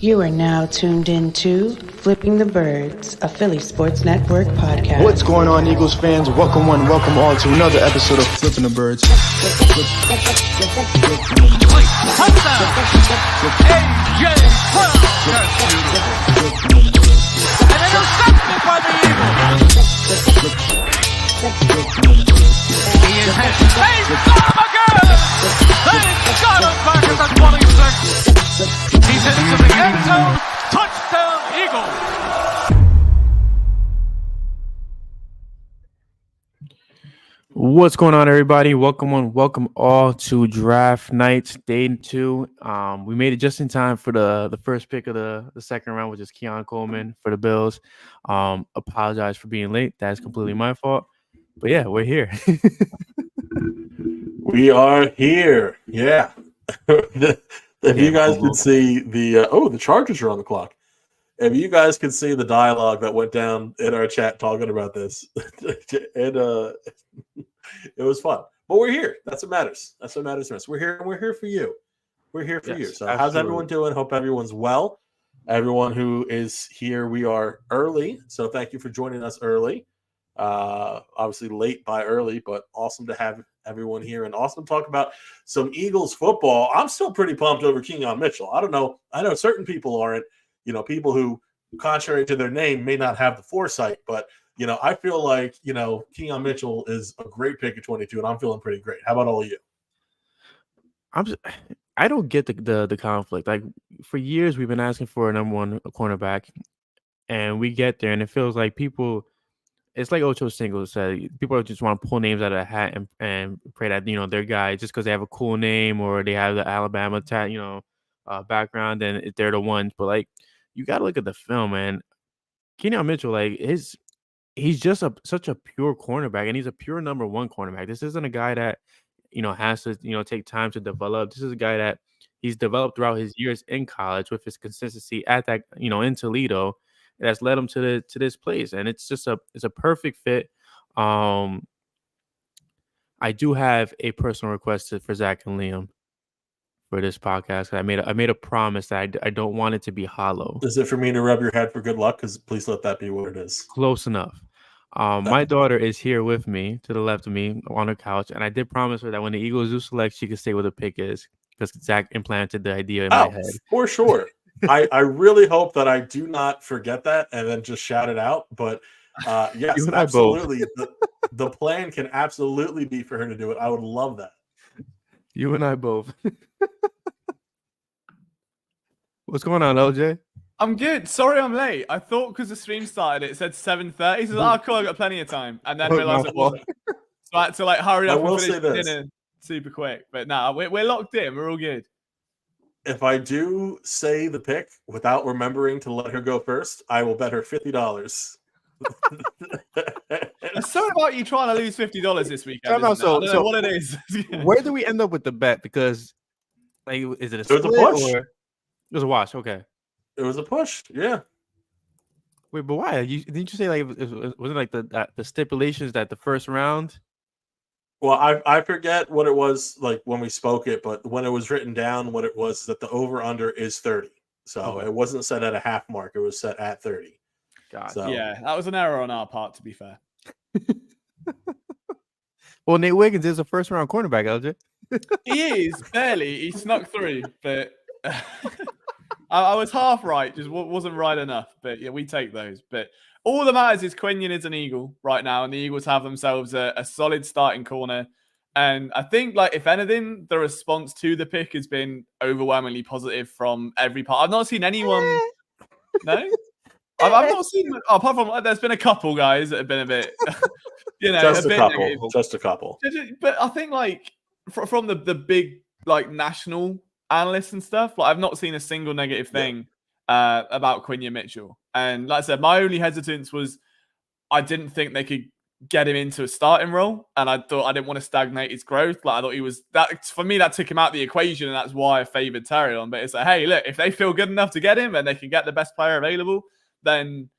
You are now tuned into Flipping the Birds, a Philly Sports Network podcast. What's going on, Eagles fans? Welcome one, welcome all to another episode of Flipping the Birds. He's into the end zone. Touchdown, Eagles. What's going on, everybody? Welcome all to Draft Night, Day 2. We made it just in time for the first pick of the second round, which is Keon Coleman for the Bills. Apologize for being late. That's completely my fault. But yeah, we're here. We are here. Yeah. If you guys could see the Chargers are on the clock. If you guys could see the dialogue that went down in our chat talking about this, it was fun. But we're here. That's what matters. That's what matters to us. We're here, and we're here for you. We're here for you. So absolutely. How's everyone doing? Hope everyone's well. Everyone who is here, we are early. So thank you for joining us early. Obviously late by early, but awesome to have everyone here and awesome to talk about some Eagles football. I'm still pretty pumped over Keon Mitchell. I don't know. I know certain people aren't, people who, contrary to their name, may not have the foresight, but, I feel like, Keon Mitchell is a great pick at 22 and I'm feeling pretty great. How about all of you? I don't get the conflict. Like, for years, we've been asking for a number one cornerback, and we get there and it feels like people, it's like Ocho Cinco said, people just want to pull names out of a hat and pray that, their guy, just because they have a cool name or they have the Alabama background, and they're the ones. But, like, you got to look at the film, man. Keon Mitchell, like, he's just such a pure cornerback, and he's a pure number one cornerback. This isn't a guy that, has to, take time to develop. This is a guy that he's developed throughout his years in college with his consistency at that, in Toledo. That's led him to this place, and it's just a perfect fit. I do have a personal request for Zach and Liam for this podcast. I made a promise that I don't want it to be hollow. Is it for me to rub your head for good luck? Because please let that be what it is. Close enough. My daughter is here with me, to the left of me, on her couch, and I did promise her that when the Eagles do select, she could say what the pick is, because Zach implanted the idea in my head. For sure. I really hope that I do not forget that and then just shout it out. But yes, absolutely. The plan can absolutely be for her to do it. I would love that. You and I both. What's going on, LJ? I'm good. Sorry I'm late. I thought because the stream started, it said 7:30. So cool, I've got plenty of time. And then realized it wasn't. So I had to hurry up and finish dinner super quick. But no, we're locked in. We're all good. If I do say the pick without remembering to let her go first, I will bet her $50. It's so about you trying to lose $50 this weekend. I don't know what it is. Where do we end up with the bet? Because, like, is it a split? It was a push. Or it was a wash. Okay. It was a push. Yeah. Wait, but why? Didn't you say like wasn't like the stipulations that the first round? Well, I forget what it was like when we spoke it, but when it was written down, what it was is that the over-under is 30. So It wasn't set at a half mark. It was set at 30. Yeah, that was an error on our part, to be fair. Well, Nate Wiggins is a first-round cornerback, LJ. He is, barely. He snuck through, but I was half right, just wasn't right enough. But yeah, we take those. But all that matters is Quinion is an Eagle right now, and the Eagles have themselves a solid starting corner. And I think, if anything, the response to the pick has been overwhelmingly positive from every part. I've not seen anyone. No? I've not seen, apart from, there's been a couple guys that have been a bit, just a bit couple. negative. Just a couple. But I think, from the big, national analysts and stuff, I've not seen a single negative thing about Quinion Mitchell. And like I said, my only hesitance was I didn't think they could get him into a starting role, and I thought I didn't want to stagnate his growth. I thought he was that, for me, that took him out of the equation, and that's why I favored Terry on. But it's hey, look, if they feel good enough to get him and they can get the best player available, then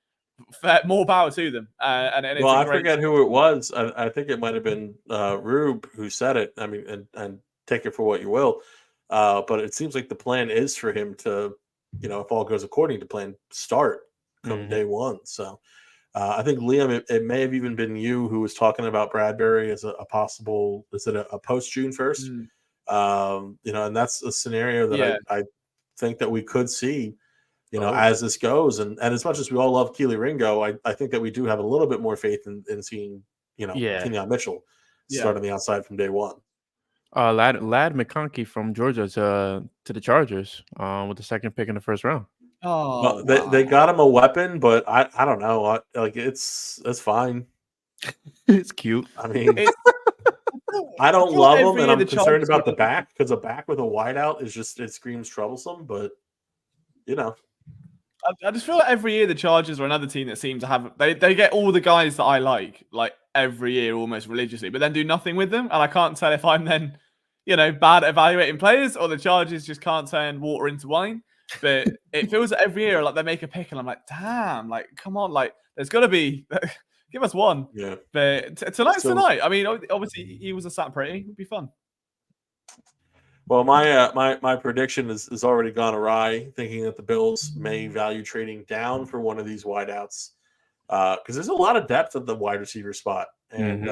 more power to them. And it's I forget who it was. I think it might have been Rube who said it. I mean, and take it for what you will. But it seems like the plan is for him to if all goes according to plan, start come day one. So I think, Liam, it may have even been you who was talking about Bradbury as a possible, is it a post June 1st? And that's a scenario that I think that we could see, as this goes. And as much as we all love Keely Ringo, I think that we do have a little bit more faith in seeing, Kenyon Mitchell start on the outside from day one. Lad McConkey from Georgia to the Chargers with the second pick in the first round. Oh, well, they got him a weapon, but I don't know. It's fine. It's cute. I mean, I don't love him, and I'm concerned about the back, because a back with a wideout it screams troublesome. But I just feel like every year the Chargers are another team that seem to have they get all the guys that I like every year almost religiously, but then do nothing with them, and I can't tell if I'm then bad at evaluating players or the Chargers just can't turn water into wine. But it feels like every year they make a pick and I'm like, damn, come on, there's got to be give us one. Yeah. But tonight's tonight. I mean, obviously he was a sat pretty. It would be fun. Well, my prediction is already gone awry, thinking that the Bills may value trading down for one of these wideouts, because there's a lot of depth at the wide receiver spot. And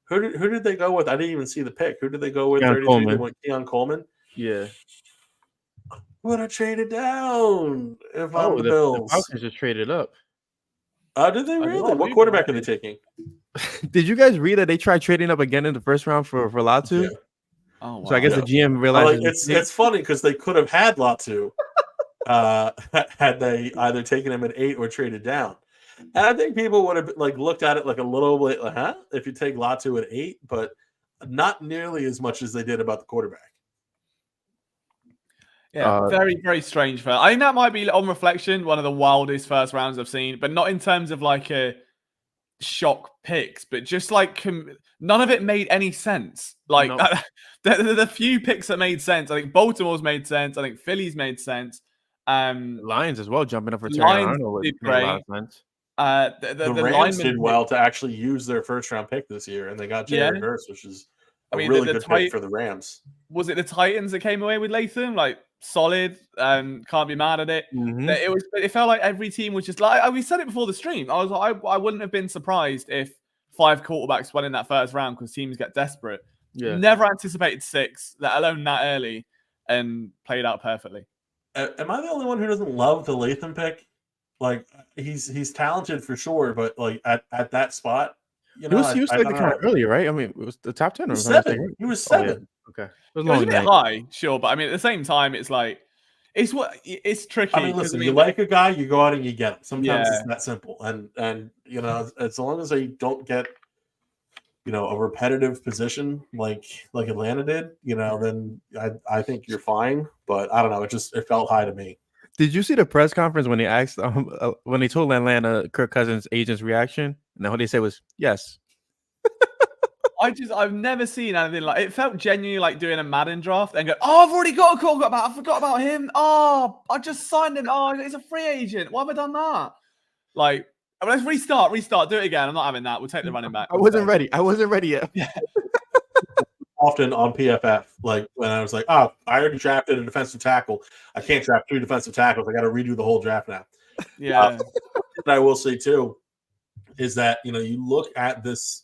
who did they go with? I didn't even see the pick. Who did they go with? 33. They went Keon Coleman. Yeah. Would have traded down if I'm the Bills. The Falcons just traded up. Did they really? What quarterback are they taking? Did you guys read that they tried trading up again in the first round for Latu? Yeah. Oh, wow. So I guess the GM realized it's funny because they could have had Latu had they either taken him at 8 or traded down. And I think people would have looked at it a little bit if you take Latu at 8, but not nearly as much as they did about the quarterback. Yeah, very, very strange. I think that might be, on reflection, one of the wildest first rounds I've seen, but not in terms of a shock picks, but just none of it made any sense. The few picks that made sense, I think Baltimore's made sense. I think Philly's made sense. Lions as well, jumping up for Terry Arnold did made a lot of sense. The Rams did well to actually use their first round pick this year, and they got Jared Hurst, which is really good pick for the Rams. Was it the Titans that came away with Latham? Solid, can't be mad at it. It felt like every team was just we said it before the stream. I was I wouldn't have been surprised if 5 quarterbacks went in that first round because teams get desperate. Yeah. Never anticipated 6, let alone that early, and played out perfectly. Am I the only one who doesn't love the Latham pick? He's talented for sure, but at that spot, he was kind of earlier, right? I mean, it was the top 10. He was 7. He was 7. Oh, yeah. Okay, it was a bit high, sure, but I mean, at the same time, it's tricky. I mean, listen, you like a guy, you go out and you get him. Sometimes it's that simple, and as long as they don't get a repetitive position like Atlanta did, then I think you're fine. But I don't know, it felt high to me. Did you see the press conference when they asked when they told Atlanta Kirk Cousins' agent's reaction? And what they said was yes. I've never seen anything like it. Felt genuinely like doing a Madden draft and go, oh, I've already got a call I forgot about him. Oh, I just signed him. Oh, he's a free agent. Why have I done that? Let's restart, do it again. I'm not having that. We'll take the running back. I wasn't ready yet. Yeah. Often on PFF, when I was I already drafted a defensive tackle. I can't draft 3 defensive tackles. I got to redo the whole draft now. Yeah. I will say too is that you look at this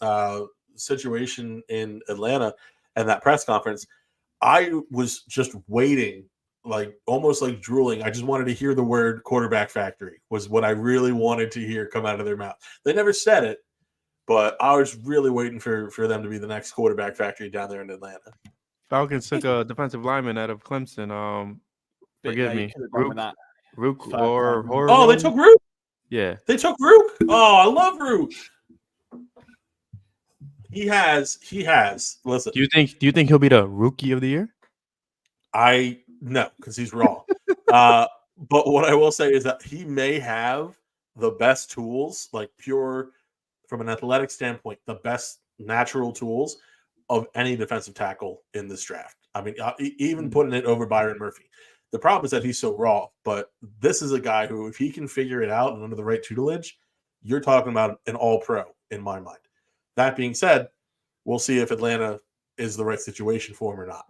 situation in Atlanta and that press conference. I was just waiting, almost drooling. I just wanted to hear the word quarterback factory was what I really wanted to hear come out of their mouth. They never said it, but I was really waiting for them to be the next quarterback factory down there in Atlanta. Falcons took a defensive lineman out of Clemson. Forgive me. Rook or oh, they took Rook? Yeah. They took Rook? Oh, I love Rook. He has. Listen. Do you think he'll be the rookie of the year? No, because he's raw. But what I will say is that he may have the best tools, pure from an athletic standpoint, the best natural tools of any defensive tackle in this draft. I mean, even putting it over Byron Murphy. The problem is that he's so raw, but this is a guy who, if he can figure it out and under the right tutelage, you're talking about an all-pro in my mind. That being said, we'll see if Atlanta is the right situation for him or not.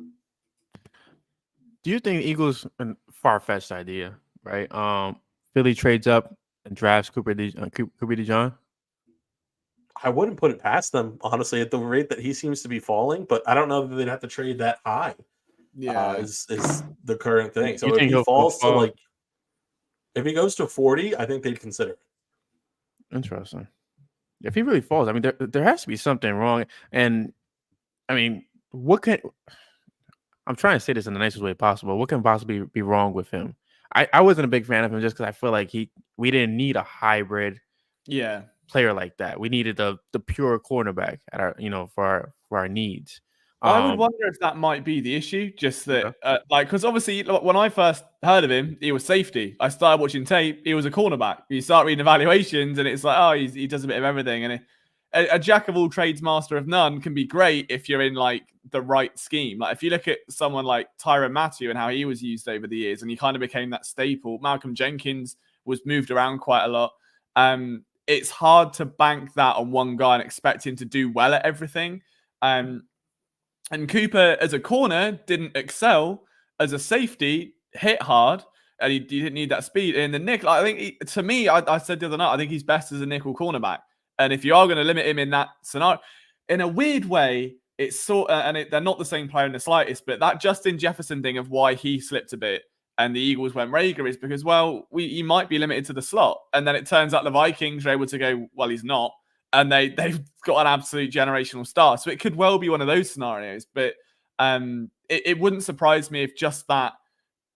Do you think the Eagles a far-fetched idea, right? Philly trades up and drafts Cooper DeJean. I wouldn't put it past them, honestly, at the rate that he seems to be falling. But I don't know that they'd have to trade that high. Yeah. Is the current thing. So You if think he he'll falls to fall? like, if he goes to 40, I think they'd consider it. Interesting. If he really falls, I mean, there has to be something wrong. And I mean, I'm trying to say this in the nicest way possible. What can possibly be wrong with him? I wasn't a big fan of him just because I feel like we didn't need a hybrid Yeah. player like that. We needed the pure cornerback at our for our needs. I would wonder if that might be the issue. Just Okay. that, because obviously, when I first heard of him, he was safety. I started watching tape. He was a cornerback. You start reading evaluations, and it's like, oh, he does a bit of everything. And a jack of all trades, master of none can be great if you're in like the right scheme. Like if you look at someone like Tyrann Mathieu and how he was used over the years, and he kind of became that staple. Malcolm Jenkins was moved around quite a lot. It's hard to bank that on one guy and expect him to do well at everything. And Cooper, as a corner, didn't excel. As a safety, hit hard, and he didn't need that speed. And the nickel, I think, to me, I said the other night, I think he's best as a nickel cornerback. And if you are going to limit him in that scenario, in a weird way, it's they're not the same player in the slightest, but that Justin Jefferson thing of why he slipped a bit and the Eagles went Rager is because, well, he might be limited to the slot. And then it turns out the Vikings are able to go, well, he's not. And they've got an absolute generational star. So it could well be one of those scenarios. But it wouldn't surprise me if just that,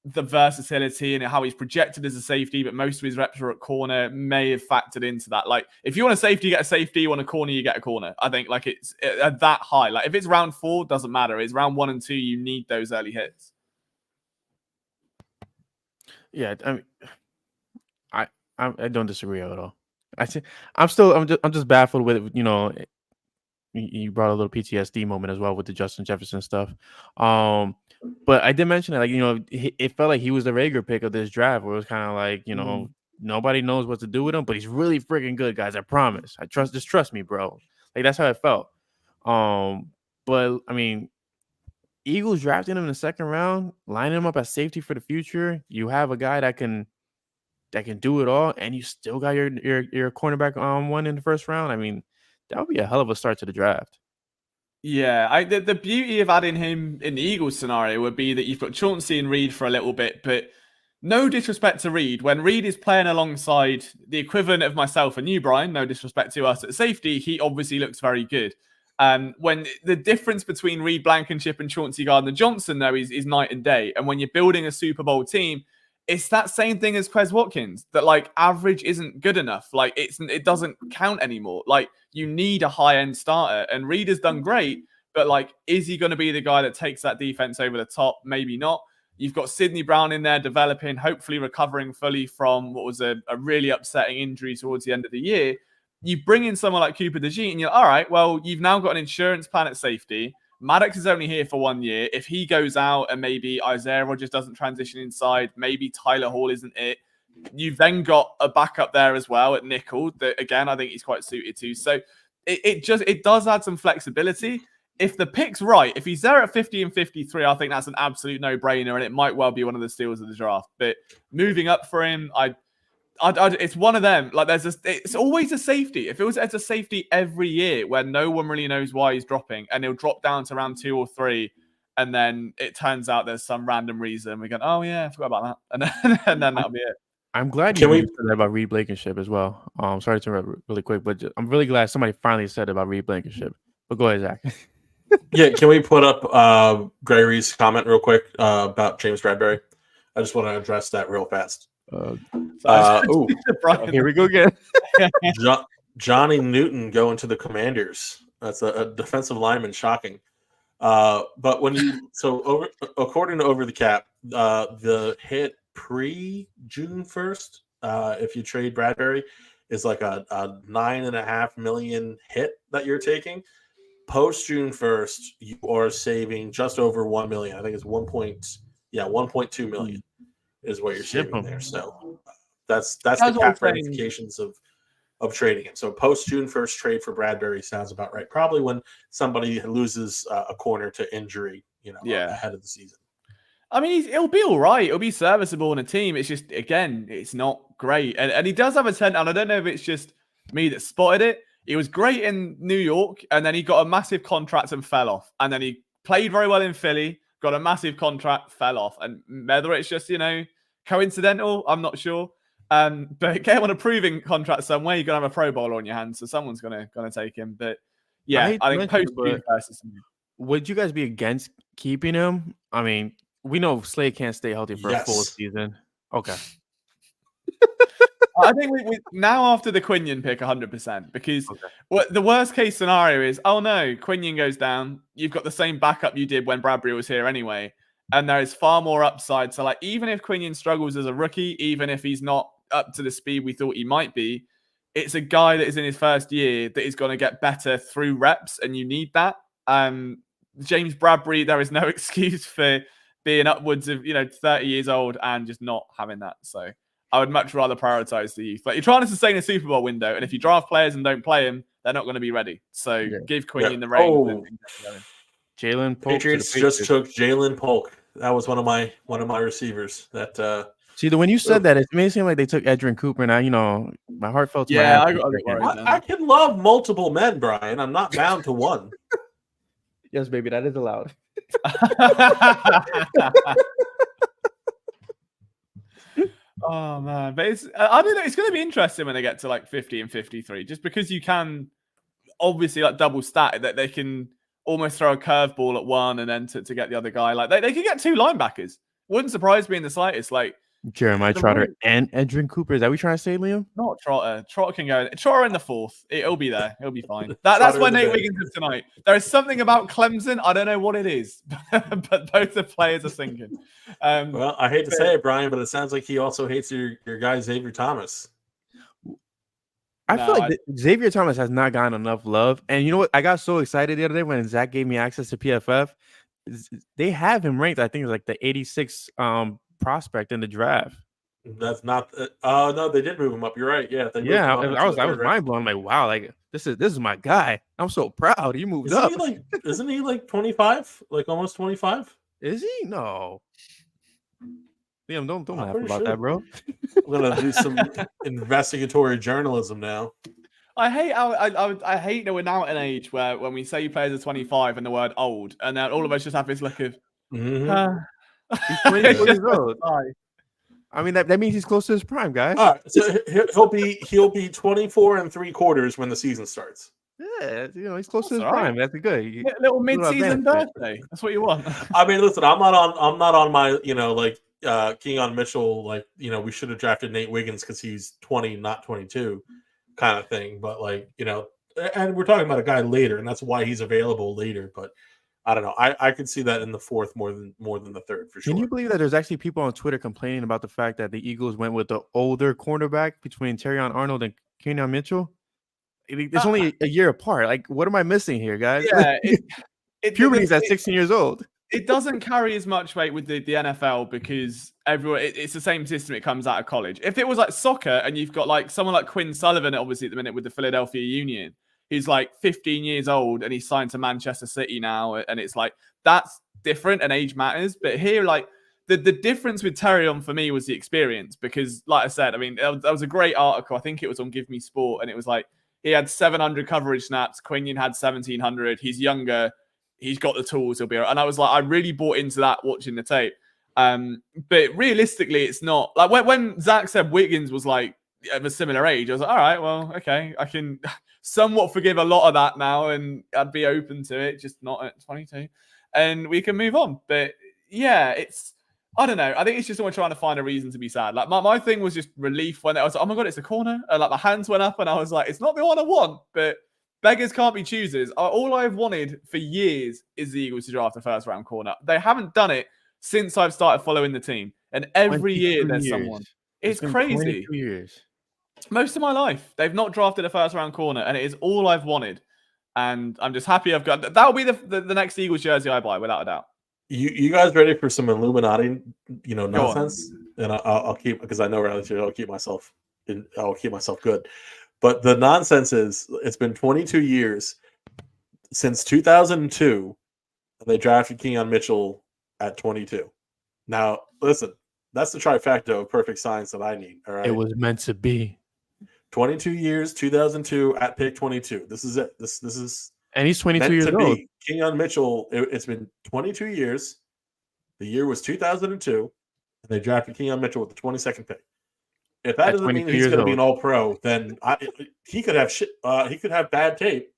the versatility and how he's projected as a safety, but most of his reps are at corner, may have factored into that. Like, if you want a safety, you get a safety. You want a corner, you get a corner. I think like it's at that high. Like if it's round 4, doesn't matter. It's round 1 and 2. You need those early hits. Yeah, I mean, I don't disagree at all. I'm just baffled with it. You brought a little PTSD moment as well with the Justin Jefferson stuff. But I did mention that, like, it felt like he was the Rager pick of this draft, where it was kind of like, nobody knows what to do with him, but he's really freaking good, guys. I promise. Just trust me, bro. Like that's how it felt. But I mean, Eagles drafting him in the second round, lining him up as safety for the future. You have a guy that can do it all, and you still got your cornerback on one in the first round. I mean, that would be a hell of a start to the draft. Yeah, the beauty of adding him in the Eagles scenario would be that you've got Chauncey and Reed for a little bit, but no disrespect to Reed. When Reed is playing alongside the equivalent of myself and you, Brian, no disrespect to us at safety, he obviously looks very good. When the difference between Reed Blankenship and Chauncey Gardner-Johnson, though, is night and day. And when you're building a Super Bowl team, it's that same thing as Quez Watkins, that like average isn't good enough. Like it doesn't count anymore. Like you need a high-end starter, and Reed has done great, but like, is he going to be the guy that takes that defense over the top? Maybe not. You've got Sidney Brown in there developing, hopefully recovering fully from what was a really upsetting injury towards the end of the year. You bring in someone like Cooper DeJean, and you're all right, well, you've now got an insurance plan at safety. Maddox is only here for 1 year. If he goes out and maybe Isaiah Rodgers doesn't transition inside, maybe Tyler Hall isn't it, you've then got a backup there as well at nickel that, again, I think he's quite suited to. So it does add some flexibility. If the pick's right, if he's there at 50 and 53, I think that's an absolute no-brainer, and it might well be one of the steals of the draft. But moving up for him, it's one of them. Like it's always a safety. It feels it's a safety every year where no one really knows why he's dropping, and he'll drop down to round 2 or 3, and then it turns out there's some random reason. We go, oh yeah, I forgot about that, and then that'll be it. I'm glad you said that about Reed Blankenship as well. Sorry to interrupt really quick, but I'm really glad somebody finally said about Reed Blankenship. But go ahead, Zach. Yeah, can we put up Gregory's comment real quick about James Bradberry? I just want to address that real fast. Here we go again. Johnny Newton going to the Commanders. That's a defensive lineman. Shocking. But according to Over the Cap, the hit pre-June 1st, if you trade Bradberry, is like a $9.5 million hit that you're taking. Post June 1st, you are saving just over $1 million. I think it's 1.2 million is what you're saving there. So that's the cap ramifications of trading it. So post June 1st trade for Bradberry sounds about right. Probably when somebody loses a corner to injury, ahead of the season. I mean, it'll be all right. It'll be serviceable in a team. It's just, again, it's not great. And he does have a tendency, and I don't know if it's just me that spotted it. He was great in New York, and then he got a massive contract and fell off. And then he played very well in Philly, got a massive contract, fell off. And whether it's just, coincidental, I'm not sure. But get on a proving contract somewhere, you're gonna have a Pro Bowler on your hands, so someone's gonna take him. But yeah, I think post versus. Would you guys be against keeping him? I mean, we know Slade can't stay healthy for a full season. Okay. I think we now after the Quinion pick 100%, because the worst case scenario is, oh no, Quinion goes down. You've got the same backup you did when Bradbury was here anyway. And there is far more upside. So, like, even if Quinion struggles as a rookie, even if he's not up to the speed we thought he might be, it's a guy that is in his first year that is going to get better through reps, and you need that. James Bradbury, there is no excuse for being upwards of 30 years old and just not having that. So I would much rather prioritize the youth. Like, you're trying to sustain a Super Bowl window, and if you draft players and don't play them, they're not going to be ready. So give Quinion the reins. And Jalen Polk. Patriots just took Jalen Polk. That was one of my receivers. That see, when you said that, it made it seem like they took Edrin Cooper, and my heart felt. I can love multiple men, Brian. I'm not bound to one. Yes, baby, that is allowed. Oh man, but I don't know. It's going to be interesting when they get to like 50 and 53, just because you can obviously like double stat that they can almost throw a curveball at one and then to get the other guy. Like they can get two linebackers. Wouldn't surprise me in the slightest. Like Jeremiah Trotter and Edrin Cooper. Is that what you're trying to say, Liam? Not Trotter. Trotter can go. Trotter in the fourth. It'll be there. It'll be fine. That's why Nate Wiggins is tonight. There is something about Clemson. I don't know what it is, but both the players are sinking. Well, I hate to say it, Brian, but it sounds like he also hates your guy Xavier Thomas. I feel like Xavier Thomas has not gotten enough love. And you know what? I got so excited the other day when Zach gave me access to PFF. They have him ranked, I think, like the 86 prospect in the draft. That's not. No, they did move him up. You're right. Yeah. I was mind blown. I'm like, wow, like this is my guy. I'm so proud. He moved up. Isn't he like 25? Like almost 25? Is he? No. Liam, don't laugh about that, bro. I'm gonna do some investigatory journalism now. I hate that we're now at an age where when we say players are 25 and the word old, and then all of us just have this look of. He's 24 years old. I mean, that means he's close to his prime, guys. All right, so he'll be 24 and 3/4 when the season starts. Yeah, he's close to his prime. That's good. A little mid-season birthday. That's what you want. I mean, listen, I'm not on my Keon Mitchell, like, we should have drafted Nate Wiggins because he's 20, not 22, kind of thing. But and we're talking about a guy later, and that's why he's available later. But I don't know. I could see that in the fourth more than the third for sure. Can you believe that there's actually people on Twitter complaining about the fact that the Eagles went with the older cornerback between Terrion Arnold and Keon Mitchell? It's only a year apart. Like, what am I missing here, guys? Yeah, puberty's at 16 years old. It doesn't carry as much weight with the NFL because it's the same system. It comes out of college. If it was like soccer and you've got like someone like Quinn Sullivan, obviously at the minute with the Philadelphia Union, he's like 15 years old and he's signed to Manchester City now, and it's like that's different and age matters. But here, like the difference with Terrion for me was the experience, because, like I said, I mean that was a great article. I think it was on Give Me Sport, and it was like he had 700 coverage snaps. Quinion had 1,700. He's younger. He's got the tools. He'll be all right. And I was like, I really bought into that watching the tape. But realistically, it's not like when Zach said Wiggins was like of a similar age, I was like, all right, well, okay, I can somewhat forgive a lot of that now, and I'd be open to it, just not at 22, and we can move on. But yeah, I don't know. I think it's just someone trying to find a reason to be sad. Like my thing was just relief when I was like, oh my God, it's a corner. And like my hands went up and I was like, it's not the one I want, but beggars can't be choosers. All I've wanted for years is the Eagles to draft a first round corner. They haven't done it since I've started following the team. And every year there's someone. It's crazy. 22 years. Most of my life, they've not drafted a first round corner, and it is all I've wanted. And I'm just happy I've got that'll be the next Eagles jersey I buy, without a doubt. You guys ready for some Illuminati, nonsense? And I'll keep, because I know I'll keep myself good. But the nonsense is, it's been 22 years since 2002, and they drafted Keon Mitchell at 22. Now, listen, that's the trifecta of perfect science that I need. All right. It was meant to be. 22 years, 2002 at pick 22. This is it. This is And he's 22 meant years to old. be. Kenyon Mitchell, it's been 22 years. The year was 2002, and they drafted Kenyon Mitchell with the 22nd pick. If that doesn't mean he's going to be an All-Pro, then he could have he could have bad tape,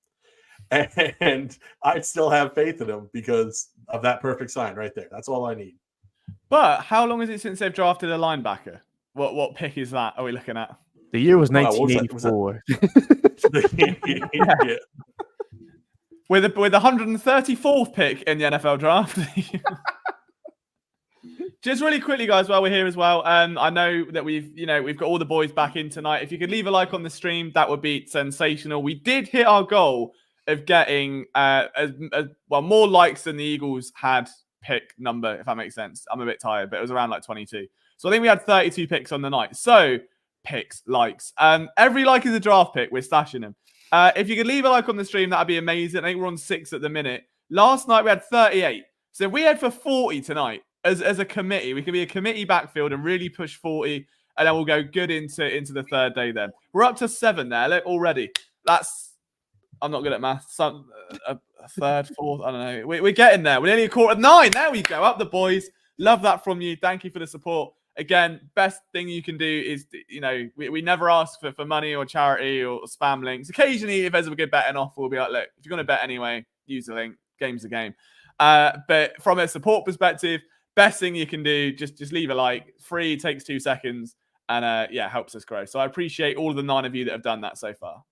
and I'd still have faith in him because of that perfect sign right there. That's all I need. But how long is it since they've drafted a linebacker? What pick is that? Are we looking at? The year was 1984. Yeah. With the 134th pick in the NFL draft. Just really quickly, guys, while we're here as well. I know that we've got all the boys back in tonight. If you could leave a like on the stream, that would be sensational. We did hit our goal of getting more likes than the Eagles had pick number, if that makes sense. I'm a bit tired, but it was around like 22. So I think we had 32 picks on the night. So picks, likes. Every like is a draft pick. We're stashing them. If you could leave a like on the stream, that'd be amazing. I think we're on 6 at the minute. Last night we had 38. So if we head for 40 tonight as a committee, we could be a committee backfield and really push 40, and then we'll go good into the third day then. We're up to 7 there. Look, already. I'm not good at math. A third, fourth, I don't know. We're getting there. We're nearly a quarter of 9. There we go. Up the boys. Love that from you. Thank you for the support. Again, best thing you can do is, we never ask for money or charity or spam links. Occasionally, if there's a good betting offer, we'll be like, look, if you're going to bet anyway, use the link. Game's the game. But from a support perspective, best thing you can do, just leave a like. Free, takes 2 seconds, and helps us grow. So I appreciate all of the 9 of you that have done that so far.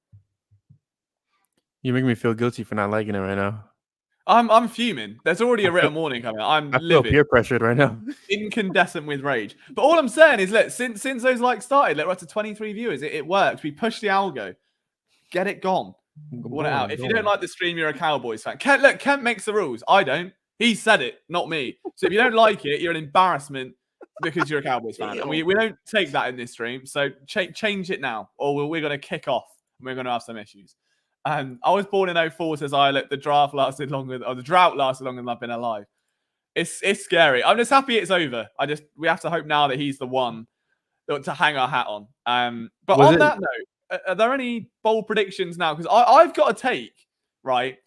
You make me feel guilty for not liking it right now. I'm fuming. There's already a written warning coming. I feel peer pressured right now. Incandescent with rage. But all I'm saying is, look, since those likes started, we're up to 23 viewers. It works. We pushed the algo. Get it gone. Want it out. If you don't like the stream, you're a Cowboys fan. Kent makes the rules. I don't. He said it, not me. So if you don't like it, you're an embarrassment because you're a Cowboys fan. And we don't take that in this stream. So change it now, or we're going to kick off and we're going to have some issues. I was born in 04, says I. Look, the drought lasted longer than I've been alive. It's scary. I'm just happy it's over. We have to hope now that he's the one to hang our hat on. But on that note, are there any bold predictions now? Because I've got a take, right?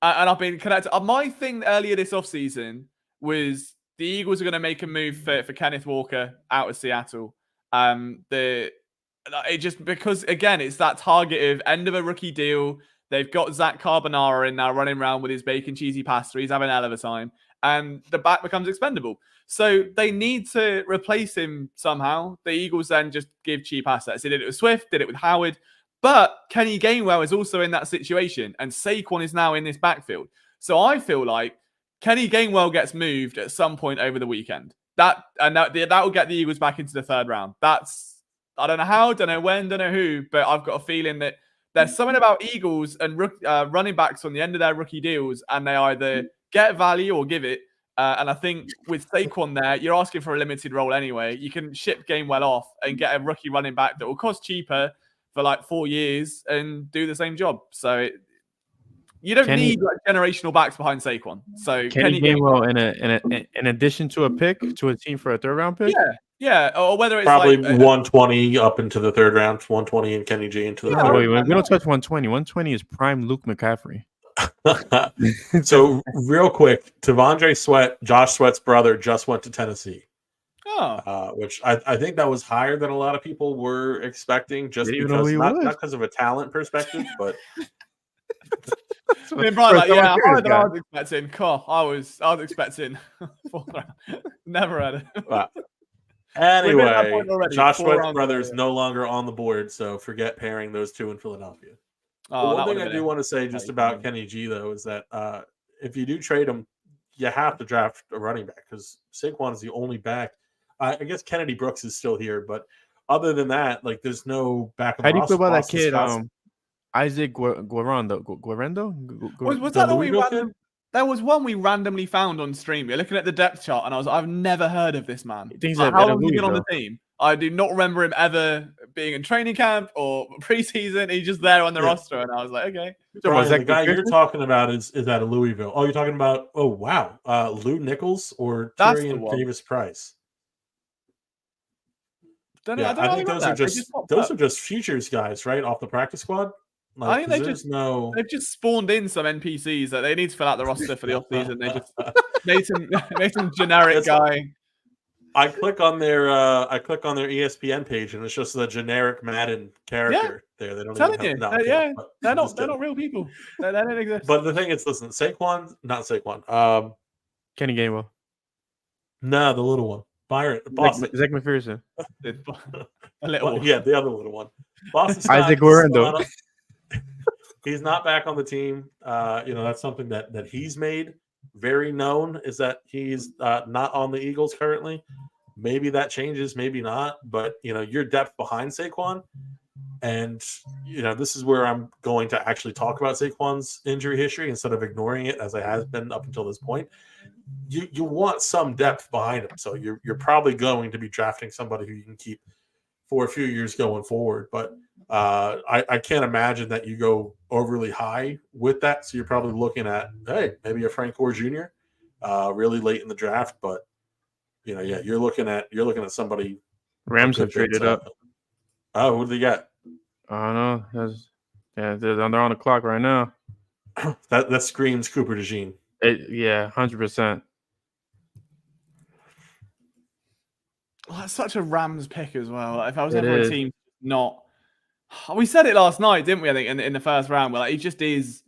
And I've been connected. My thing earlier this offseason was the Eagles are going to make a move for Kenneth Walker out of Seattle. It just because, again, it's that target of end of a rookie deal. They've got Zach Carbonara in now running around with his bacon cheesy pasta. He's having a hell of a time. And the back becomes expendable. So they need to replace him somehow. The Eagles then just give cheap assets. They did it with Swift, did it with Howard. But Kenny Gainwell is also in that situation. And Saquon is now in this backfield. So I feel like Kenny Gainwell gets moved at some point over the weekend. That will get the Eagles back into the third round. I don't know how, don't know when, don't know who, but I've got a feeling that there's something about Eagles and running backs on the end of their rookie deals, and they either get value or give it. And I think with Saquon there, you're asking for a limited role anyway. You can ship Gainwell off and get a rookie running back that will cost cheaper for like 4 years and do the same job. So you don't need generational backs behind Saquon. So Kenny Gainwell in addition to a pick to a team for a third round pick. Yeah, or whether it's probably 120 up into the third round, 120 and Kenny G into the third. Wait, we don't touch 120. 120 is prime Luke McCaffrey. So real quick, T'Vondre Sweat, Josh Sweat's brother, just went to Tennessee. Which I think that was higher than a lot of people were expecting, just because not because of a talent perspective, but. Brian, higher than I was expecting. I was expecting. Never had it. Wow. Anyway, Josh Sweat's brother is no longer on the board, so forget pairing those two in Philadelphia. One thing I do want to say just about Kenny G, though, is that if you do trade him, you have to draft a running back because Saquon is the only back. I guess Kennedy Brooks is still here, but other than that, like, there's no backup. How do you feel about that kid, Isaac Guerrero? Was that the we random? There was one we randomly found on stream. You're looking at the depth chart, and I've never heard of this man. How long has he been on the team? I do not remember him ever being in training camp or preseason. He's just there on the roster, and I was like, okay. Brian, the guy you're talking about is out of Louisville. Oh, you're talking about? Oh, wow, Lou Nichols or That's the Tyrion one. Davis Price? I think those are just futures guys, right, off the practice squad. Like, I think they've just spawned in some NPCs that they need to fill out the roster for the offseason. They just made some generic guy. I click on their ESPN page, and it's just the generic Madden character there. They don't even have, they're not real people. They don't exist. But the thing is, listen, not Saquon. Kenny Gainwell. No, the little one. Byron. Boston. Zach McPherson. A little one. Yeah, the other little one. Boston Isaac Guerrero. He's not back on the team. That's something that he's made very known, is that he's not on the Eagles currently. Maybe that changes, maybe not. But your depth behind Saquon, and this is where I'm going to actually talk about Saquon's injury history instead of ignoring it as I have been up until this point. You want some depth behind him, so you're probably going to be drafting somebody who you can keep for a few years going forward. But I can't imagine that you go overly high with that. So you're probably looking at, hey, maybe a Frank Gore Jr. Really late in the draft. But you're looking at somebody. Rams have traded up. Oh, who do they get? I don't know. They're on the clock right now. That screams Cooper DeJean. 100%. Well, that's such a Rams pick as well. Like, if I was ever a team, not. We said it last night, didn't we? I think in the first round, where he just is.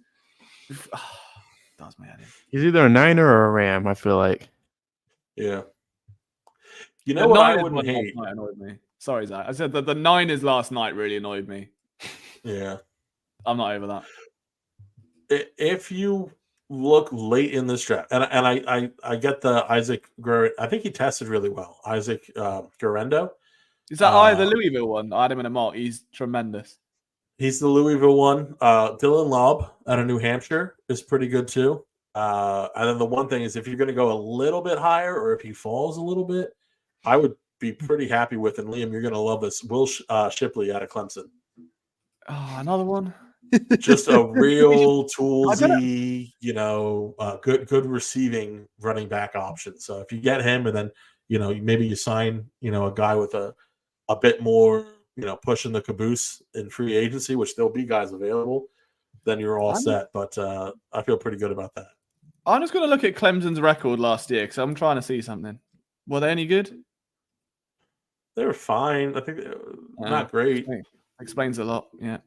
Does my head in. He's either a Niner or a Ram, I feel like. Yeah. You know what I wouldn't hate? Annoyed me. Sorry, Zach. I said that the Niners last night really annoyed me. Yeah. I'm not over that. If you look late in this draft, and I get the Isaac Guerrero. I think he tested really well. Isaac Guerrero. Is that the Louisville one? I had him in a mock. He's tremendous. He's the Louisville one. Dylan Lobb out of New Hampshire is pretty good too. And then the one thing is, if you're going to go a little bit higher, or if he falls a little bit, I would be pretty happy with. And Liam, you're going to love this. Will Shipley out of Clemson. Oh, another one. Just a real toolsy, good receiving running back option. So if you get him, and then maybe you sign a guy with a bit more pushing the caboose in free agency, which there'll be guys available, then you're all set. But I feel pretty good about that. I'm just going to look at Clemson's record last year because I'm trying to see something. Were they any good? They were fine. I think not great. Explains a lot. Yeah.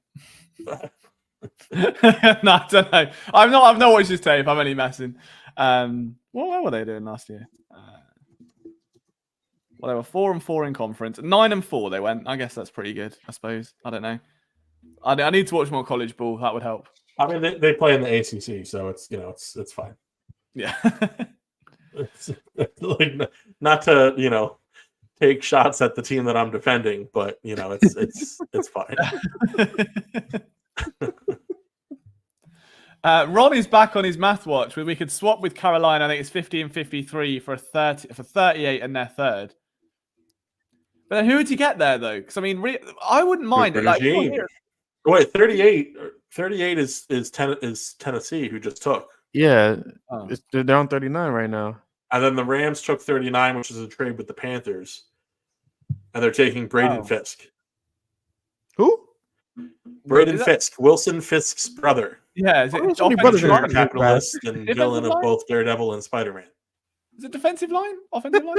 No, I don't know. I've not watched his tape. I'm only messing. What were they doing last year? Well, they were 4-4 in conference. 9-4 they went. I guess that's pretty good, I suppose. I don't know. I need to watch more college ball. That would help. I mean, they play in the ACC, so it's fine. Yeah. It's like, not to take shots at the team that I'm defending, but it's fine. Ronnie's back on his math watch where we could swap with Carolina. I think it's 50 and 53 for 38 and their third. But then who would you get there though? Because I mean, I wouldn't mind it. Like, wait, 38 is Tennessee, who just took. Yeah, they're down 39 right now. And then the Rams took 39, which is a trade with the Panthers, and they're taking Braden Fisk. Who? Braden Fisk, Wilson Fisk's brother. Yeah, is it capitalist and villain of both Daredevil and Spider-Man? Is it defensive line? Offensive line?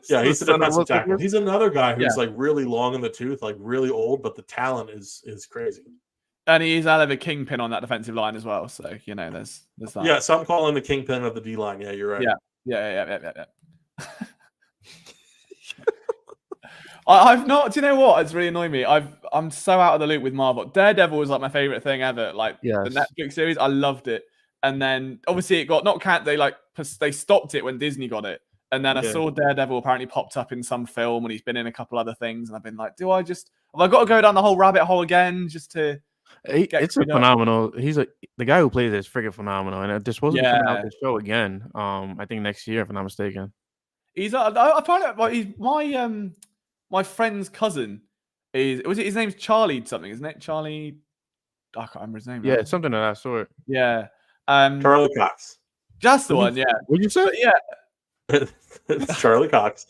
Yeah, he's a defensive tackle. He's another guy who's like really long in the tooth, like really old, but the talent is crazy. And he's out of a kingpin on that defensive line as well. So, there's that. Yeah, some call him the kingpin of the D-line. Yeah, you're right. Yeah. I've not. Do you know what? It's really annoying me. I'm so out of the loop with Marvel. Daredevil was like my favorite thing ever. Like the Netflix series, I loved it. And then obviously it got not cat. They stopped it when Disney got it. And then I saw Daredevil apparently popped up in some film, and he's been in a couple other things. And I've been like, have I got to go down the whole rabbit hole again just to? It's phenomenal. The guy who plays it is freaking phenomenal, and this wasn't coming out the show again. I think next year, if I'm not mistaken. He's I find out he's my friend's cousin, his name's Charlie something, isn't it? Charlie. I can't remember his name. Yeah, now. something of that sort. Yeah. Charlie Cox. Just the one. Yeah. What'd you say? But yeah. It's Charlie Cox.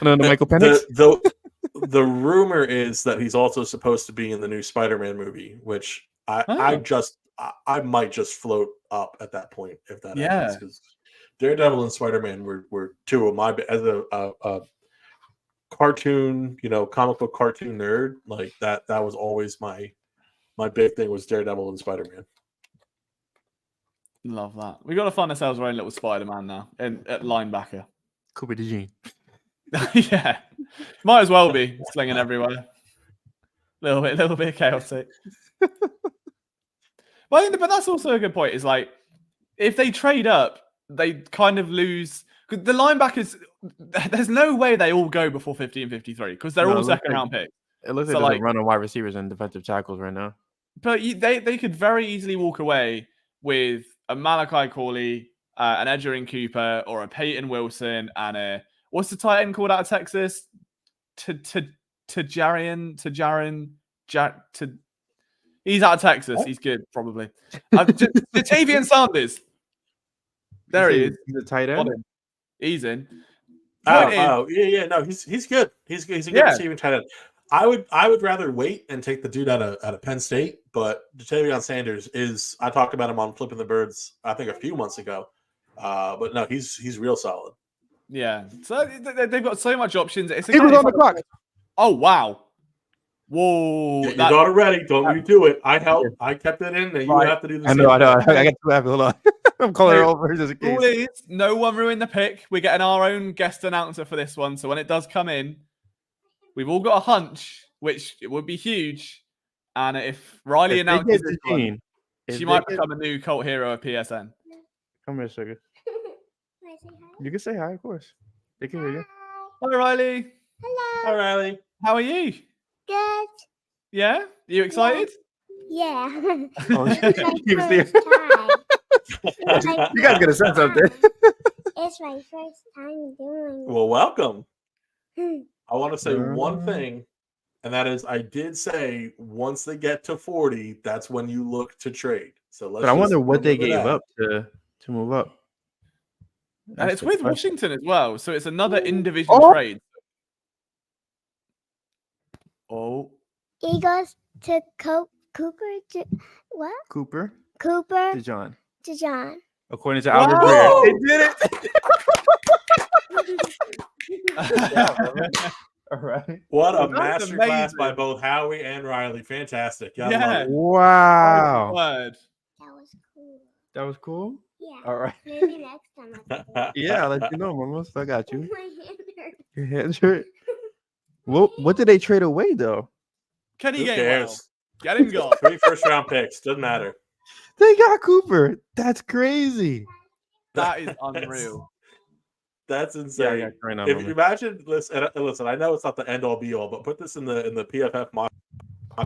No, Michael Penix. The rumor is that he's also supposed to be in the new Spider-Man movie, which I might just float up at that point if that happens. Because Daredevil and Spider-Man were two of my, as a cartoon, comic book cartoon nerd, like that was always my big thing was Daredevil and Spider-Man. Love that. We got to find ourselves our own little Spider-Man now at linebacker. Cooper DeJean. Yeah, might as well be slinging everywhere. Little bit chaotic. But that's also a good point. Is like if they trade up, they kind of lose. Because the linebackers, there's no way they all go before 50 and 53 because they're all second round picks. It looks like they're running wide receivers and defensive tackles right now. But they could very easily walk away with a Malachi Corley, an Edgerrin Cooper, or a Peyton Wilson, and a what's the tight end called out of Texas? He's out of Texas. He's good, probably. Jatavian Sanders. There he is. He's a tight end. He's in. No, he's good. He's a good receiving tight end. I would rather wait and take the dude out of Penn State, but Jatavian Sanders is. I talked about him on Flipping the Birds, I think a few months ago. But no, he's real solid. Yeah, so they've got so much options. He was on the clock. Oh wow! Whoa! Get your daughter ready. Don't redo it. I helped. I kept it in, and you have to do the same. I know. I got 2 happy. Hold on. I'm calling her over just in case. Rule is no one ruin the pick. We're getting our own guest announcer for this one, so when it does come in, we've all got a hunch, which it would be huge. And if Riley announces this one, she might become a new cult hero of PSN. Come here, sugar. You can say hi, of course. They can hear you. Hi, Riley. Hello. Hi, Riley. How are you? Good. Yeah? Are you excited? Yeah. Oh, It's my first time. You guys get a sense out there. It's my first time doing Well, welcome. it. I want to say one thing, and that is I did say once they get to 40, that's when you look to trade. So let's. But I wonder what they remember gave that. up to move up. And it's with Washington as well, so it's another in-division Oh. trade. Oh. Eagles to Cooper. What? Cooper Cooper DeJean. to John. According to Albert Whoa! Breer. They did it. All right. What a That's masterclass amazing. by both Howie and Riley. Fantastic. Gotta Yeah. love it. Wow. Word. That was cool. That was cool. Yeah. All right. Maybe next time. Yeah, I'll let you know, Mama. I got you. My hand hurts. Your hands hurt. Well, what did they trade away though? Kenny Who Gainwell. cares? Get him gone. 3 first-round picks. Doesn't matter. They got Cooper. That's crazy. That is unreal. That's insane. Yeah, right now, If you imagine, listen, I know it's not the end all be all, but put this in the PFF mock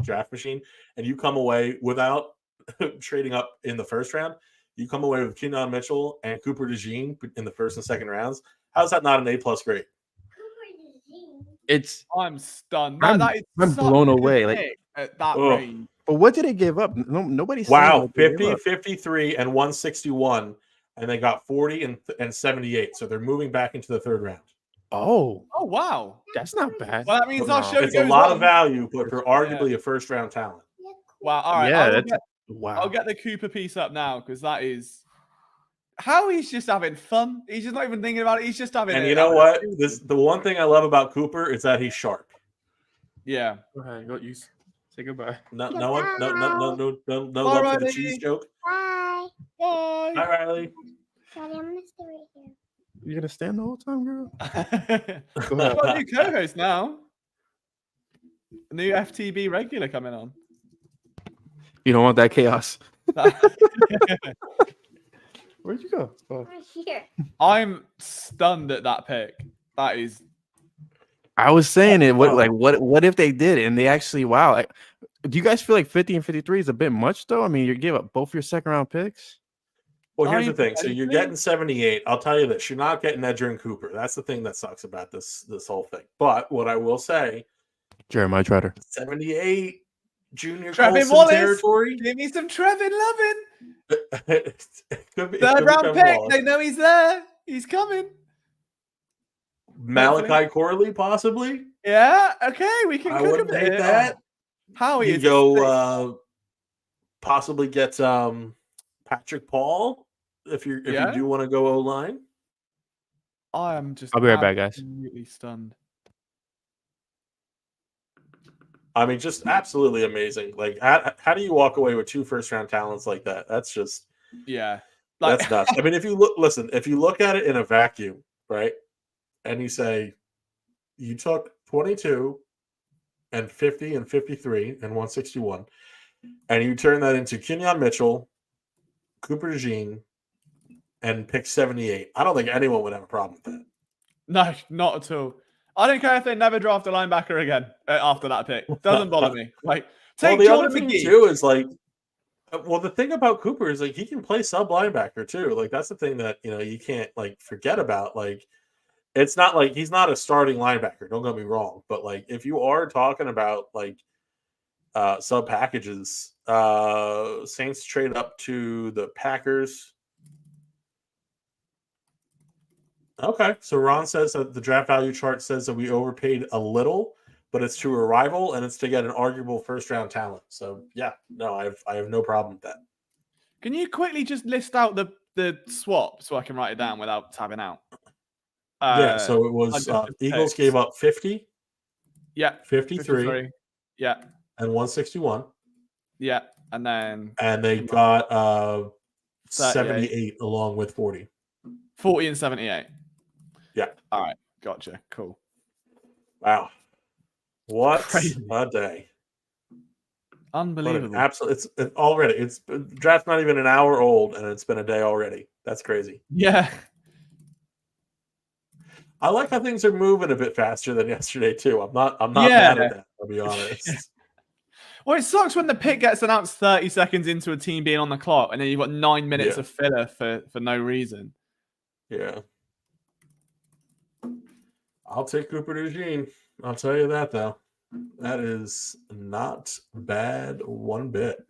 draft machine, and you come away without trading up in the first round. You come away with Kenan Mitchell and Cooper DeJean in the first and second rounds. How's that not an A+ grade? It's I'm stunned. I'm That is I'm such blown a good away, like- pick at that Ugh. range. but what did they give up? No, nobody's Wow, 50, 53, and 161, and they got 40 and 78. So they're moving back into the third round. Oh, Oh wow. that's not bad. Well, that means our show It's a goes lot on. of value, but for arguably a first-round talent. Wow. All right. Yeah, I'll that's get, wow. I'll get the Cooper piece up now because that is how he's just having fun. He's just not even thinking about it. He's just having. And it. you know what? The one thing I love about Cooper is that he's sharp. Yeah. Go ahead, go use. Say goodbye. No Bye. love for the Riley. cheese joke. Bye. Bye. Hi, Riley. Sorry, I'm gonna stay right here. You gonna stand the whole time, girl? We've got a new co-host now. A new FTB regular coming on. You don't want that chaos. Where'd you go? Oh. Right here. I'm stunned at that pick. That is. I was saying it. What if they did and they actually wow? Like, do you guys feel like 50 and 53 is a bit much though? I mean, you gave up both your second round picks. Well, here's Are the you thing. So you're anything? getting 78. I'll tell you this: you're not getting Edgerrin Cooper. That's the thing that sucks about this whole thing. But what I will say Jeremiah Trotter. 78, Junior Trevin Colson Wallace. territory. Give me some Trevin Lovin. It could be Third round Trevor pick. Wallace. They know he's there. He's coming. Malachi Corley, possibly. Yeah. Okay. We can I cook a wouldn't bit. hate that. Howie You is go possibly get Patrick Paul if you do want to go O-line. I am just I'll be right back, guys. absolutely stunned. I mean, just absolutely amazing. Like, how do you walk away with 2 first-round talents like that? That's just that's nuts. I mean, if you look at it in a vacuum, right, and you say you took 22 and 50 and 53 and 161, and you turn that into Kenyon Mitchell, Cooper DeJean, and pick 78, I don't think anyone would have a problem with that. No, not at all. I don't care if they never draft a linebacker again after that pick. Doesn't bother me. Like, take the Jordan other thing McGee. too is like, the thing about Cooper is like he can play sub linebacker too. Like that's the thing that you can't like forget about. Like it's not like he's not a starting linebacker. Don't get me wrong, but like if you are talking about like sub packages, Saints trade up to the Packers. Okay, so Ron says that the draft value chart says that we overpaid a little, but it's to a rival and it's to get an arguable first-round talent. So yeah, no, I have no problem with that. Can you quickly just list out the swap so I can write it down without tabbing out? Yeah, so it was Eagles gave up 50, 53, yeah, and 161. Yeah, and they got 78 along with 40. 40 and 78. Yeah. All right. Gotcha. Cool. Wow. What Crazy. a day. Unbelievable. Absolutely. It's already. It's draft's not even an hour old and it's been a day already. That's crazy. Yeah. I like how things are moving a bit faster than yesterday too. I'm not mad at that, I'll be honest. Well, it sucks when the pick gets announced 30 seconds into a team being on the clock and then you've got 9 minutes of filler for no reason. Yeah. I'll take Cooper DeJean. I'll tell you that, though. That is not bad one bit.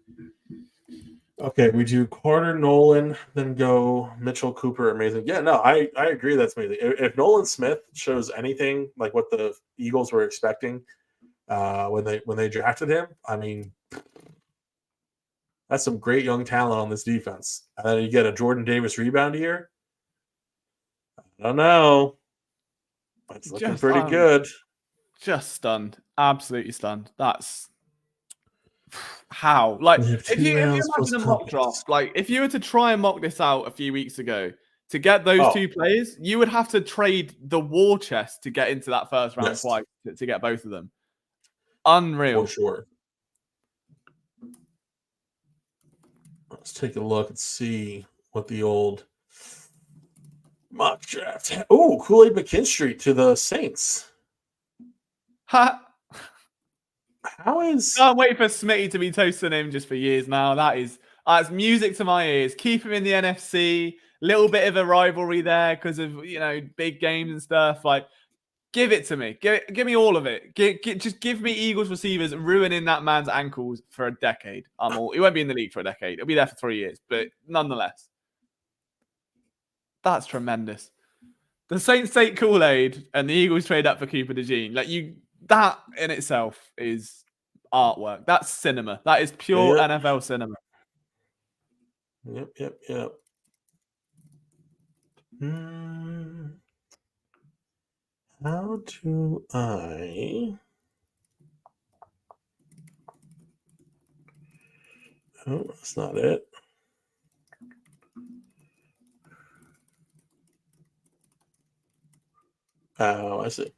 Okay, we do Carter, Nolan, then go Mitchell, Cooper. Amazing. Yeah, no, I agree. That's amazing. If Nolan Smith shows anything like what the Eagles were expecting when they drafted him, I mean, that's some great young talent on this defense. And then you get a Jordan Davis rebound here. I don't know. It's looking pretty good. Just stunned. Absolutely stunned. That's how. Like, if you imagine a mock draft, like, if you were to try and mock this out a few weeks ago, to get those 2 players, you would have to trade the war chest to get into that first round twice to get both of them. Unreal. For sure. Let's take a look and see what the old mock draft. Oh, Kool-Aid McKinstry to the Saints. Ha! How is? Can't wait for Smitty to be toasting him just for years now. That's music to my ears. Keep him in the NFC. Little bit of a rivalry there because of big games and stuff. Like, give it to me. Give me all of it. Just give me Eagles receivers ruining that man's ankles for a decade. He won't be in the league for a decade. He'll be there for 3 years, but nonetheless. That's tremendous. The Saints take Kool-Aid and the Eagles trade up for Cooper DeJean. That in itself is artwork. That's cinema. That is pure NFL cinema. Yep. How do I? Oh, that's not it. Oh, I see.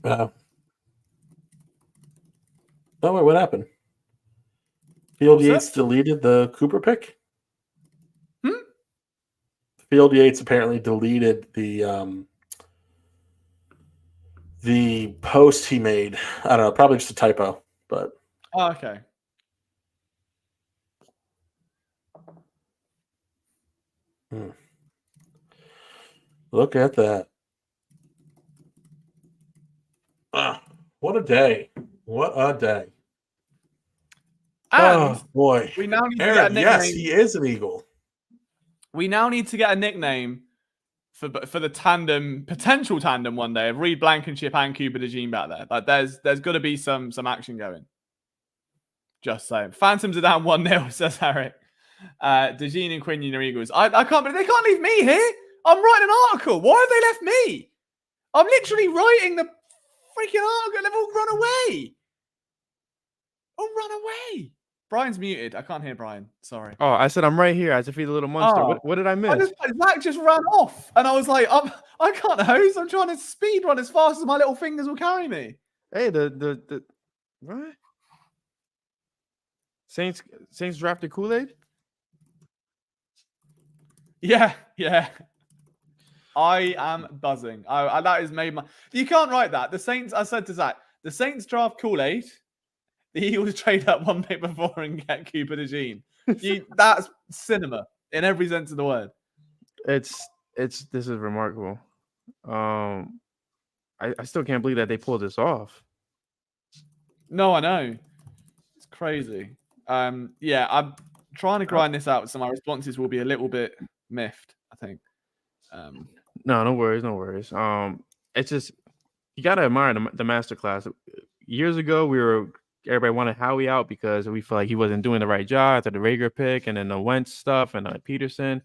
Oh, wait, what happened? Field Yates deleted the Cooper pick? Field Yates apparently deleted the post he made. I don't know, probably just a typo, but okay. Look at that. What a day. What a day. And Oh, boy. we now need to get a Aaron, nickname. yes, he is an Eagle. We now need to get a nickname for the tandem, potential tandem one day of Reed Blankenship and Cooper DeJean back there. Like there's got to be some action going. Just saying. Phantoms are down 1-0, says Eric. DeJean and Quinion are Eagles. I can't believe they can't leave me here. I'm writing an article. Why have they left me? I'm literally writing the freaking article. They've all run away. Oh, run away. Brian's muted. I can't hear Brian. Sorry. Oh, I said I'm right here. I said feed the little monster. Oh. What did I miss? Zach just ran off, and I was like, I can't host. I'm trying to speed run as fast as my little fingers will carry me. Hey, the what? Saints drafted Kool-Aid? Yeah. I am buzzing. That is made my. You can't write that. The Saints. I said to Zach, the Saints draft Kool-Aid. The Eagles trade up one pick before and get Cooper DeJean. That's cinema in every sense of the word. This is remarkable. I still can't believe that they pulled this off. No, I know. It's crazy. Yeah, I'm trying to grind this out, so my responses will be a little bit miffed, I think. No worries. It's just you gotta admire the masterclass. Years ago, everybody wanted Howie out because we felt like he wasn't doing the right job after the Rager pick and then the Wentz stuff and Peterson.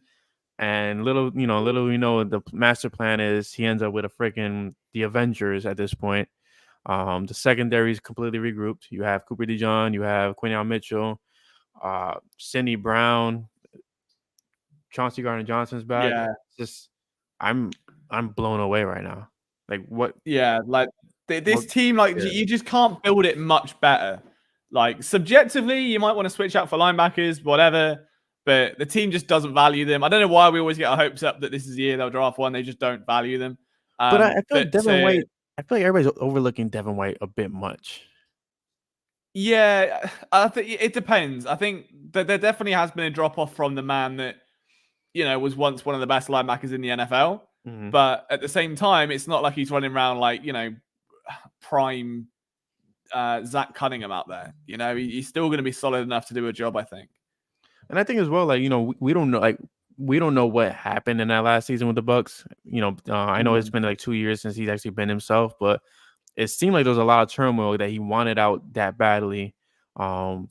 And little we know, the master plan is he ends up with the Avengers at this point. The secondary is completely regrouped. You have Cooper DeJean, you have Quinion Mitchell, Sidney Brown, Chauncey Gardner-Johnson's back. Yeah. Just I'm blown away right now. Like what? Yeah, like this team, like you just can't build it much better. Like subjectively, you might want to switch out for linebackers, whatever. But the team just doesn't value them. I don't know why we always get our hopes up that this is the year they'll draft one. They just don't value them. But I feel like Devin White. I feel like everybody's overlooking Devin White a bit much. Yeah, I think it depends. I think that there definitely has been a drop off from the man that was once one of the best linebackers in the NFL. Mm-hmm. But at the same time, it's not like he's running around like prime Zach Cunningham out there. He's still going to be solid enough to do a job, I think. And I think as well, like we don't know, we don't know what happened in that last season with the Bucks. I know it's been like 2 years since he's actually been himself, but it seemed like there was a lot of turmoil that he wanted out that badly, to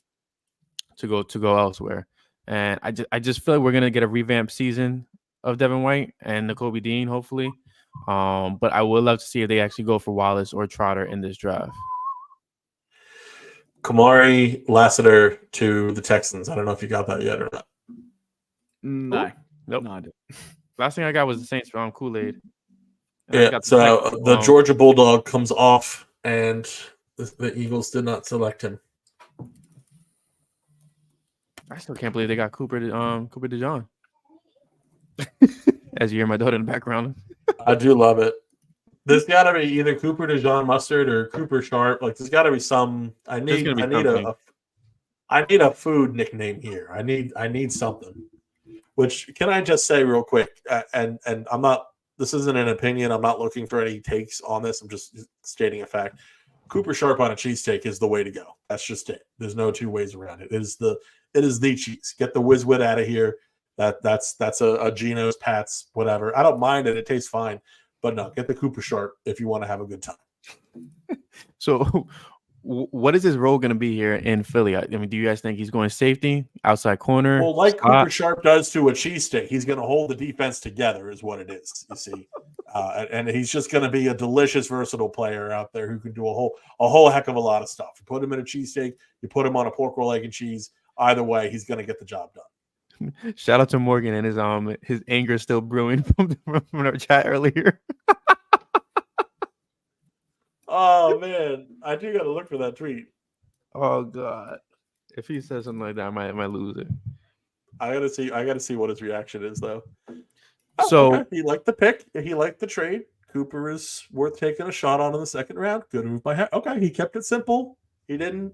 go elsewhere. And I just feel like we're gonna get a revamped season of Devin White and Nakobe Dean, hopefully. But I would love to see if they actually go for Wallace or Trotter in this draft. Kamari Lassiter to the Texans. I don't know if you got that yet or not. No. Nope. No, I didn't. Last thing I got was the Saints from Kool-Aid. Yeah, so the Georgia Bulldog comes off, and the Eagles did not select him. I still can't believe they got Cooper DeJean. As you hear my daughter in the background. I do love it. There's got to be either Cooper DeJean Mustard or Cooper Sharp. Like, there's got to be some. I need a food nickname here. I need something. Which, can I just say real quick? And I'm not. This isn't an opinion. I'm not looking for any takes on this. I'm just stating a fact. Cooper Sharp on a cheesesteak is the way to go. That's just it. There's no two ways around it. It is the cheese. Get the whiz-wit out of here. That's a Geno's, Pat's, whatever. I don't mind it. It tastes fine. But no, get the Cooper Sharp if you want to have a good time. So what is his role going to be here in Philly? I mean, do you guys think he's going safety, outside corner? Well, like Cooper Sharp does to a cheesesteak, he's going to hold the defense together is what it is, you see. And he's just going to be a delicious, versatile player out there who can do a whole heck of a lot of stuff. You put him in a cheesesteak, you put him on a pork roll, egg, and cheese. Either way, he's going to get the job done. Shout out to Morgan and his anger still brewing from our chat earlier. Oh man, I do got to look for that tweet. Oh god, if he says something like that, I might lose it. I gotta see what his reaction is though. So okay. He liked the pick. He liked the trade. Cooper is worth taking a shot on in the second round. Good move by him. Okay, he kept it simple. He didn't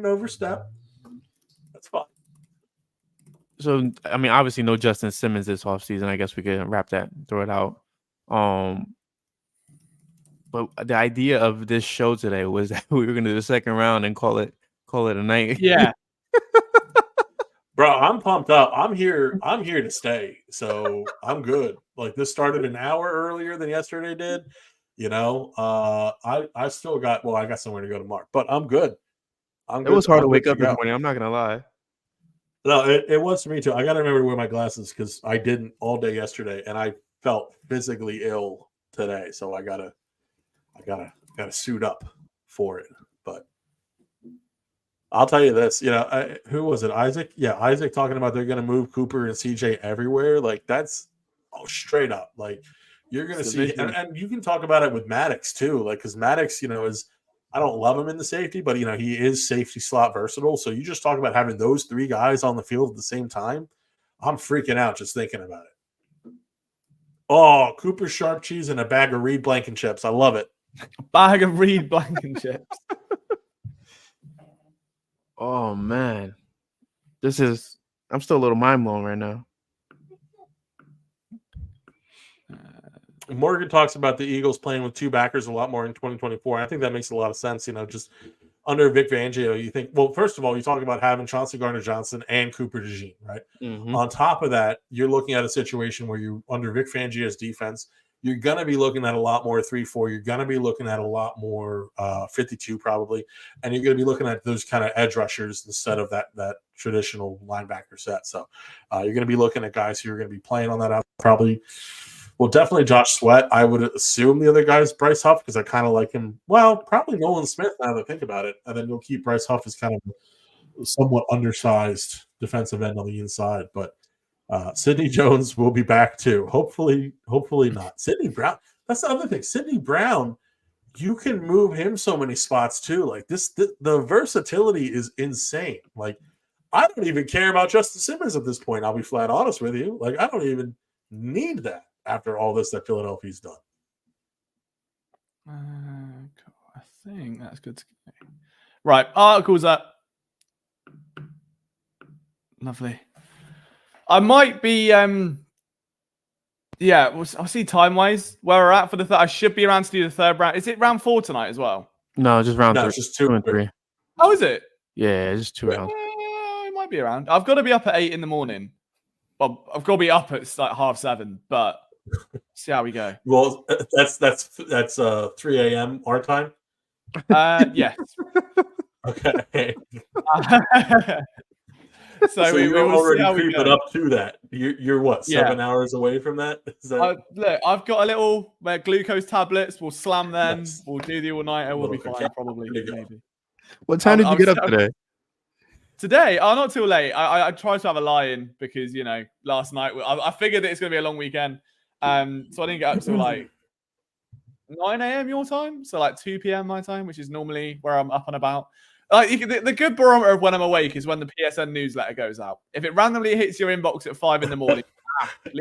overstep. That's fine. So, I mean, obviously no Justin Simmons this offseason. I guess we could throw it out. But But the idea of this show today was that we were going to do the second round and call it a night. Yeah. Bro, I'm pumped up. I'm here to stay. So I'm good. Like this started an hour earlier than yesterday did. You know, I still got I got somewhere to go tomorrow, but I'm good. It was hard to wake up in the morning. I'm not gonna lie. No, it was for me too. I got to remember to wear my glasses because I didn't all day yesterday, and I felt physically ill today. So I gotta suit up for it. But I'll tell you this, you know, who was it? Isaac? Yeah, Isaac talking about they're going to move Cooper and CJ everywhere. Like that's straight up. Like you're going to see, and you can talk about it with Maddox too. Like because Maddox, you know, I don't love him in the safety, but you know he is safety slot versatile. So you just talk about having those three guys on the field at the same time. I'm freaking out just thinking about it. Oh, Cooper sharp cheese and a bag of Reed Blankenchips. I love it. A bag of Reed Blankenchips. Oh man, I'm still a little mind blown right now. Morgan talks about the Eagles playing with two backers a lot more in 2024. I think that makes a lot of sense. You know, just under Vic Fangio, you think, well, first of all, you talk about having Chauncey Gardner-Johnson and Cooper DeJean, right? Mm-hmm. On top of that, you're looking at a situation where you under Vic Fangio's defense, you're going to be looking at a lot more 3-4. You're going to be looking at a lot more 52 probably. And you're going to be looking at those kind of edge rushers instead of that traditional linebacker set. So you're going to be looking at guys who are going to be playing on that out probably. Well, definitely Josh Sweat. I would assume the other guy is Bryce Huff because I kind of like him. Well, probably Nolan Smith now that I think about it. And then you'll keep Bryce Huff as kind of a somewhat undersized defensive end on the inside. But Sidney Jones will be back too. Hopefully not. Sidney Brown. That's the other thing. Sidney Brown, you can move him so many spots too. Like the versatility is insane. Like I don't even care about Justin Simmons at this point. I'll be flat honest with you. Like I don't even need that after all this that Philadelphia's done. I think that's good. Right, articles up. Lovely. I might be, I'll see time-wise where we're at for the third. I should be around to do the third round. Is it round 4 tonight as well? No, just round 3. It's just 2 and 3. Oh, is it? Yeah, it's just 2 rounds. I might be around. I've got to be up at 8 in the morning. Well, I've got to be up at like 7:30, but see how we go. Well, that's 3 a.m. our time. Yes. Okay. So you're will already creeping up to that. You're what, 7 hours away from that? Look, I've got a little glucose tablets. We'll slam them. Nice. We'll do the all-nighter. We'll be fine, probably. Maybe. What time did you get up today? Today? Oh, not too late. I tried to have a lie-in because, you know, last night I figured that it's going to be a long weekend. So I didn't get up till like 9 a.m. your time. So like 2 p.m. my time, which is normally where I'm up and about. The good barometer of when I'm awake is when the PSN newsletter goes out. If it randomly hits your inbox at 5 in the morning.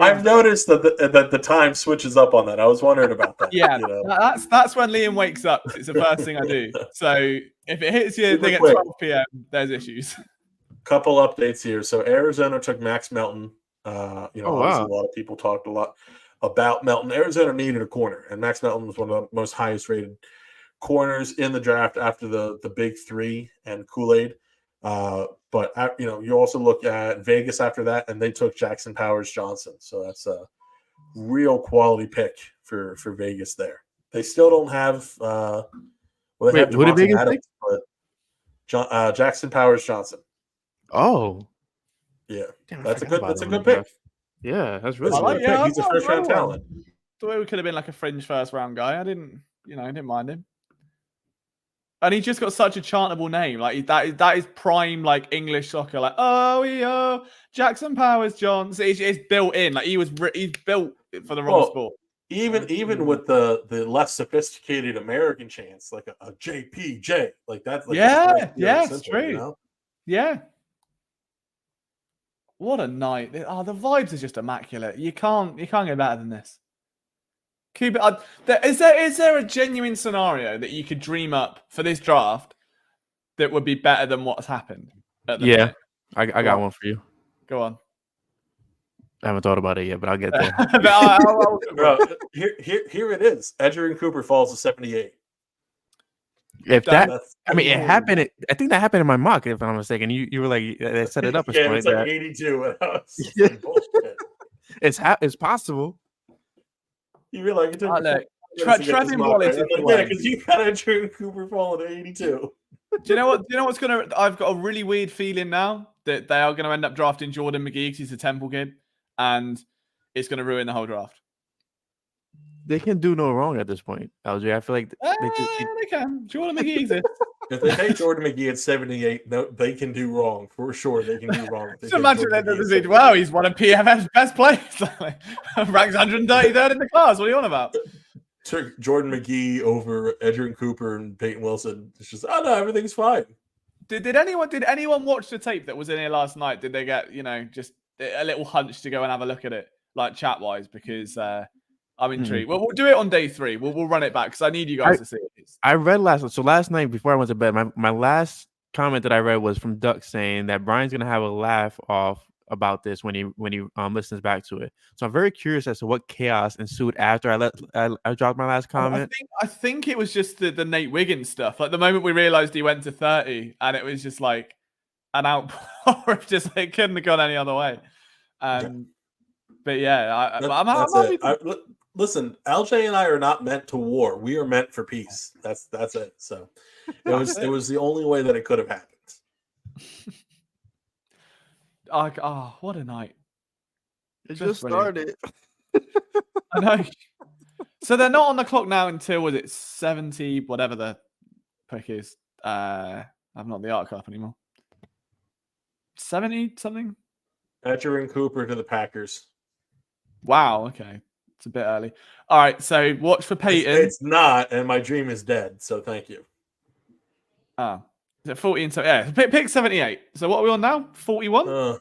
I've noticed that the time switches up on that. I was wondering about that. Yeah, you know? That's when Liam wakes up. It's the first thing I do. So if it hits your thing at 12 p.m., there's issues. Couple updates here. So Arizona took Max Melton. Obviously a lot of people talked a lot about Melton. Arizona needed a corner, and Max Melton was one of the most highest rated corners in the draft after the big three and Kool-Aid. But you also look at Vegas after that, and they took Jackson Powers Johnson. So that's a real quality pick for Vegas there. They still don't have who did Vegas Adams, but Jackson Powers Johnson. Oh. Yeah. That's a good pick. Yeah, that's really good. Yeah, he's a first round talent. Thought he could have been like a fringe first round guy. I didn't mind him. And he just got such a chantable name. Like that is prime like English soccer. Like Jackson Powers Johnson. It's built in. Like he's built for the wrong sport. Even with the less sophisticated American chants, like a JPJ, like that's like it's true. You know? Yeah. What a night! The vibes are just immaculate. You can't get better than this. Cooper, is there a genuine scenario that you could dream up for this draft that would be better than what's happened? Yeah, I got one for you. Go on. I haven't thought about it yet, but I'll get there. But I'll Bro, here it is. Edgerrin Cooper falls to 78. If that, That's I mean, it happened. I think that happened in my mock, if I'm not mistaken. You were like, they set it up. Yeah, it's like that. 82. And I was just like, bullshit. It's possible. You were like, it took Trevin Wallace. Yeah, because you got Edgerrin Cooper falling to 82. Do you know what's gonna? I've got a really weird feeling now that they are gonna end up drafting Jordan McGee because he's a Temple kid, and it's gonna ruin the whole draft. They can do no wrong at this point, LJ. I feel like they can. Jordan McGee exists. If they take Jordan McGee at 78, no, they can do wrong for sure. They can do wrong. Just imagine that. Wow, he's one of PFF's best players. Ranks 133rd in the class. What are you on about? Took Jordan McGee over Edgerrin Cooper and Peyton Wilson. It's just, oh no, everything's fine. Did anyone watch the tape that was in here last night? Did they get just a little hunch to go and have a look at it, like chat wise? Because I'm intrigued. Well, we'll do it on day 3. We'll run it back because I need you guys to see it. I read last night before I went to bed. My last comment that I read was from Duck saying that Brian's gonna have a laugh off about this when he listens back to it. So I'm very curious as to what chaos ensued after I dropped my last comment. I think it was just the Nate Wiggins stuff. Like the moment we realized he went to 30, and it was just like an outpour of just like couldn't have gone any other way. But yeah, I'm happy. Listen, LJ and I are not meant to war. We are meant for peace. That's it. So it was the only way that it could have happened. What a night. It just started. I know. So they're not on the clock now until, was it 70, whatever the pick is. I'm not the art cup anymore. 70 something? Edgerrin Cooper to the Packers. Wow, okay. It's a bit early. All right, so watch for Peyton. It's not, and my dream is dead, so thank you. Is it 40 and so yeah, pick 78. So what are we on now? 41?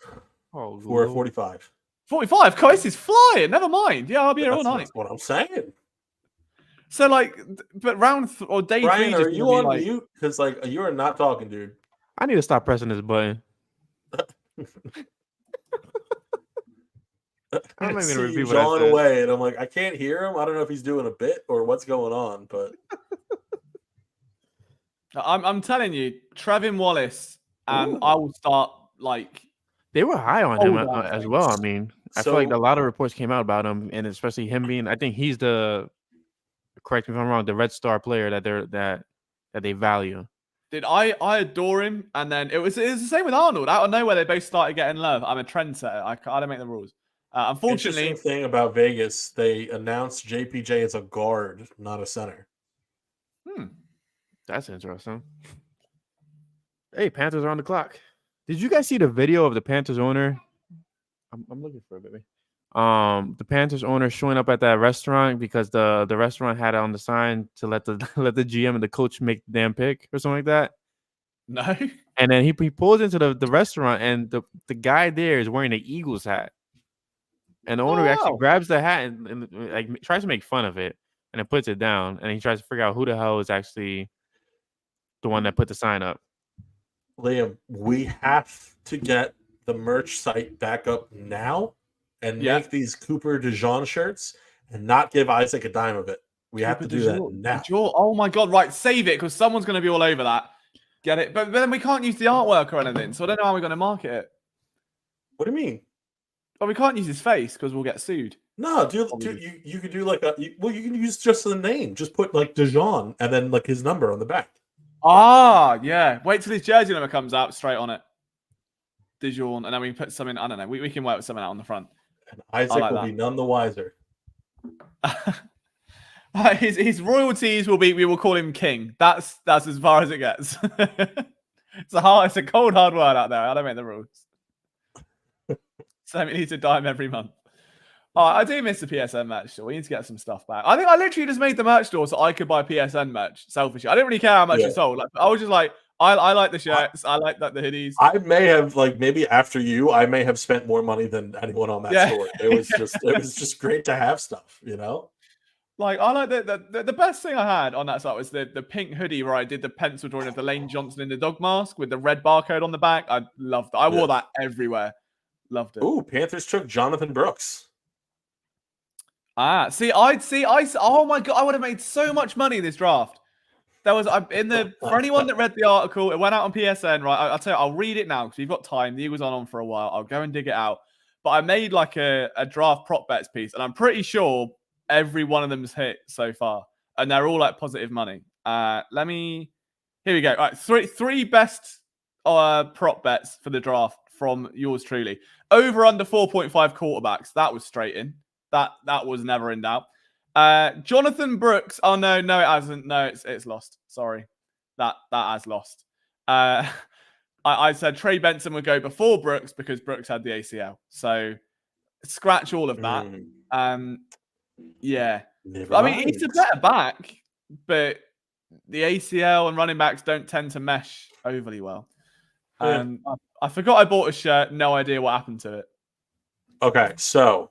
45. 45. This is flying. Never mind. Yeah, I'll be here all night. That's what I'm saying. So but round or day Brian, 3. Are you on mute? Because you are not talking, dude. I need to stop pressing this button. I'm not going to repeat what I said. Away, and I'm like, I can't hear him. I don't know if he's doing a bit or what's going on, but I'm telling you, Trevin Wallace, and I will start they were high on him as well. I mean, I feel like a lot of reports came out about him, and especially him being. I think he's correct me if I'm wrong, the Red Star player that they value. Dude, I adore him, and then it was the same with Arnold. Out of nowhere, they both started getting love. I'm a trendsetter. I don't make the rules. Unfortunately, interesting thing about Vegas, they announced JPJ as a guard, not a center. That's interesting. Hey, Panthers are on the clock. Did you guys see the video of the Panthers owner? I'm looking for it, baby. The Panthers owner showing up at that restaurant because the restaurant had it on the sign to let the GM and the coach make the damn pick or something like that. No. And then he pulls into the restaurant, and the guy there is wearing an Eagles hat. And the owner actually grabs the hat and tries to make fun of it, and then puts it down, and he tries to figure out who the hell is actually the one that put the sign up. Liam, we have to get the merch site back up now and make these Cooper DeJean shirts and not give Isaac a dime of it. We have to do that now. Oh my God, right. Save it because someone's going to be all over that. Get it? But then we can't use the artwork or anything, so I don't know how we're going to market it. What do you mean? Well, we can't use his face because we'll get sued. No, you could do you can use just the name. Just put DeJean and then his number on the back. Yeah. Wait till his jersey number comes out straight on it. DeJean, and then we put something. I don't know. We can work with something out on the front. And Isaac will be none the wiser. His royalties will be. We will call him King. That's as far as it gets. It's a cold hard word out there. I don't make the rules. So we need to dime every month. I do miss the PSN merch store. We need to get some stuff back. I think I literally just made the merch store so I could buy PSN merch selfishly. I didn't really care how much it sold. I was just like, I like the shirts. I like the hoodies. I may have maybe after you, I may have spent more money than anyone on that store. It was just great to have stuff, I like the best thing I had on that site was the pink hoodie where I did the pencil drawing of the Lane Johnson in the dog mask with the red barcode on the back. I loved that. I wore that everywhere. Loved it. Ooh, Panthers took Jonathan Brooks. Ah, oh my God, I would have made so much money this draft. There was for anyone that read the article, it went out on PSN, right? I'll tell you, I'll read it now because we've got time. The Eagles aren't on for a while. I'll go and dig it out. But I made like a draft prop bets piece, and I'm pretty sure every one of them's hit so far, and they're all like positive money. Here we go. All right, three best prop bets for the draft from yours truly. Over under 4.5 quarterbacks. That was straight in. That was never in doubt. Jonathan Brooks. Oh no, it hasn't. No, it's lost. Sorry, that has lost. I said Trey Benson would go before Brooks because Brooks had the ACL. So scratch all of that. Yeah. Never I mean, mind. he's a better back, but the ACL and running backs don't tend to mesh overly well. Yeah. I forgot I bought a shirt. No idea what happened to it. Okay, so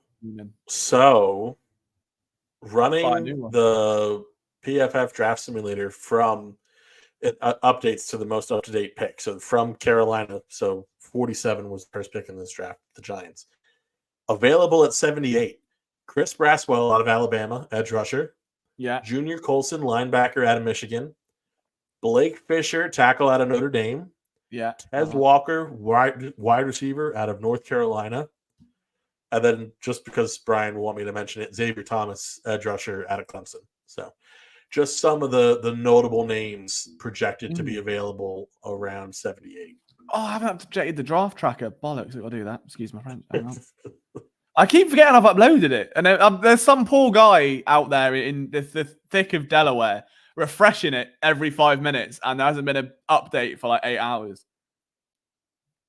running the PFF draft simulator from it updates to the most up-to-date pick. So from Carolina, so 47 was the first pick in this draft, the Giants. Available at 78, Chris Braswell out of Alabama, edge rusher. Yeah. Junior Colson, linebacker out of Michigan. Blake Fisher, tackle out of Notre Dame. Yeah. Tez Walker, wide receiver out of North Carolina. And then just because Brian will want me to mention it, Xavier Thomas, edge rusher out of Clemson. So just some of the notable names projected to be available around 78. Oh, I haven't updated the draft tracker. Bollocks, I'll do that. Excuse my French. Hang on. I keep forgetting I've uploaded it. And there's some poor guy out there in the thick of Delaware refreshing it every 5 minutes. And there hasn't been an update for like 8 hours.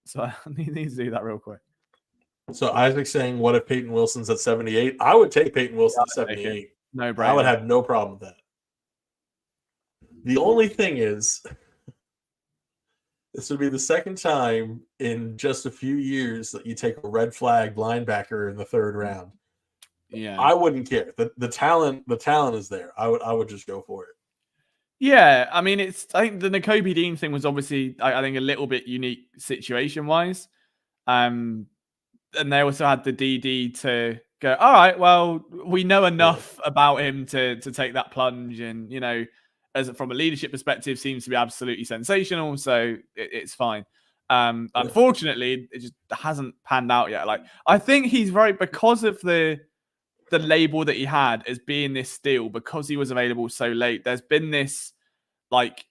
So I need to do that real quick. So Isaac's saying, what if Peyton Wilson's at 78? I would take Peyton Wilson at 78. No brainer. I would have no problem with that. The only thing is, this would be the second time in just a few years that you take a red flag linebacker in the third round. Yeah, I wouldn't care. The talent is there. I would just go for it. Yeah, I mean, I think the Cooper DeJean thing was obviously, I think, a little bit unique situation wise. And they also had the DD to go, all right, well, we know enough about him to take that plunge, and as from a leadership perspective, seems to be absolutely sensational. So it's fine. Unfortunately, it just hasn't panned out yet. Like, I think he's because of the label that he had as being this steal, because he was available so late. There's been this, like,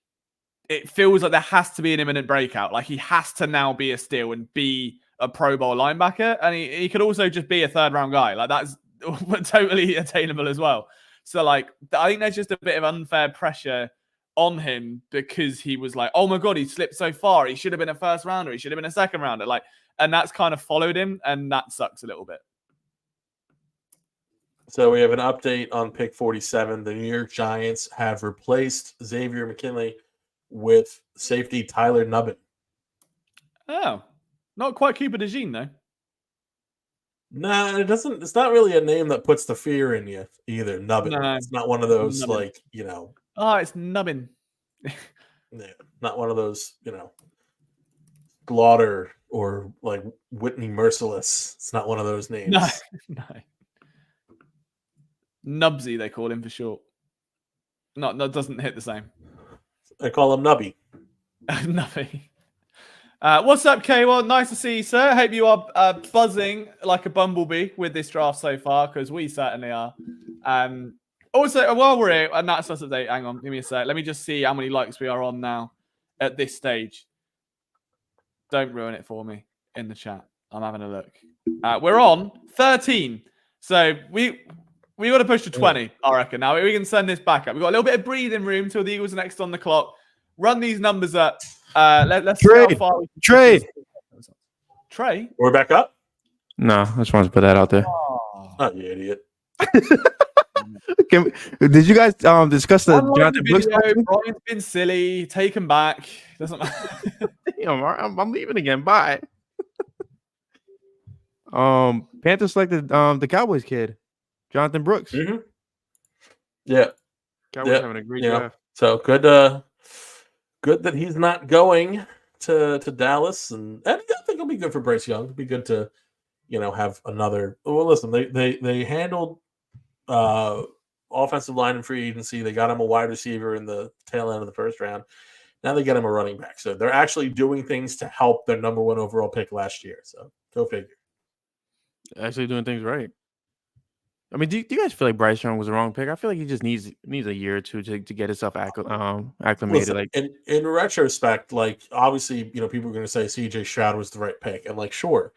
it feels like there has to be an imminent breakout. Like, he has to now be a steal and be a Pro Bowl linebacker, and he could also just be a third-round guy. Like, that's totally attainable as well. So, like, I think there's just a bit of unfair pressure on him because he was like, oh my God, he slipped so far. He should have been a first rounder. He should have been a second rounder. Like, and that's kind of followed him, and that sucks a little bit. So we have an update on pick 47. The New York Giants have replaced Xavier McKinley with safety Tyler Nubbin. Oh, not quite Cooper DeJean, though. Nah, it doesn't. It's not really a name that puts the fear in you either. Nubbin. No, it's not one of those Nubbin. Like, Oh, it's Nubbin. Yeah, not one of those, Slaughter or like Whitney Merciless. It's not one of those names. No. Nubsy, they call him for short. No, doesn't hit the same. I call him Nubby. Nubby. What's up, K1? Nice to see you, sir. Hope you are buzzing like a bumblebee with this draft so far, because we certainly are. Also, while we're here, and that's us update. Hang on, give me a sec. Let me just see how many likes we are on now at this stage. Don't ruin it for me in the chat. I'm having a look. We're on 13. So we got to push to 20, I reckon. Now we can send this back up. We've got a little bit of breathing room till the Eagles are next on the clock. Run these numbers up. Let's see how far we can Trey. We're back up? No, I just wanted to put that out there. Oh, you idiot. Did you guys discuss the Jonathan Brooks? Brian's been silly. Take him back. Doesn't matter. I'm leaving again. Bye. Panthers selected the Cowboys kid, Jonathan Brooks. Mm-hmm. Yeah. Cowboys having a great draft. So good that he's not going to Dallas, and I think it'll be good for Bryce Young. It'll be good to have another. Well, listen, they handled offensive line in free agency. They got him a wide receiver in the tail end of the first round. Now they get him a running back. So they're actually doing things to help their number 1 overall pick last year. So go figure. Actually doing things right. I mean, do you guys feel like Bryce Young was the wrong pick? I feel like he just needs a year or two to get himself acclimated. Listen, in retrospect, obviously, people are going to say C.J. Stroud was the right pick, and sure,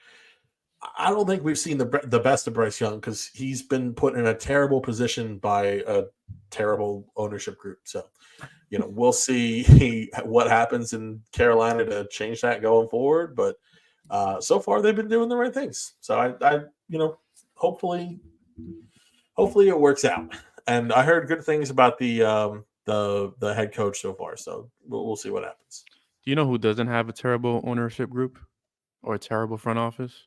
I don't think we've seen the best of Bryce Young because he's been put in a terrible position by a terrible ownership group. So, we'll see what happens in Carolina to change that going forward. But so far, they've been doing the right things. So I hopefully it works out. And I heard good things about the head coach so far. So we'll see what happens. Do you know who doesn't have a terrible ownership group or a terrible front office?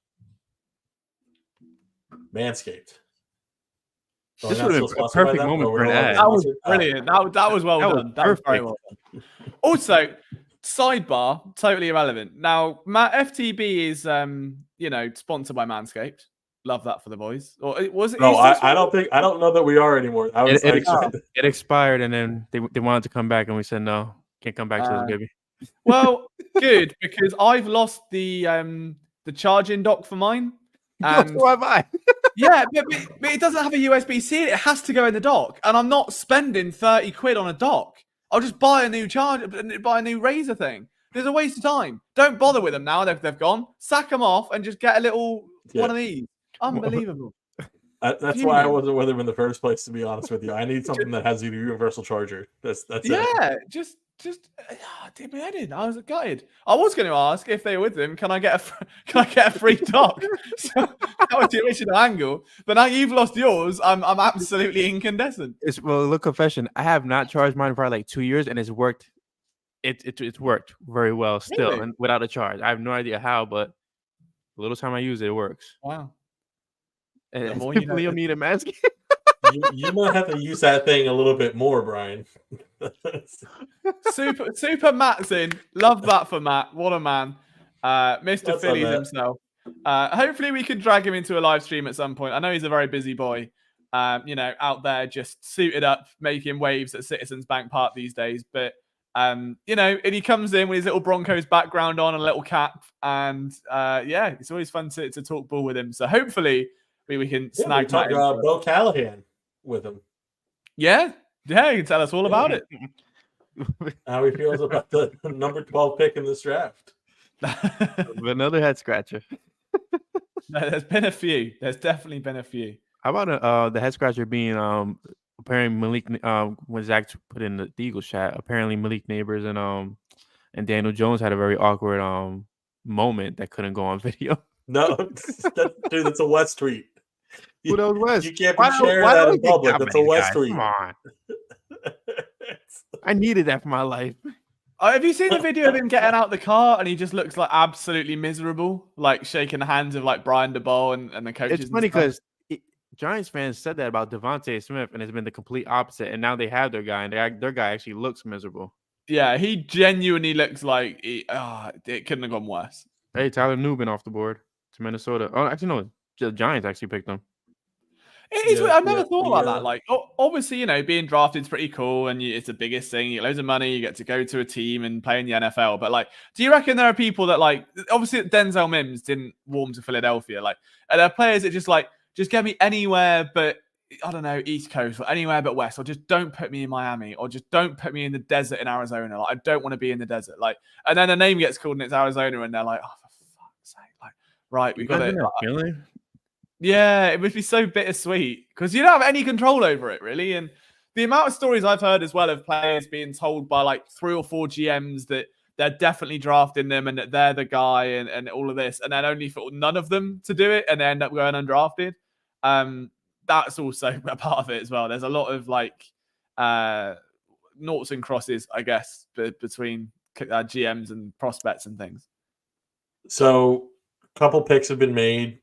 Manscaped. This would have been a perfect moment for an ad. That was brilliant. That was well done. That was very well done. Also, sidebar, totally irrelevant. Now, FTB is sponsored by Manscaped. Love that for the boys. Or was it? No, I don't know that we are anymore. It expired, and then they wanted to come back, and we said no, can't come back to this baby. Well, good, because I've lost the charging dock for mine. And so have I. Yeah, but it doesn't have a USB-C. It has to go in the dock, and I'm not spending 30 quid on a dock. I'll just buy a new charger, buy a new razor thing. There's a waste of time. Don't bother with them now. They've gone. Sack them off and just get a little one of these. Unbelievable. That's why I wasn't with him in the first place. To be honest with you, I need something that has a universal charger. That's it. Just did my head in. I was gutted. I was going to ask if they were with him. Can I get a free dock? So that was the original angle. But now you've lost yours. I'm absolutely incandescent. Look, confession. I have not charged mine for like 2 years, and it's worked. It's worked very well still, Really? and without a charge. I have no idea how, but the little time I use it, it works. Wow. And Liam need a mask. You might have to use that thing a little bit more, Brian. Super Matt's in. Love that for Matt. What a man. Mr. Phillies himself. Hopefully we can drag him into a live stream at some point. I know he's a very busy boy. Out there just suited up, making waves at Citizens Bank Park these days. But and he comes in with his little Broncos background on and a little cap. And it's always fun to talk ball with him. So hopefully we can snag Matt. Bo Callahan with him. Yeah, he can tell us all about it. How he feels about the number 12 pick in this draft. Another head scratcher. No, there's been a few. There's definitely been a few. How about the head scratcher being apparently Malik when Zach put in the Eagles chat, apparently Malik Neighbors and Daniel Jones had a very awkward moment that couldn't go on video. No, dude, that's a West tweet. Who knows West? You can't be sharing that in public. That's a West tweet. Come on. I needed that for my life. Have you seen the video of him getting out the car and he just looks like absolutely miserable, like shaking the hands of like Brian DeBoer and the coaches? It's funny because Giants fans said that about Devontae Smith, and it's been the complete opposite. And now they have their guy, and their guy actually looks miserable. Yeah, he genuinely looks like it couldn't have gone worse. Hey, Tyler Nubin off the board to Minnesota. Oh, actually, no, the Giants actually picked him. I've never thought about that. Like, obviously, being drafted is pretty cool, and it's the biggest thing. You get loads of money, you get to go to a team and play in the NFL. But like, do you reckon there are people that like, obviously, Denzel Mims didn't warm to Philadelphia. Like, are there players that just get me anywhere but I don't know, East Coast or anywhere but West, or just don't put me in Miami, or just don't put me in the desert in Arizona. Like, I don't want to be in the desert. Like, and then a name gets called and it's Arizona, and they're like, oh, for fuck's sake! Like, right, we got it. Really? Yeah, it would be so bittersweet because you don't have any control over it, really. And the amount of stories I've heard as well of players being told by like 3 or 4 GMs that they're definitely drafting them and that they're the guy and all of this, and then only for none of them to do it and they end up going undrafted. That's also a part of it as well. There's a lot of like noughts and crosses, I guess, between GMs and prospects and things. So a couple picks have been made.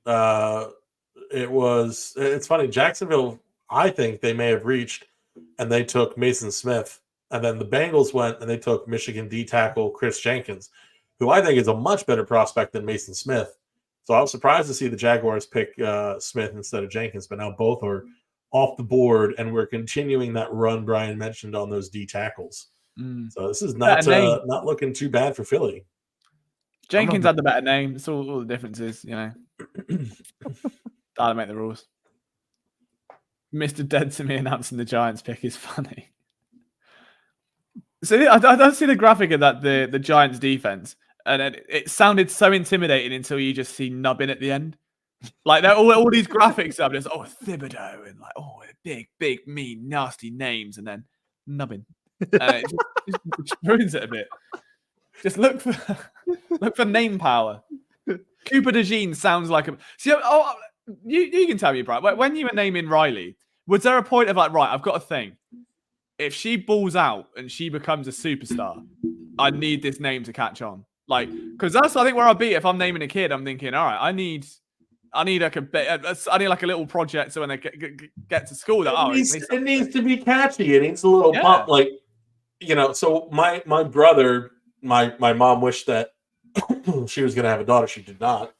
It's funny. Jacksonville, I think they may have reached, and they took Mason Smith. And then the Bengals went and they took Michigan D tackle Chris Jenkins, who I think is a much better prospect than Mason Smith. So I was surprised to see the Jaguars pick Smith instead of Jenkins, but now both are off the board, and we're continuing that run Brian mentioned on those D tackles. So this is not looking too bad for Philly. Jenkins had the better name. That's all the differences, you know. That'll make the rules. Mr. Dead to me announcing the Giants pick is funny. So I don't see the graphic of that the Giants defense, and it sounded so intimidating until you just see Nubbin at the end. Like they're all these graphics up, just Thibodeau and like big mean nasty names, and then Nubbin. It just ruins it a bit. Just look for name power. Cooper DeJean sounds like a. See, you can tell me, Brian. When you were naming Riley, was there a point of like, right, I've got a thing. If she balls out and she becomes a superstar, I need this name to catch on. Like, because that's I think where I'll be if I'm naming a kid. I'm thinking, all right, I need like a little project so when they get to school. It needs to be catchy. It needs a little pop, like So my brother, my mom wished that she was going to have a daughter. She did not.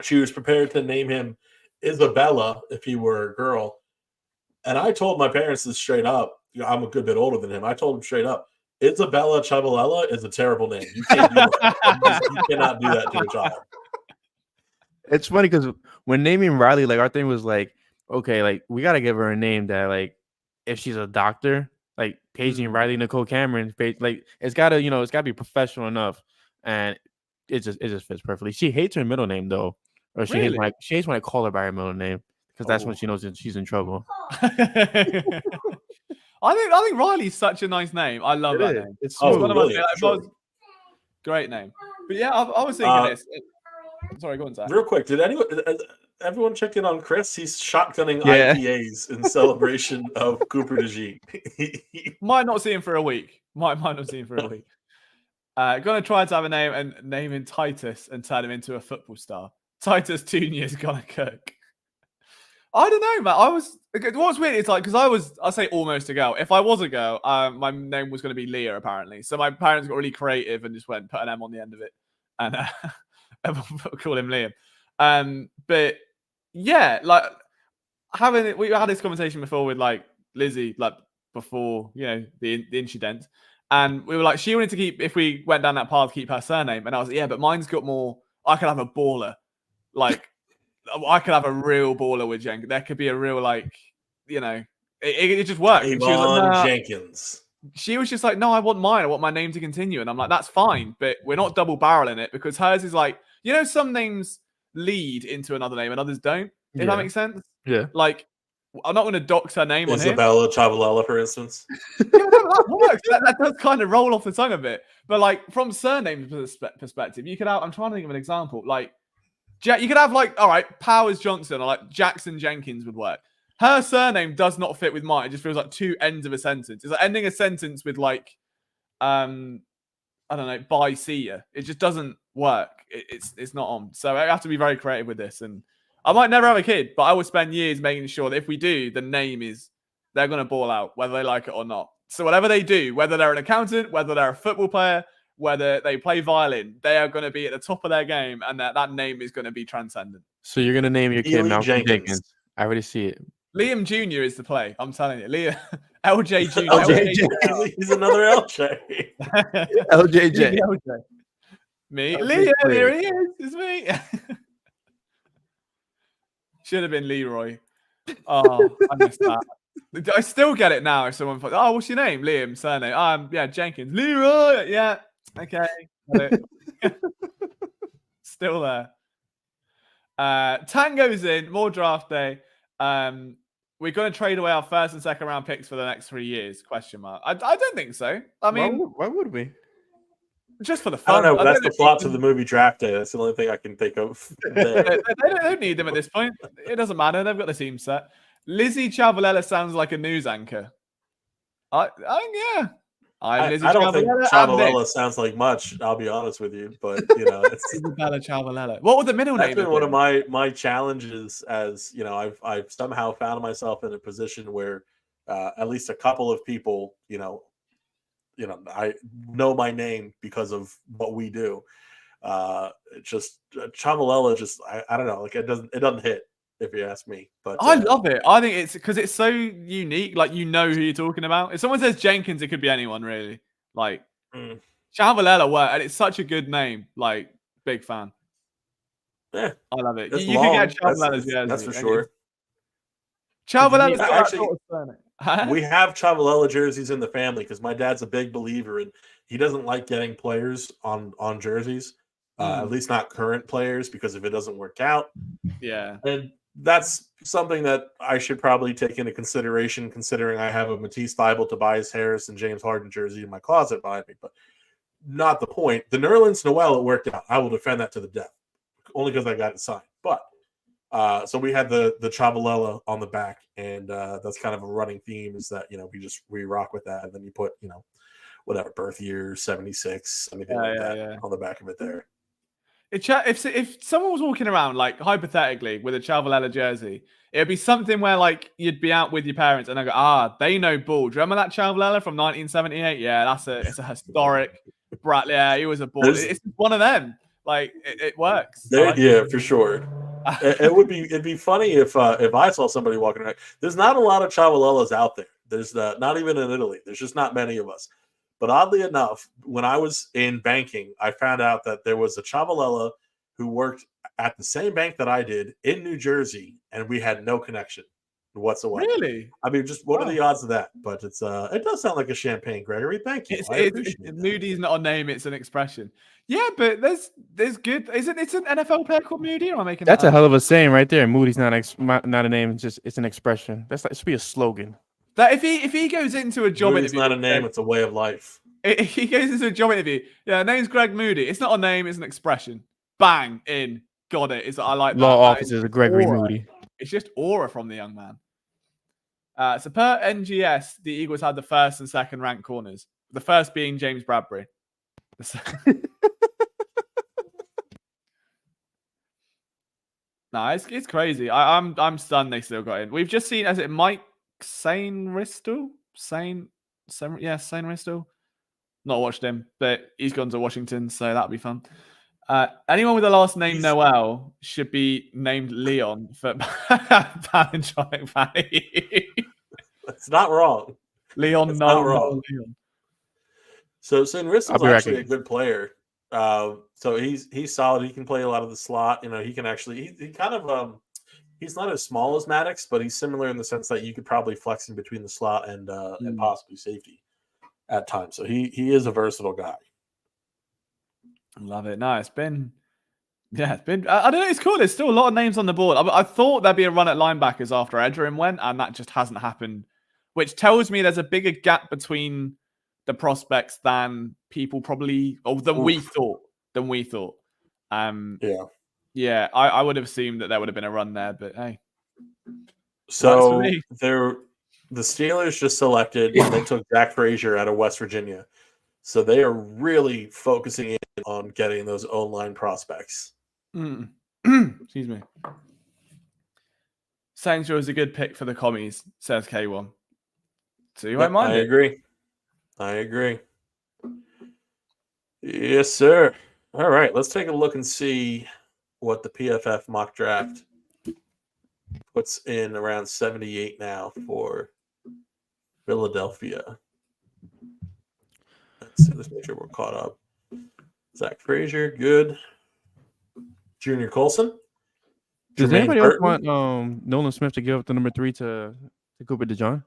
She was prepared to name him Isabella if he were a girl. And I told my parents this straight up. I'm a good bit older than him. I told him straight up, Isabella Chavalella is a terrible name. You can't do that. You cannot do that to a child. It's funny because when naming Riley, like our thing was like, okay, like we got to give her a name that like if she's a doctor, like Paige Riley Nicole Cameron, like it's gotta be professional enough, and it just fits perfectly. She hates her middle name though, or she hates when I call her by her middle name because that's when she knows that she's in trouble. I think Riley's such a nice name. I love that name. It's one of my great name. But yeah, I was thinking this. Sorry, go on, Zach. Real quick, did everyone check in on Chris? He's shotgunning IPAs in celebration of Cooper DeJean. Might not see him for a week. Might not see him for a week. Gonna try to have a name and name him Titus and turn him into a football star. Titus Junior's gonna cook. I don't know, man. What's weird is like because I say almost a girl. If I was a girl, my name was going to be Leah apparently. So my parents got really creative and just went put an M on the end of it, and call him Liam. But yeah, like we had this conversation before with like Lizzie, like before the incident, and we were like she wanted to keep if we went down that path keep her surname, and I was like, yeah, but mine's got more. I could have a baller, like. I could have a real baller with Jenkins. There could be a real, it just worked. She was like, Jenkins. She was just like, no, I want mine. I want my name to continue. And I'm like, that's fine, but we're not double barreling it because hers is like, some names lead into another name and others don't. If that makes sense? Yeah. Like, I'm not going to dox her name on here. Isabella Chavalella, for instance. That works. That does kind of roll off the tongue a bit. But like, from surname perspective, you could have, I'm trying to think of an example. Like, you could have all right, Powers Johnson or like Jackson Jenkins would work. Her surname does not fit with mine. It just feels like two ends of a sentence. It's like ending a sentence with I don't know, bye, see ya. It just doesn't work. It's not on. So I have to be very creative with this. And I might never have a kid, but I will spend years making sure that if we do, the name is they're going to ball out, whether they like it or not. So whatever they do, whether they're an accountant, whether they're a football player, whether they play violin, they are going to be at the top of their game, and that name is going to be transcendent. So you're going to name your kid Malcolm Jenkins. I already see it. Liam Jr. is the play. I'm telling you. LJ Jr. LJ. He's another LJ. LJJ. LJ. Me. Liam, here he is. It's me. Should have been Leroy. Oh, I missed that. I still get it now if someone thought, oh, what's your name? Liam, surname. Yeah, Jenkins. Leroy. Yeah. Okay. Still there. Tango's in. More draft day. We're going to trade away our first and second round picks for the next 3 years? Question mark. I don't think so. I mean, why would we? Just for the fun. I don't know. That's the plot to the movie Draft Day. That's the only thing I can think of. They don't need them at this point. It doesn't matter. They've got the team set. Lizzie Chavalella sounds like a news anchor. Yeah. I don't think Chavalella sounds like much. I'll be honest with you, but it's Isabella Chavalella. What was the middle name? That's been one of my challenges. As I've somehow found myself in a position where at least a couple of people, I know my name because of what we do. Just Chavalella, just I don't know, like it doesn't hit if you ask me. But I love it. I think it's because it's so unique. Like you know who you're talking about. If someone says Jenkins, it could be anyone really. Like Chavalella work, and it's such a good name. Like big fan. yeah, I love it. it's You long. could get Chavalella's jersey. That's for sure. Chavalella's actually. Huh? We have Chavalella jerseys in the family because my dad's a big believer and he doesn't like getting players on jerseys, at least not current players, because if it doesn't work out, and that's something that I should probably take into consideration, considering I have a Matisse Thybulle, Tobias Harris, and James Harden jersey in my closet behind me. But not the point. The Nerlens Noel, it worked out. I will defend that to the death, only because I got it signed. But so we had the Chavalella on the back, and that's kind of a running theme is that we rock with that, and then you put whatever birth year 76, anything on the back of it there. If someone was walking around, like hypothetically, with a Chavalella jersey, it'd be something where like you'd be out with your parents and I go, they know ball. Do you remember that Chavalella from 1978? Yeah, it's a historic Bradley. Yeah, he was a ball. It's one of them. Like it works. For sure. It'd be funny if I saw somebody walking around. There's not a lot of Chavalellas out there. There's not even in Italy. There's just not many of us. But oddly enough, when I was in banking, I found out that there was a Chavalella who worked at the same bank that I did in New Jersey, and we had no connection whatsoever. Really? I mean, just what are the odds of that? But it does sound like a champagne, Gregory. Thank you. Moody's not a name; it's an expression. Yeah, but there's good. Isn't it's an NFL player called Moody? Or am I making that's a hell of a saying right there? Moody's not a name; it's an expression. It should be a slogan. That if he goes into a job Moody's interview, not a name; it's a way of life. If he goes into a job interview, name's Greg Moody. It's not a name; it's an expression. Bang in, got it. I like that. Law offices of Gregory Moody. It's just aura from the young man. So per NGS, the Eagles had the first and second ranked corners. The first being James Bradbury. No, it's crazy. I'm stunned they still got in. We've just seen, as it Mike Sainristil? Sainristil. Not watched him, but he's gone to Washington, so that'll be fun. Anyone with the last name Noel should be named Leon for Palintronic Fanny. That's not wrong. Leon, that's no, not wrong. Leon. So Sainristil's actually a good player. So he's solid. He can play a lot of the slot. He can actually he kind of he's not as small as Maddox, but he's similar in the sense that you could probably flex in between the slot and possibly safety at times. So he is a versatile guy. Love it. No, it's been I don't know. It's cool. There's still a lot of names on the board. I thought there'd be a run at linebackers after Edgerrin went, and that just hasn't happened, which tells me there's a bigger gap between the prospects than people probably, or than we thought. Yeah. I would have assumed that there would have been a run there, but hey. So the Steelers just selected. They took Zach Frazier out of West Virginia, so they are really focusing in on getting those O-line prospects. Excuse me. Saints was a good pick for the commies, says K1. So you won't mind it. I agree. Yes, sir. All right, let's take a look and see what the PFF mock draft puts in around 78 now for Philadelphia. Let's make sure we're caught up. Zach Frazier, good. Junior Colson. Does anybody else want Nolan Smith to give up the number 3 to Cooper DeJean?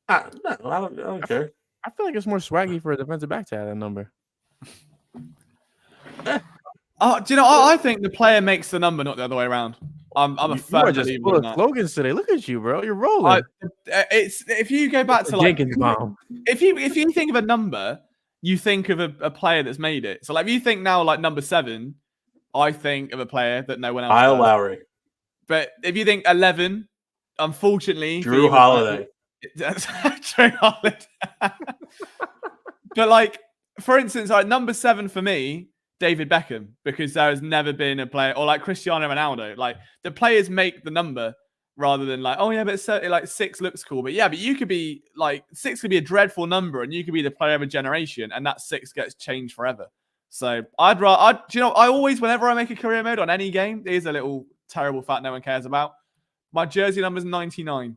No, I don't care. I feel like it's more swaggy for a defensive back to have that number. Oh, do you know? I think the player makes the number, not the other way around. I'm a fan of just full of slogans today. Look at you, bro. You're rolling. If you go back to like Jenkins bomb. If you think of a number, you think of a player that's made it. So like if you think now like number 7, I think of a player that no one else Kyle does. Lowry. But if you think 11, unfortunately, Drew Holiday. That's Drew Holiday. But like, for instance, like number 7 for me, David Beckham, because there has never been a player, or like Cristiano Ronaldo. Like the players make the number, rather than like, oh yeah, but like 6 looks cool. But yeah, but you could be like 6 could be a dreadful number, and you could be the player of a generation, and that 6 gets changed forever. So I'd rather, do you know, I always, whenever I make a career mode on any game, here's a little terrible fact no one cares about. My jersey number's 99.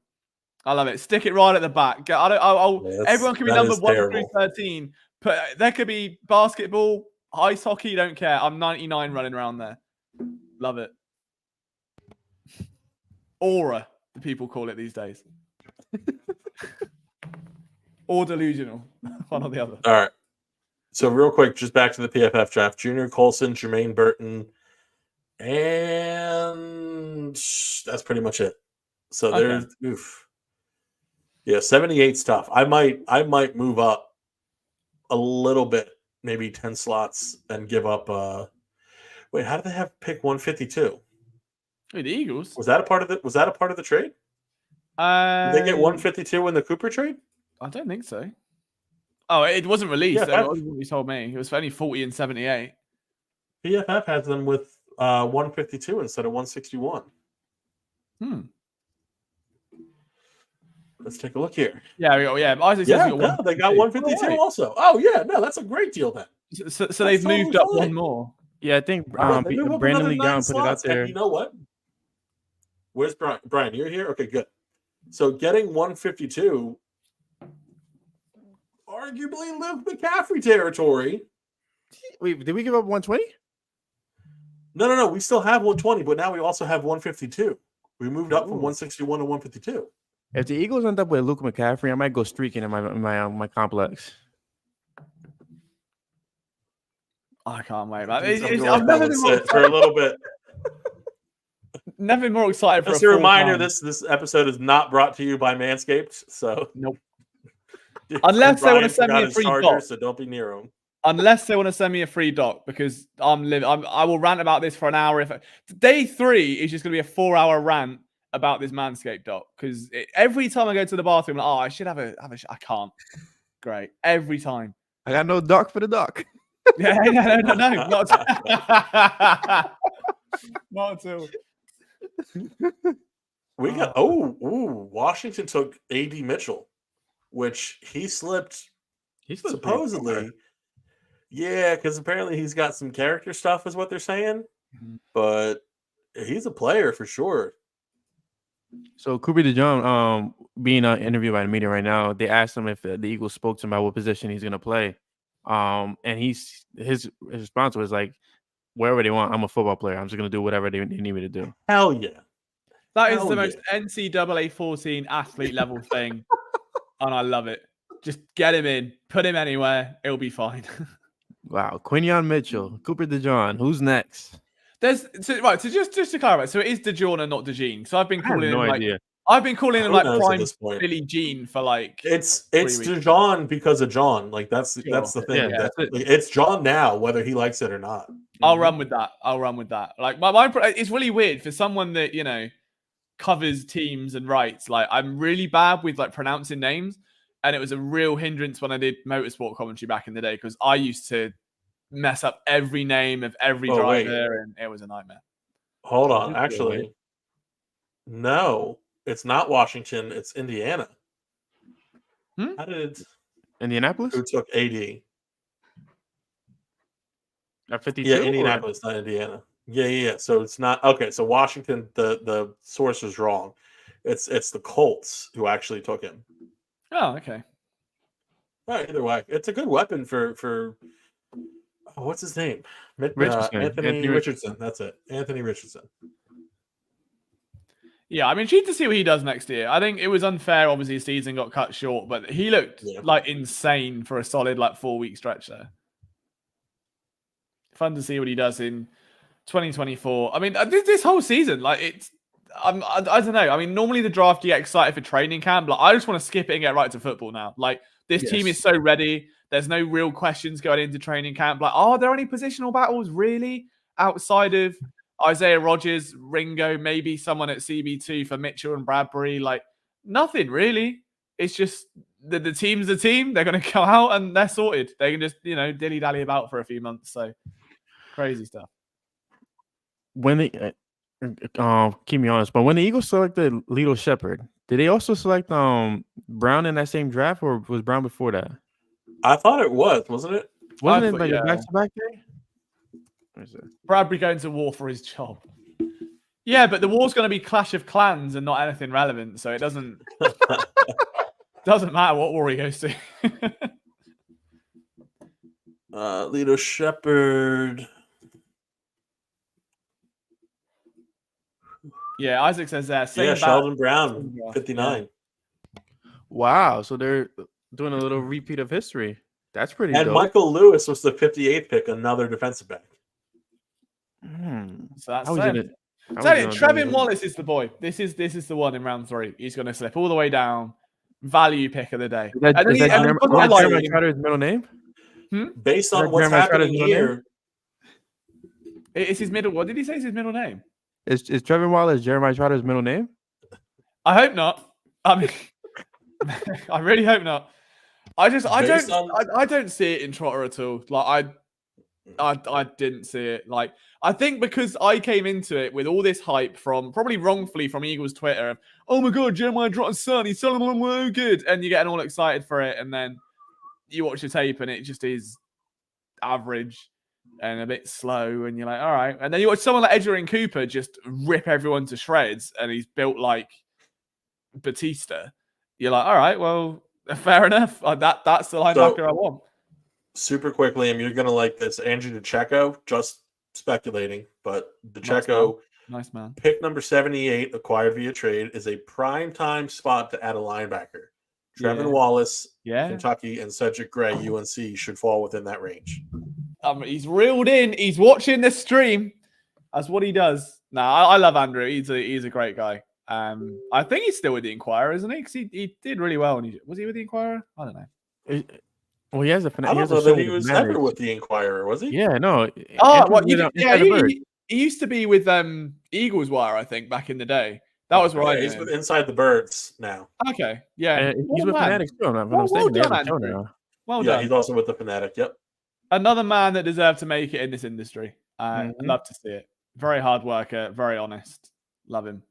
I love it. Stick it right at the back. Everyone can be number 1 through 13. But there could be basketball, ice hockey, don't care. I'm 99 running around there. Love it. Aura, the people call it these days. Or delusional. One or the other. All right. So real quick, just back to the PFF draft. Junior Colson, Jermaine Burton, and that's pretty much it. So there's yeah, 78 stuff. I might move up a little bit, maybe 10 slots, and give up wait, how did they have pick 152? Wait, the Eagles? Was that a part of the trade? Did they get 152 in the Cooper trade? I don't think so. Oh, it wasn't released. Yeah, It wasn't what you told me. It was only 40 and 78. PFF has them with 152 instead of 161. Let's take a look here. Yeah, Isaac says they got 152 also. Oh yeah, no, that's a great deal then. So they've moved up one more. Yeah, I think Brandon Lee Gown put it out there. And you know what? Where's Brian? Brian, you're here? Okay, good. So getting 152 arguably Luke McCaffrey territory. Wait, did we give up 120? No. We still have 120, but now we also have 152. We moved up from 161 to 152. If the Eagles end up with Luke McCaffrey, I might go streaking in my complex. I can't wait, man. I've never been more for a little bit. Never been more excited for Just a reminder, this episode is not brought to you by Manscaped. So nope. Unless they want to send me a free doc, so don't be near them. Unless they want to send me a free doc, because I will rant about this for an hour. Day 3 is just going to be a 4-hour rant about this Manscaped doc, because every time I go to the bathroom, I'm like, I should have a. I can't. Great, every time. I got no doc for the doc. Yeah, no, not at all. We got Washington took AD Mitchell, which he slipped supposedly. Yeah, because apparently he's got some character stuff, is what they're saying. But he's a player for sure. So Cooper DeJean, being interviewed by the media right now, they asked him if the Eagles spoke to him about what position he's going to play. And his response was like, wherever they want, I'm a football player. I'm just going to do whatever they need me to do. Hell yeah. That is the most NCAA 14 athlete level thing. And I love it. Just get him in, put him anywhere. It'll be fine. Wow. Quinyon Mitchell, Cooper DeJean. Who's next? So just to clarify, so it is DeJean and not DeJean. So I've been calling him idea. I've been calling him like prime Billy Jean for like it's DeJean because of John. Like that's the thing. Yeah, it's John now, whether he likes it or not. I'll run with that. Like my it's really weird for someone that covers teams and writes. Like I'm really bad with like pronouncing names, and it was a real hindrance when I did motorsport commentary back in the day because I used to mess up every name of every driver, and it was a nightmare. Hold on, actually, no. It's not Washington. It's Indiana. How did Indianapolis? Who took AD? At 52? Yeah, Indianapolis, not Indiana. Yeah. So it's not okay. So Washington, the source is wrong. It's the Colts who actually took him. Oh, okay. Well, either way, it's a good weapon for what's his name? Anthony Richardson. That's it. Anthony Richardson. Yeah, I'm intrigued to see what he does next year. I think it was unfair. Obviously, his season got cut short, but he looked like insane for a solid 4-week stretch there. Fun to see what he does in 2024. I mean, this whole season, I don't know. I mean, normally the draft you get excited for training camp. I just want to skip it and get right to football now. This team is so ready. There's no real questions going into training camp. Are there any positional battles really outside of Isaiah Rodgers, Ringo, maybe someone at CB2 for Mitchell and Bradbury? Nothing really. It's just the team's the team. They're going to come out and they're sorted. They can just, dilly-dally about for a few months. So crazy stuff. When Keep me honest, but when the Eagles selected Lito Shepherd, did they also select Brown in that same draft, or was Brown before that? I thought it wasn't it? Wasn't I it thought- like yeah. a back-to-back day? Let me see. Bradbury going to war for his job. Yeah, but the war's going to be Clash of Clans and not anything relevant, so it doesn't matter what war he goes to. Lito Shepherd. Yeah, Isaac says there. Yeah, Sheldon Brown, 59. Wow, so they're doing a little repeat of history. That's pretty And dope. Michael Lewis was the 58th pick, another defensive back. So that's I was it. gonna- I Tell was you, gonna Trevin do- Wallace is the boy. This is the one in round 3. He's going to slip all the way down. Value pick of the day. Is that And then he- and he Jeremiah doesn't like- Jeremiah Troutter's middle name? Based on that what's Jeremiah happening Troutter's middle here, It's his middle. What did he say is his middle name? Is Trevin Wallace Jeremiah Troutter's middle name? I hope not. I mean, I really hope not. I don't see it in Trotter at all. Like I didn't see it. Like I think because I came into it with all this hype from probably wrongfully from Eagles Twitter. Of, oh my god, Jeremiah Trotter's son, he's so good, and you're getting all excited for it, and then you watch the tape and it just is average and a bit slow, and you're like, all right. And then you watch someone like Edger and Cooper just rip everyone to shreds, and he's built like Batista. You're like, all right, well, fair enough. That's the linebacker I want. super quickly, and you're going to like this. Andrew DeCecco, just speculating, but DeCecco, Nice man. pick number 78, acquired via trade, is a prime time spot to add a linebacker. Trevin Wallace, Kentucky, and Cedric Gray, UNC, should fall within that range. He's reeled in. He's watching the stream. That's what he does. I love Andrew. He's a great guy. I think he's still with the Inquirer, isn't he? Because he did really well. Was he with the Inquirer? I don't know. Well, he has a. I don't know that he was ever with the Inquirer, was he? Yeah, no. He used to be with Eagles Wire, I think, back in the day. That was right. He's with Inside the Birds now. Okay, yeah. He's with Fanatics too. Well done. He's also with the Fanatic. Yep. Another man that deserved to make it in this industry. I'd love to see it. Very hard worker, very honest. Love him.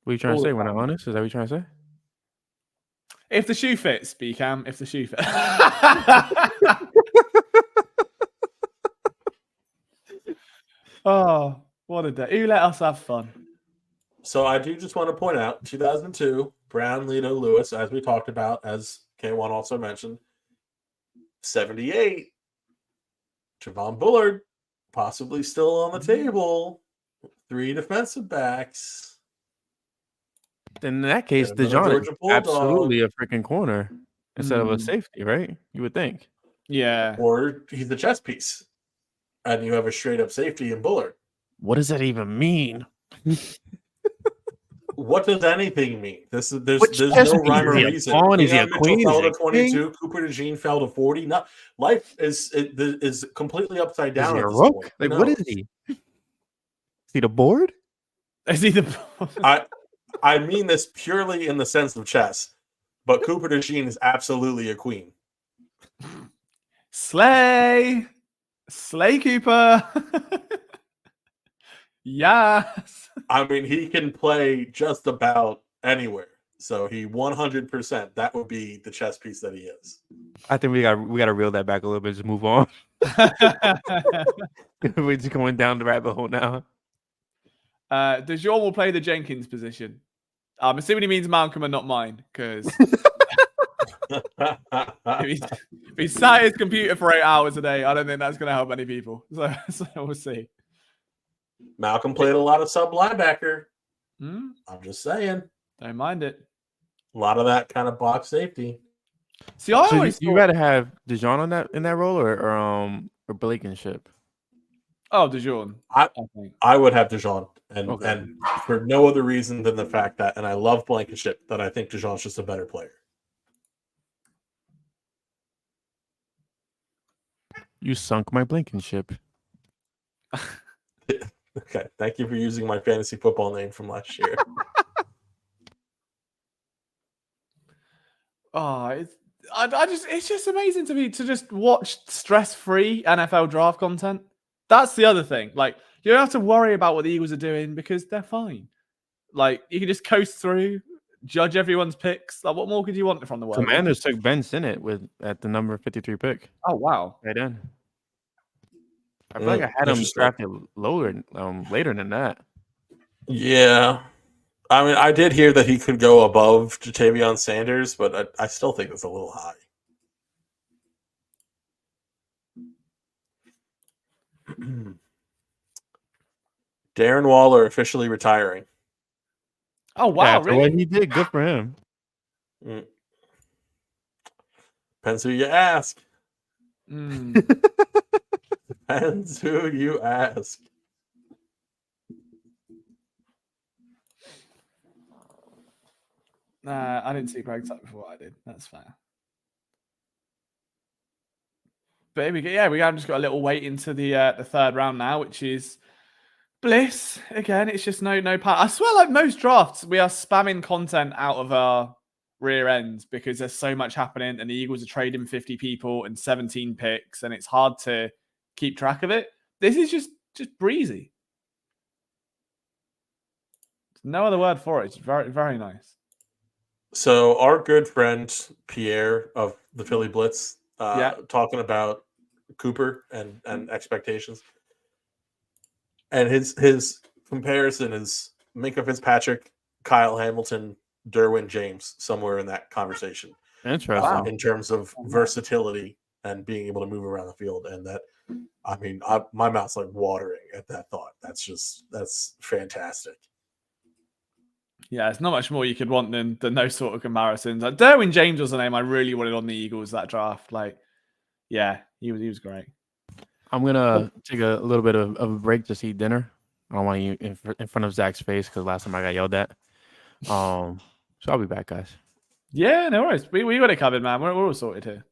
What are you trying to say? When I'm honest, is that what you're trying to say? If the shoe fits, B-Cam. If the shoe fits. Oh, what a day. Who let us have fun? So I do just want to point out, 2002, Brown, Lito, Lewis, as we talked about, as K1 also mentioned. 78, Javon Bullard, possibly still on the table. 3 defensive backs. In that case, DeJean is absolutely a freaking corner instead of a safety, right? You would think. Yeah. Or he's the chess piece. And you have a straight up safety in Bullard. What does that even mean? What does anything mean? There's no rhyme or reason. Is he a queen? Fell to 22. Cooper DeJean fell to 40. Life is completely upside down. Is he a rook? Like, what is he? Is he the board? Is he the I mean this purely in the sense of chess, but Cooper DeJean is absolutely a queen. Slay Cooper. Yes. I mean, he can play just about anywhere. So he 100%. That would be the chess piece that he is. I think we got to reel that back a little bit. Just move on. We're just going down the rabbit hole now. DeJean will play the Jenkins position. I'm assuming he means Malcolm and not mine, because if he's sat at his computer for 8 hours a day, I don't think that's going to help many people. So we'll see. Malcolm played a lot of sub linebacker. I'm just saying. Don't mind it. A lot of that kind of box safety. See, I always you rather have DeJean in that role or Blankenship? Oh, DeJean. I would have DeJean, and for no other reason than the fact that, and I love Blankenship, that I think DeJean's just a better player. You sunk my Blankenship. Okay, thank you for using my fantasy football name from last year. It's just amazing to me to just watch stress-free NFL draft content. That's the other thing. Like, You don't have to worry about what the Eagles are doing because they're fine. Like, you can just coast through, judge everyone's picks. Like, what more could you want from the world? Commanders took Ben Sinnott at the number 53 pick. Oh, wow. Right then. I feel like I had him drafted later than that. Yeah. I mean, I did hear that he could go above Jatavion Sanders, but I still think it's a little high. Darren Waller officially retiring. Oh, wow, really? What he did, good for him. Depends who you ask. Depends who you ask. I didn't see Greg's up before I did. That's fair. But we just got a little wait into the third round now, which is bliss. Again, it's just no part. I swear, like most drafts, we are spamming content out of our rear ends because there's so much happening, and the Eagles are trading 50 people and 17 picks, and it's hard to keep track of it. This is just breezy. There's no other word for it. It's very, very nice. So our good friend Pierre of the Philly Blitz, talking about Cooper and expectations, and his comparison is Minkah Fitzpatrick, Kyle Hamilton, Derwin James, somewhere in that conversation. Interesting. In terms of versatility and being able to move around the field, and that, I mean, my mouth's like watering at that thought. That's fantastic. Yeah, it's not much more you could want than those sort of comparisons. Like, Derwin James was the name I really wanted on the Eagles that draft. Like, yeah, he was great. I'm gonna take a little bit of a break to eat dinner. I don't want you in front of Zach's face because last time I got yelled at. So I'll be back, guys. Yeah, no worries. We got it covered, man. We're all sorted here.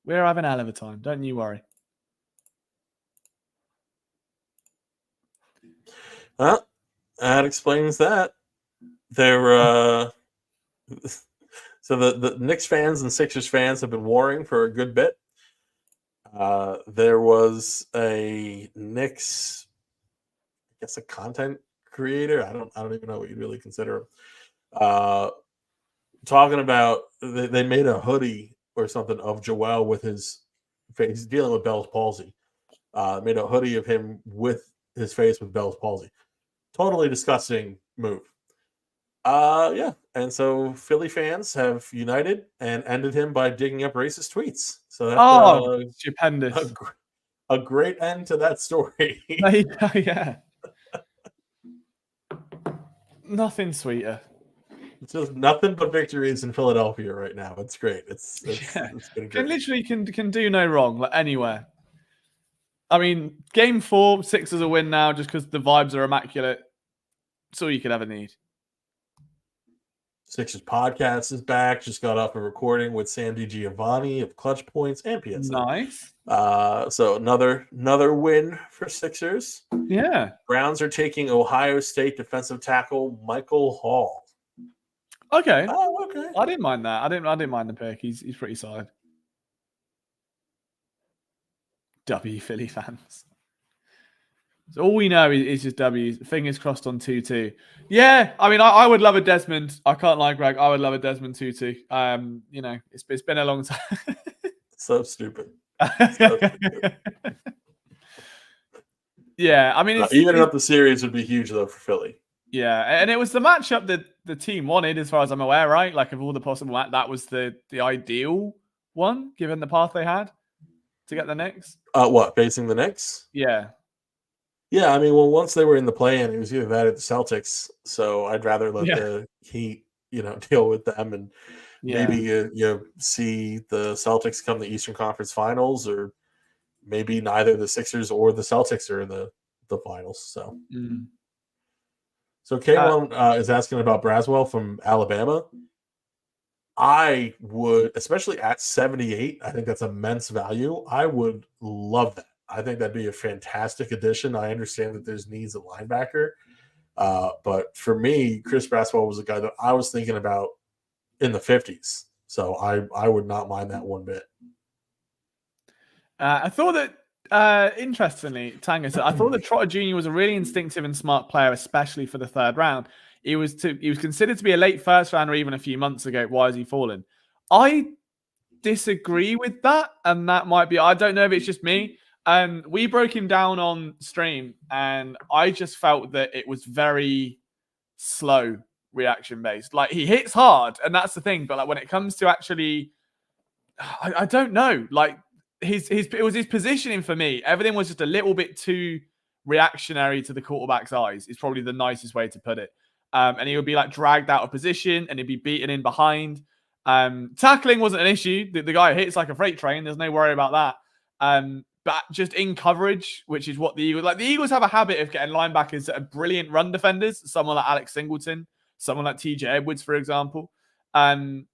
We're having a hell of a time. Don't you worry. Well, that explains that. So the Knicks fans and Sixers fans have been warring for a good bit. There was a Knicks, I guess, a content creator. I don't even know what you'd really consider him. Talking about they made a hoodie or something of Joel with his face. He's dealing with Bell's palsy. Made a hoodie of him with his face with Bell's palsy. Totally disgusting move. Yeah. And so Philly fans have united and ended him by digging up racist tweets. So that's stupendous. A great end to that story. Yeah. Nothing sweeter. It's just nothing but victories in Philadelphia right now. It's great. It's been great. Literally can do no wrong, like anywhere. I mean, game 4, Sixers a win now just because the vibes are immaculate. That's all you could ever need. Sixers podcast is back. Just got off a recording with Sam DiGiovanni of Clutch Points and PSN. Nice. So another win for Sixers. Yeah. Browns are taking Ohio State defensive tackle Michael Hall. Okay. Oh, okay. I didn't mind that. I didn't mind the pick. He's pretty solid. W Philly fans. So all we know is just W's. Fingers crossed on 2-2. Yeah, I mean, I would love a Desmond. I can't lie, Greg. I would love a Desmond 2-2. You know, it's been a long time. So stupid. So stupid. Yeah, I mean, evening up the series would be huge though for Philly. Yeah, and it was the matchup that the team wanted, as far as I'm aware, right? Like, of all the possible, that was the ideal one, given the path they had to get the Knicks. What, facing the Knicks? Yeah. Yeah, I mean, well, once they were in the play-in, it was either that or the Celtics. So I'd rather let the Heat, deal with them, and maybe you see the Celtics come the Eastern Conference Finals, or maybe neither the Sixers or the Celtics are in the finals. So, So K1 is asking about Braswell from Alabama. I would, especially at 78, I think that's immense value. I would love that. I think that'd be a fantastic addition. I understand that there's needs at linebacker. But for me, Chris Braswell was a guy that I was thinking about in the 50s. So I would not mind that one bit. I thought that Interestingly, Tango said, I thought that Trotter Jr. was a really instinctive and smart player, especially for the third round. He was considered to be a late first rounder even a few months ago. Why has he fallen? I disagree with that, and that might be, I don't know if it's just me. We broke him down on stream, and I just felt that it was very slow reaction based. Like, he hits hard, and that's the thing. But like when it comes to actually, I don't know. Like it was his positioning for me. Everything was just a little bit too reactionary to the quarterback's eyes. Is probably the nicest way to put it. And he would be like dragged out of position, and he'd be beaten in behind. Tackling wasn't an issue. The guy hits like a freight train. There's no worry about that. But just in coverage, which is what the Eagles have a habit of getting linebackers that are brilliant run defenders. Someone like Alex Singleton, someone like TJ Edwards, for example. And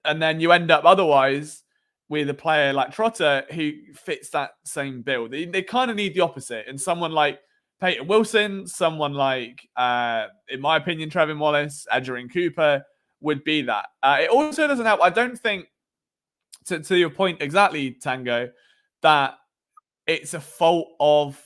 then you end up otherwise with a player like Trotter who fits that same bill. They kind of need the opposite. And someone like Peyton Wilson, someone like, in my opinion, Trevin Wallace, Adrian Cooper would be that. It also doesn't help. I don't think, to your point exactly, Tango, that it's a fault of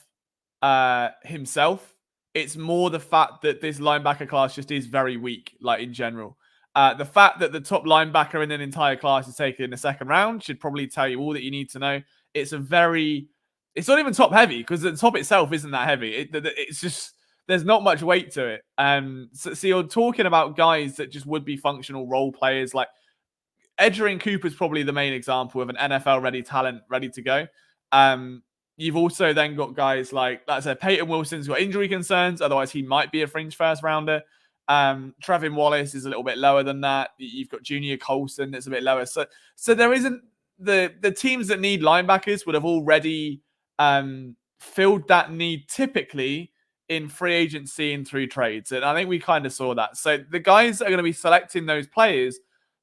himself. It's more the fact that this linebacker class just is very weak, like in general. The fact that the top linebacker in an entire class is taken in the second round should probably tell you all that you need to know. It's not even top heavy, because the top itself isn't that heavy. It's just, there's not much weight to it. So you're talking about guys that just would be functional role players. Like Adrian Cooper is probably the main example of an NFL ready talent ready to go. You've also then got guys like I said, Peyton Wilson's got injury concerns. Otherwise, he might be a fringe first rounder. Trevin Wallace is a little bit lower than that. You've got Junior Colson that's a bit lower. So there isn't the teams that need linebackers would have already filled that need typically in free agency and through trades. And I think we kind of saw that. So the guys that are going to be selecting those players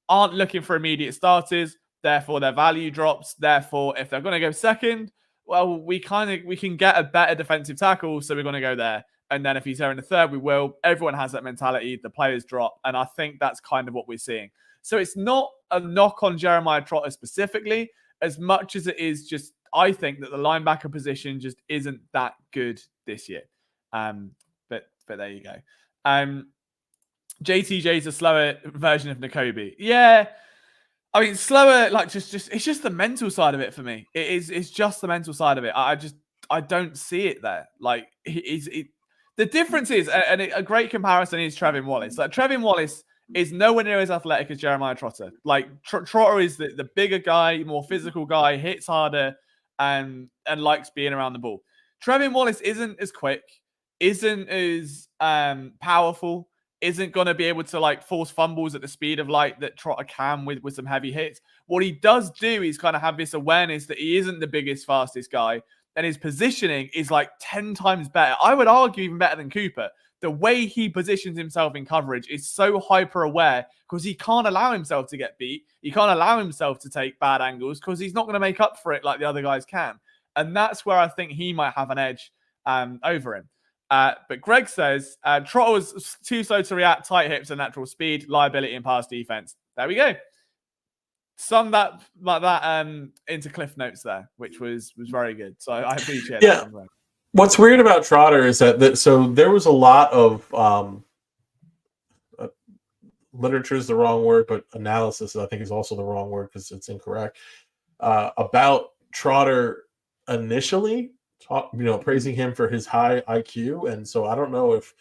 aren't looking for immediate starters. Therefore, their value drops. Therefore, if they're going to go second, well, we can get a better defensive tackle, so we're going to go there. And then if he's there in the third, we will. Everyone has that mentality. The players drop. And I think that's kind of what we're seeing. So it's not a knock on Jeremiah Trotter specifically, as much as it is just, I think that the linebacker position just isn't that good this year. But there you go. JTJ's a slower version of Nakobe. Yeah. I mean, slower, like just it's just the mental side of it for me. It's just the mental side of it. I don't see it there. Like the difference is, and a great comparison is Trevin Wallace. Like Trevin Wallace is nowhere near as athletic as Jeremiah Trotter. Like Trotter is the bigger guy, more physical guy, hits harder, and likes being around the ball. Trevin Wallace isn't as quick, isn't as powerful, isn't going to be able to like force fumbles at the speed of light that Trotter can with some heavy hits. What he does do is kind of have this awareness that he isn't the biggest, fastest guy, and his positioning is like 10 times better. I would argue even better than Cooper. The way he positions himself in coverage is so hyper aware because he can't allow himself to get beat. He can't allow himself to take bad angles because he's not going to make up for it like the other guys can. And that's where I think he might have an edge over him. But Greg says, Trotter was too slow to react, tight hips and natural speed, liability in pass defense. There we go. Sum that like that into Cliff Notes there, which was very good. So I appreciate that. What's weird about Trotter is that so there was a lot of literature is the wrong word, but analysis I think is also the wrong word because it's incorrect about Trotter initially. Praising him for his high IQ. And so I don't know if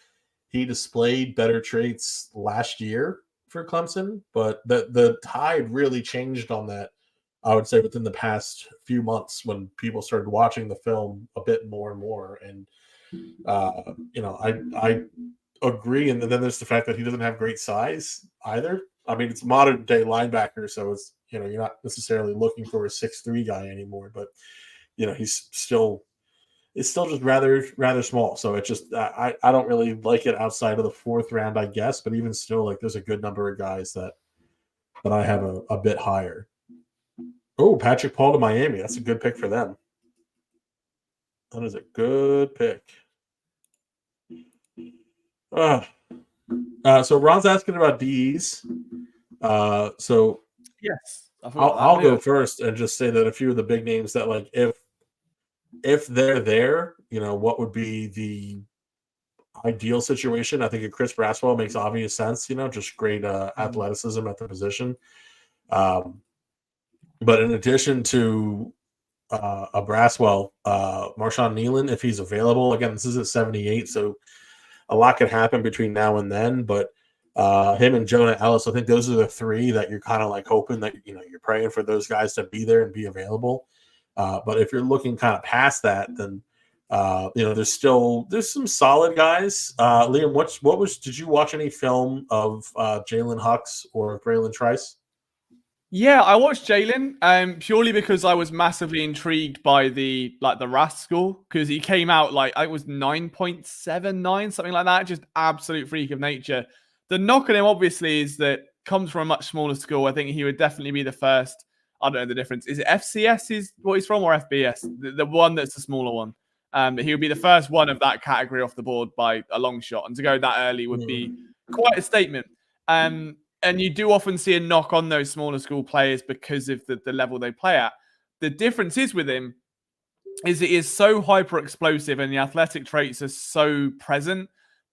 he displayed better traits last year for Clemson, but the tide really changed on that, I would say, within the past few months when people started watching the film a bit more and more. And, I agree. And then there's the fact that he doesn't have great size either. I mean, it's modern day linebacker, so it's, you're not necessarily looking for a 6'3" guy anymore, but, he's still... It's still just rather small. So it's just I don't really like it outside of the fourth round, I guess. But even still, like there's a good number of guys that I have a bit higher. Oh, Patrick Paul to Miami. That's a good pick for them. That is a good pick. So Ron's asking about D's. So yes, I'll go first and just say that a few of the big names that like if if they're there, what would be the ideal situation? I think a Chris Braswell makes obvious sense. Just great athleticism at the position. But in addition to a Braswell, Marshawn Nealon, if he's available, again, this is at 78, so a lot could happen between now and then. But him and Jonah Ellis, I think those are the three that you're kind of like hoping that you're praying for those guys to be there and be available. But if you're looking kind of past that, then there's some solid guys. Liam, did you watch any film of Jalen Hux or Braylon Trice? Yeah, I watched Jalen purely because I was massively intrigued by the RAS score, because he came out I was 9.79, something like that, just absolute freak of nature. The knock on him obviously is that comes from a much smaller school. I think he would definitely be the first. I don't know the difference. Is it FCS is what he's from, or FBS? The one that's the smaller one. But he would be the first one of that category off the board by a long shot, and to go that early would be quite a statement. And you do often see a knock on those smaller school players because of the level they play at. The difference is with him is it is so hyper explosive and the athletic traits are so present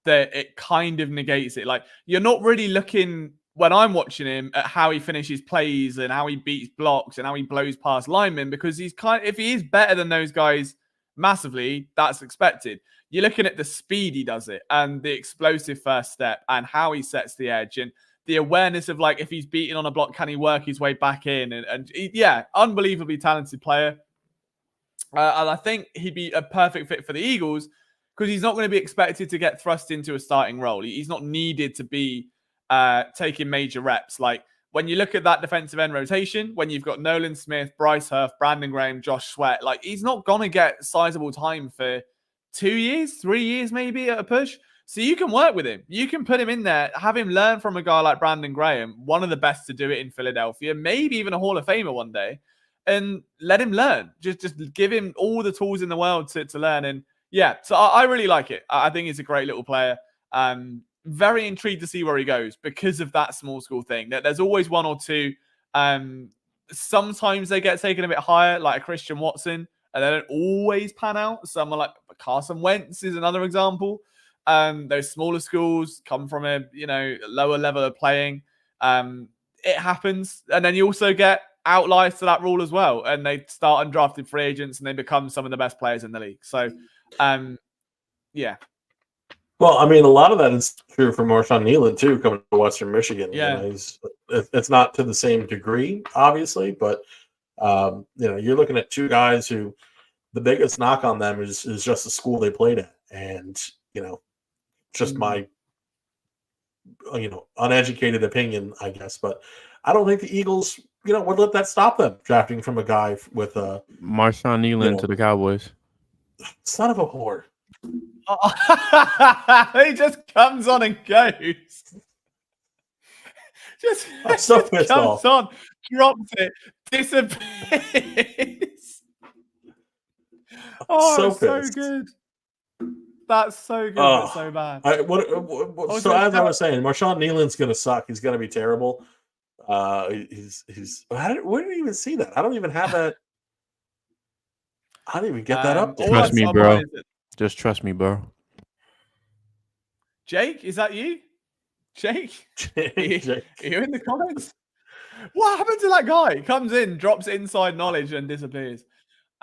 that it kind of negates it. You're not really looking, when I'm watching him, at how he finishes plays and how he beats blocks and how he blows past linemen, because if he is better than those guys massively, that's expected. You're looking at the speed he does it and the explosive first step and how he sets the edge and the awareness of if he's beaten on a block, can he work his way back in? And unbelievably talented player. And I think he'd be a perfect fit for the Eagles because he's not going to be expected to get thrust into a starting role. He's not needed to be taking major reps. When you look at that defensive end rotation, when you've got Nolan Smith, Bryce Huff, Brandon Graham, Josh Sweat, he's not going to get sizable time for 2 years, 3 years maybe at a push. So you can work with him. You can put him in there, have him learn from a guy like Brandon Graham, one of the best to do it in Philadelphia, maybe even a Hall of Famer one day, and let him learn. Just give him all the tools in the world to learn. And so I really like it. I think he's a great little player. Very intrigued to see where he goes because of that small school thing. There's always one or two. Sometimes they get taken a bit higher, like a Christian Watson, and they don't always pan out. Someone like Carson Wentz is another example. Those smaller schools come from a lower level of playing. It happens, and then you also get outliers to that rule as well, and they start undrafted free agents and they become some of the best players in the league. So, yeah. Well, I mean, a lot of that is true for Marshawn Nealon too, coming to Western Michigan. Yeah, it's not to the same degree, obviously, but you're looking at two guys who the biggest knock on them is just the school they played at, and just my uneducated opinion, I guess, but I don't think the Eagles would let that stop them drafting from a guy with Marshawn Nealon to the Cowboys. Son of a whore. He just comes on and goes. I'm so pissed off. On, drops it, disappears. So good. That's so good. That's so bad. As I was saying, Marshawn Nealon's going to suck. He's going to be terrible. Where did you even see that? I don't even have that. I didn't even get that up there. Trust me, bro. Just trust me, bro. Jake, is that you? Jake? Are you in the comments? What happened to that guy? He comes in, drops inside knowledge, and disappears.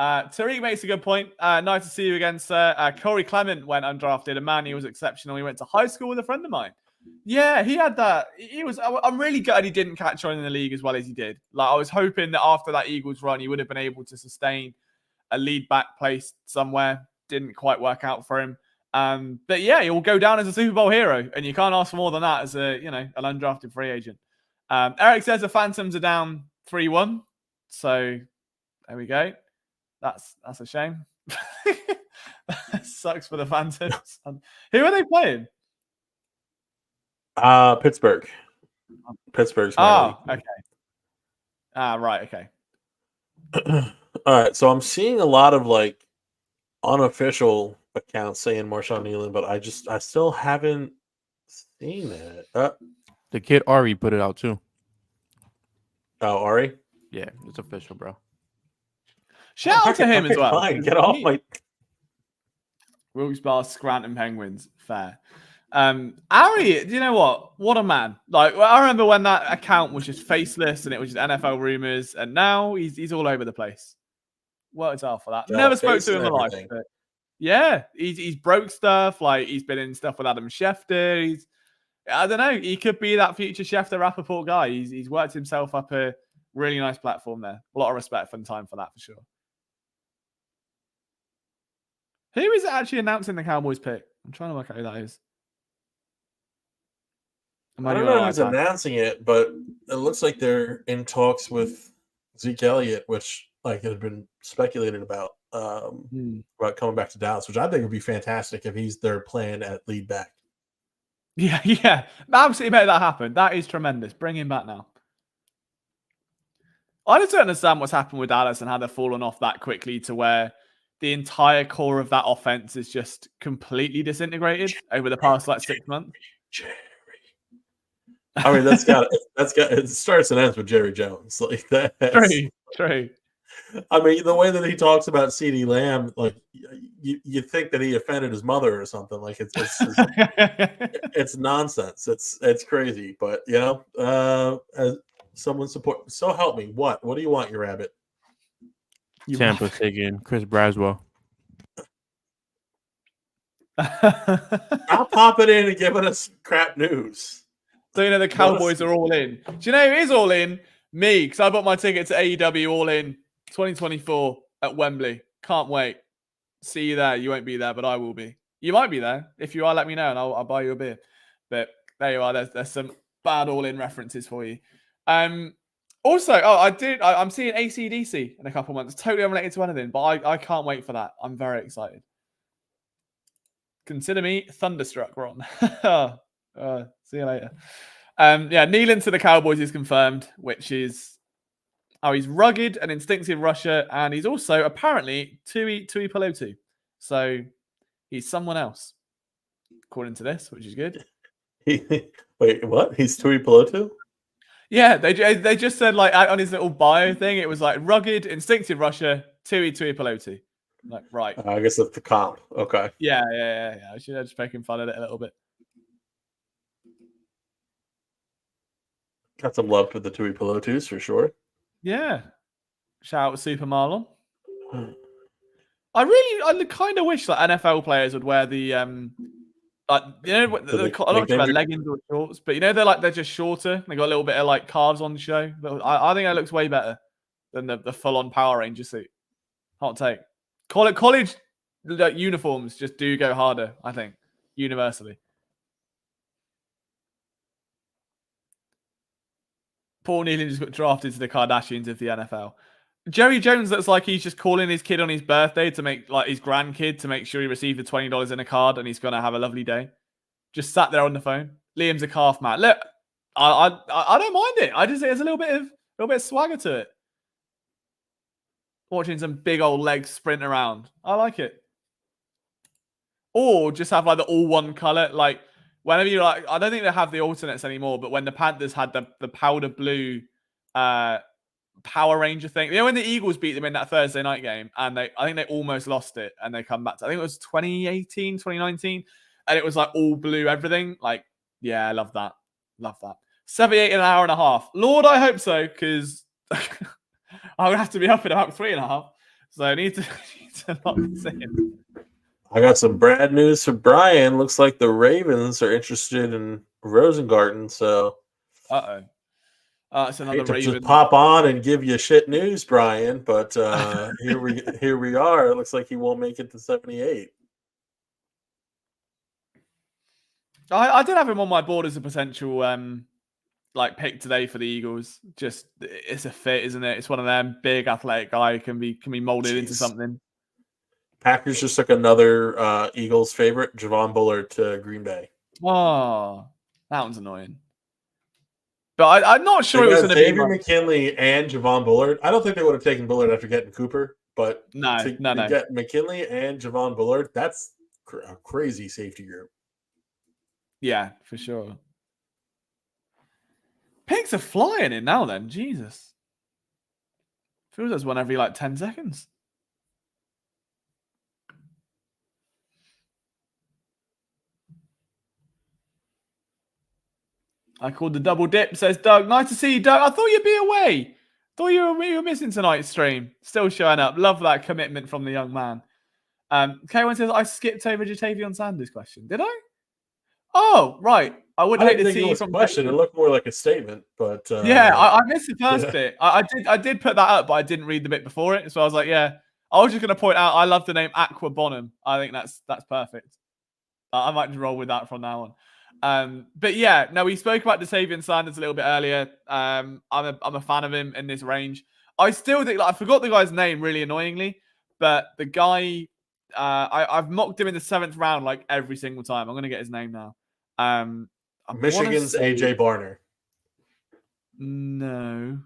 Tariq makes a good point. Nice to see you again, sir. Corey Clement went undrafted. A man, he was exceptional. He went to high school with a friend of mine. Yeah, he had that. I'm really glad he didn't catch on in the league as well as he did. I was hoping that after that Eagles run, he would have been able to sustain a lead back place somewhere. Didn't quite work out for him. But yeah, he will go down as a Super Bowl hero, and you can't ask for more than that as an undrafted free agent. Eric says the Phantoms are down 3-1. So there we go. That's a shame. Sucks for the Phantoms. Who are they playing? Pittsburgh. Pittsburgh's my league. Okay. Right, okay. All right, so I'm seeing a lot of unofficial accounts saying Marshawn Nealon, but I still haven't seen that. The kid Ari put it out too. Oh, Ari? Yeah, it's official, bro. Shout out to him as well. Fine, get off my. Wilkes-Barre, Scranton Penguins. Fair. Ari, do you know what? What a man. Like, I remember when that account was just faceless and it was just NFL rumors, and now he's all over the place. Worked hard for that. Never spoke to him in my life. But yeah, he's broke stuff. Like, he's been in stuff with Adam Schefter. I don't know. He could be that future Schefter Rappaport guy. He's worked himself up a really nice platform there. A lot of respect and time for that, for sure. Who is actually announcing the Cowboys pick? I'm trying to work out who that is. I don't know who's announcing it, but it looks like they're in talks with Zeke Elliott, which like had been speculated about coming back to Dallas, which I think would be fantastic if he's their plan at lead back. Yeah. Absolutely make that happen. That is tremendous. Bring him back now. I just don't understand what's happened with Dallas and how they've fallen off that quickly to where the entire core of that offense is just completely disintegrated over the past 6 months. I mean, it starts and ends with Jerry Jones. Like that. True. I mean, the way that he talks about CeeDee Lamb, like you think that he offended his mother or something. Like it's it's nonsense. It's crazy. But as someone support, so help me. What do you want, your rabbit? Tampa taking Chris Braswell. I'll pop it in and giving us crap news. So, the Cowboys are all in. Do you know who is all in? Me, because I bought my ticket to AEW All In 2024 at Wembley. Can't wait. See you there. You won't be there, but I will be. You might be there. If you are, let me know and I'll buy you a beer. But there you are. There's some bad All In references for you. Also, I'm seeing AC/DC in a couple months. Totally unrelated to anything, but I can't wait for that. I'm very excited. Consider me thunderstruck, Ron. See you later. Kneeling to the Cowboys is confirmed, which is he's rugged and instinctive rusher, and he's also apparently Tui Pelotu. So he's someone else, according to this, which is good. Wait, what? He's Tui Pelotu? Yeah, they just said on his little bio thing, it was rugged, instinctive rusher, Tui Pelotu. Right. I guess that's the comp. Okay. Yeah. I should have just making fun of it a little bit. Got some love for the Tui Pelotus for sure. Yeah. Shout out to Super Marlon. I kind of wish that NFL players would wear the I'm not sure about leggings or shorts, but they're just shorter. They got a little bit of calves on the show. I think that looks way better than the full-on Power Ranger suit. Hot take. College uniforms just do go harder, I think, universally. Paul Nealon just got drafted to the Kardashians of the NFL. Jerry Jones looks like he's just calling his kid on his birthday to make his grandkid to make sure he received the $20 in a card and he's gonna have a lovely day. Just sat there on the phone. Liam's a calf man. Look, I don't mind it. I just think there's a little bit of swagger to it. Watching some big old legs sprint around. I like it. Or just have the all one color. Whenever you I don't think they have the alternates anymore, but when the Panthers had the powder blue Power Ranger thing, when the Eagles beat them in that Thursday night game, and I think they almost lost it, and they come back to, I think it was 2018, 2019, and it was all blue everything. Yeah, I love that. 78 in an hour and a half. Lord, I hope so, because I would have to be up in about 3.5. So I need to lock this in. I got some bad news for Brian. Looks like the Ravens are interested in Rosengarten. So, it's another Raven. Just pop on and give you shit news, Brian. But here we are. It looks like he won't make it to 78. I did have him on my board as a potential pick today for the Eagles. Just it's a fit, isn't it? It's one of them big athletic guy can be molded into something. Packers just took another Eagles favorite, Javon Bullard, to Green Bay. Oh, that one's annoying. But I'm not sure it was going to be Xavier McKinley and Javon Bullard. I don't think they would have taken Bullard after getting Cooper, but to get McKinley and Javon Bullard, that's a crazy safety group. Yeah, for sure. Picks are flying in now then. Jesus. Feels there's one every 10 seconds. I called the double dip, says Doug. Nice to see you, Doug. I thought you'd be away. Thought you were missing tonight's stream. Still showing up. Love that commitment from the young man. K1 says, I skipped over Jatavion Sanders' question. Did I? Oh, right. I would I hate didn't to think see it was a from question. It looked more like a statement, but yeah, I missed the first yeah. bit. I did put that up, but I didn't read the bit before it. So I was like, yeah. I was just going to point out, I love the name Aqua Bonham. I think that's perfect. I might just roll with that from now on. But yeah, no, we spoke about Jatavion Sanders a little bit earlier. I'm a fan of him in this range. I still think, I forgot the guy's name really annoyingly, but the guy, I've mocked him in the 7th round like every single time. I'm going to get his name now. Michigan's AJ Barner. No.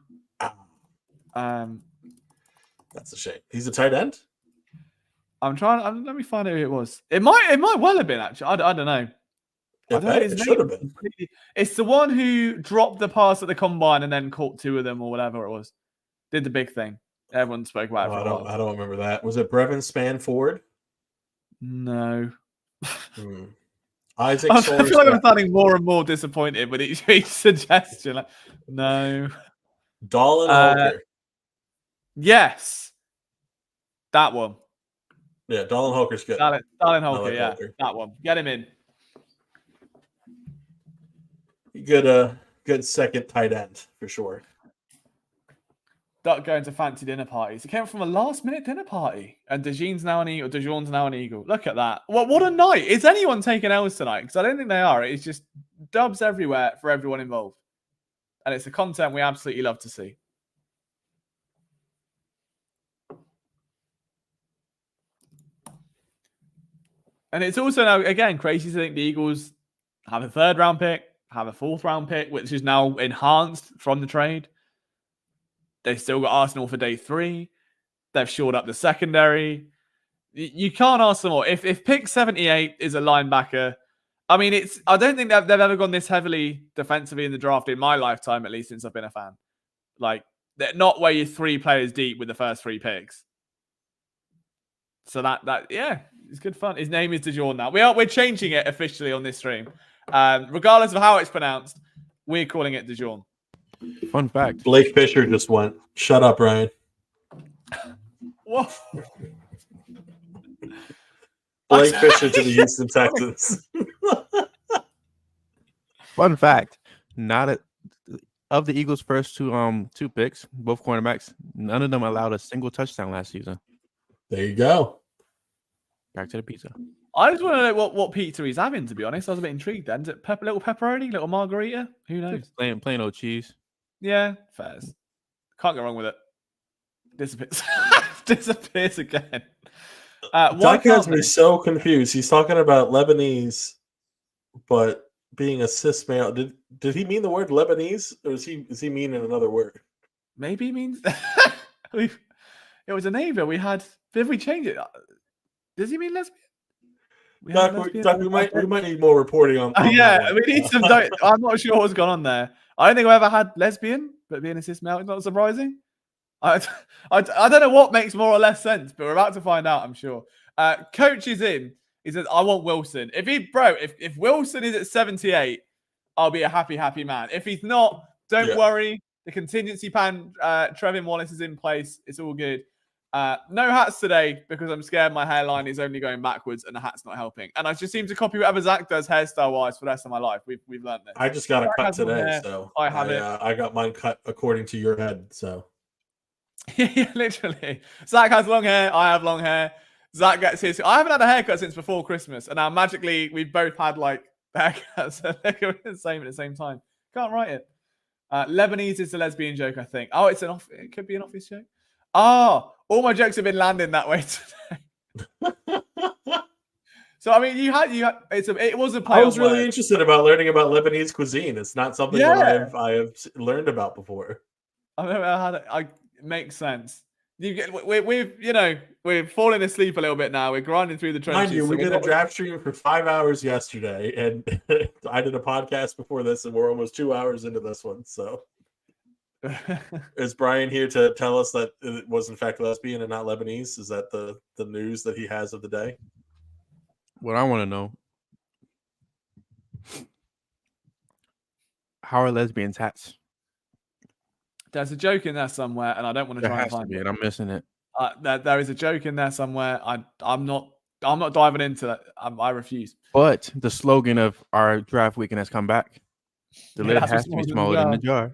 That's a shame. He's a tight end. Let me find out who it was. It might well have been actually. I don't know. It should have been. It's the one who dropped the pass at the combine and then caught 2 of them or whatever it was. Did the big thing. Everyone spoke about it for a while. I don't remember that. Was it Brevin Spanford? No. Isaac I feel like I'm sounding more and more disappointed with each suggestion. Like, no. Dallin Holker. Yes. That one. Yeah, Dallin Holker's good. Dallin Holker, yeah. Holker. That one. Get him in. Good second tight end for sure. Duck going to fancy dinner parties. He came from a last-minute dinner party, and DeJean's now an Eagle. DeJean's now an Eagle. Look at that! What a night! Is anyone taking L's tonight? Because I don't think they are. It's just dubs everywhere for everyone involved, and it's the content we absolutely love to see. And it's also now again crazy to think the Eagles have a 3rd round pick, have a 4th round pick, which is now enhanced from the trade. They've still got Arsenal for day 3. They've shored up the secondary. You can't ask them more. If pick 78 is a linebacker, I mean, I don't think they've ever gone this heavily defensively in the draft in my lifetime, at least since I've been a fan. Like, they're not where you're 3 players deep with the first 3 picks. So that yeah, it's good fun. His name is DeJean now. We're changing it officially on this stream. Regardless of how it's pronounced, we're calling it DeJean. Fun fact. Blake Fisher just went. Shut up, Ryan. What? Blake Fisher to the Houston Texans. Fun fact. Of the Eagles' first two picks, both cornerbacks, none of them allowed a single touchdown last season. There you go. Back to the pizza. I just want to know what pizza he's having, to be honest. I was a bit intrigued then. Is it little pepperoni, little margarita? Who knows? Plain old cheese. Yeah, fairs. Can't go wrong with it. Disappears. Disappears again. Doc has me so confused. He's talking about Lebanese, but being a cis male. Did he mean the word Lebanese, or is he meaning another word? Maybe he means it was a neighbor. We had. Did we change it? Does he mean lesbian? Doc, we might need more reporting on yeah, we need some. I'm not sure what's gone on there. I don't think I've ever had lesbian, but being a cis male is not surprising. I don't know what makes more or less sense, but we're about to find out, I'm sure. Coach is in. He says, I want Wilson. If Wilson is at 78, I'll be a happy man. If he's not, don't worry. The contingency plan, Trevin Wallace is in place. It's all good. No hats today because I'm scared my hairline is only going backwards and the hat's not helping. And I just seem to copy whatever Zach does hairstyle-wise for the rest of my life. We've learned this. I just got a cut today, so I have it. I got mine cut according to your head, so. Yeah, literally. Zach has long hair. I have long hair. Zach gets his. I haven't had a haircut since before Christmas, and now magically we've both had like haircuts. So they're the same at the same time. Can't write it. Lebanese is a lesbian joke, I think. Oh, it could be an office joke. Oh, all my jokes have been landing that way today. So I mean, it was a play. I was really interested about learning about Lebanese cuisine. It's not something that I have learned about before. I've never had it. It makes sense. We're falling asleep a little bit now. We're grinding through the trenches. Mind you, we did a draft stream for 5 hours yesterday, and I did a podcast before this, and we're almost 2 hours into this one. So, is Brian here to tell us that it was in fact lesbian and not Lebanese? Is that the news that he has of the day? What I want to know. How are lesbians hats? There's a joke in there somewhere, and I don't want to There try and has to find be, it. and I'm missing it. There is a joke in there somewhere. I'm not diving into that. I refuse. But the slogan of our draft weekend has come back. The Yeah, lid that's has to be what's smaller than the jar.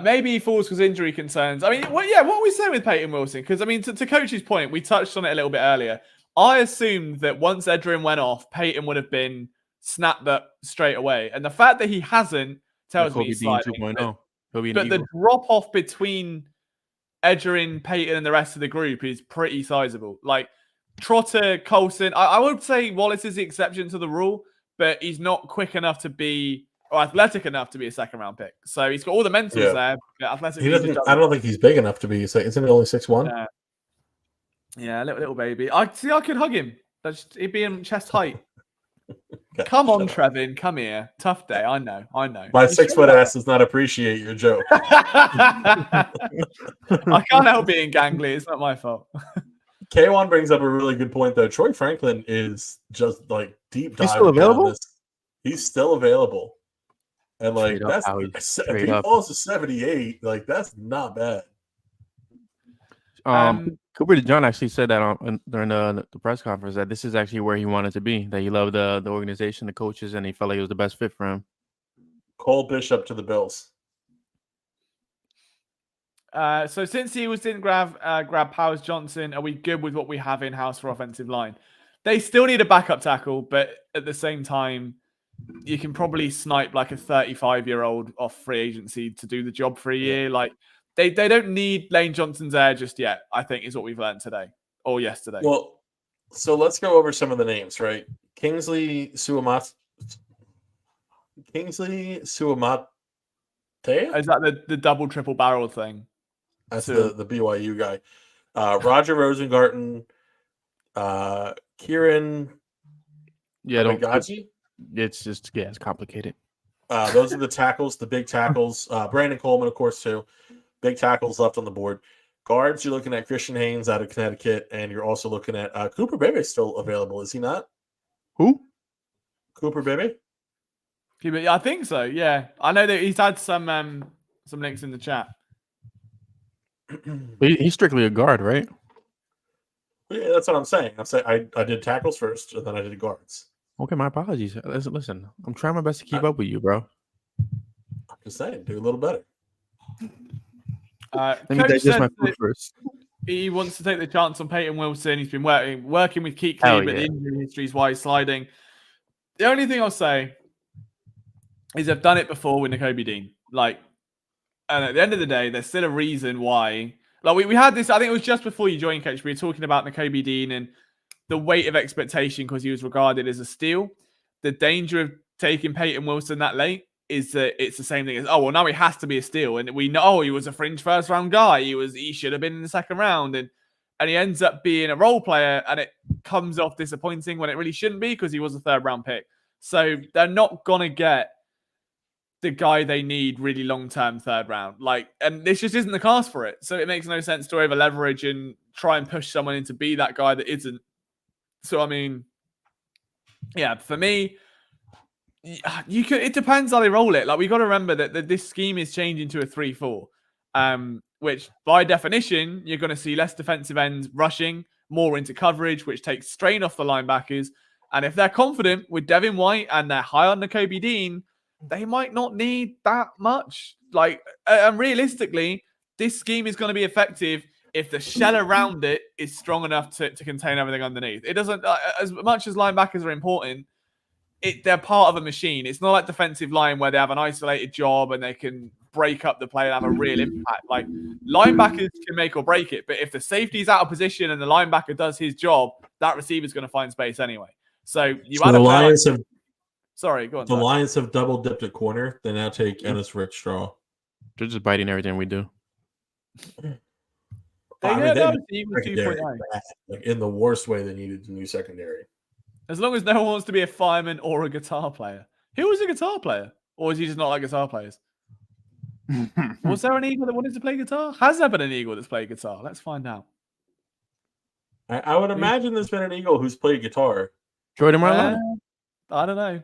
Maybe he falls because injury concerns. I mean, what are we saying with Peyton Wilson? Because I mean, to Coach's point, we touched on it a little bit earlier. I assumed that once Edrin went off, Peyton would have been snapped up straight away, and the fact that he hasn't tells me Kobe he's Dean sliding. 2.0. He'll be an But the Eagle. drop off between Edrin, Peyton, and the rest of the group is pretty sizable. Like Trotter, Coulson, I would say Wallace is the exception to the rule, but he's not quick enough to be or athletic enough to be a second round pick. So he's got all the mentals there. But athletically, He doesn't. I don't think he's big enough to be. Isn't he only 6'1"? Yeah, little baby. I could hug him. He'd be in chest height. Come on, Trevin. Come here. Tough day. I know. My 6-foot ass does not appreciate your joke. I can't help being gangly. It's not my fault. K1 brings up a really good point, though. Troy Franklin is just like deep dive. He's still available? He's still available. And like Straight up, that's if he falls to 78, like that's not bad. Cooper DeJean actually said that during the press conference that this is actually where he wanted to be. That he loved the organization, the coaches, and he felt like it was the best fit for him. Cole Bishop to the Bills. So since he didn't grab Powers Johnson, are we good with what we have in house for offensive line? They still need a backup tackle, but at the same time, you can probably snipe like a 35-year-old off free agency to do the job for a year. Like they don't need Lane Johnson's air just yet, I think is what we've learned today or yesterday. Well, so let's go over some of the names, right? Kingsley Suamate. Is that the double triple barrel thing? That's the BYU guy. Roger Rosengarten, Kieran Gaji. It's complicated. Those are the tackles, the big tackles. Brandon Coleman, of course, too. Big tackles left on the board. Guards, you're looking at Christian Haynes out of Connecticut, and you're also looking at Cooper Bebe still available, is he not? Who? Cooper Bebe? I think so, yeah. I know that he's had some links in the chat. He's strictly a guard, right? Yeah, that's what I'm saying. I did tackles first, and then I did guards. Okay, my apologies. Listen, I'm trying my best to keep up with you, bro. I'm just saying, do a little better. Let me digest my food first. He wants to take the chance on Peyton Wilson. He's been working with Keekly, but the injury history is why he's sliding. The only thing I'll say is I've done it before with Nakobe Dean. Like, and at the end of the day, there's still a reason why. Like we had this, I think it was just before you joined, Coach. We were talking about Nakobe Dean and the weight of expectation because he was regarded as a steal. The danger of taking Peyton Wilson that late is that it's the same thing as, oh, well, now he has to be a steal. And we know he was a fringe first round guy. He should have been in the second round. And he ends up being a role player and it comes off disappointing when it really shouldn't be because he was a third round pick. So they're not going to get the guy they need really long-term third round. And this just isn't the cast for it. So it makes no sense to over leverage and try and push someone in to be that guy that isn't. So, I mean, yeah, for me, it depends how they roll it. Like, we got to remember that this scheme is changing to a 3-4, which by definition, you're going to see less defensive ends rushing, more into coverage, which takes strain off the linebackers. And if they're confident with Devin White and they're high on Nakobe Dean, they might not need that much. And realistically, this scheme is going to be effective if the shell around it is strong enough to contain everything underneath. It doesn't, as much as linebackers are important, they're part of a machine. It's not like defensive line where they have an isolated job and they can break up the play and have a real impact. Like, linebackers can make or break it, but if the safety's out of position and the linebacker does his job, that receiver's going to find space anyway. So the Lions have. Sorry, go on. The Lions have double dipped at corner. They now take Ennis Rickstraw. They're just biting everything we do. In the worst way, they needed a new secondary. As long as no one wants to be a fireman or a guitar player. Who was a guitar player? Or is he just not like guitar players? Was there an Eagle that wanted to play guitar? Has there been an Eagle that's played guitar? Let's find out. I would imagine there's been an Eagle who's played guitar. Jordan Marlon? I don't know.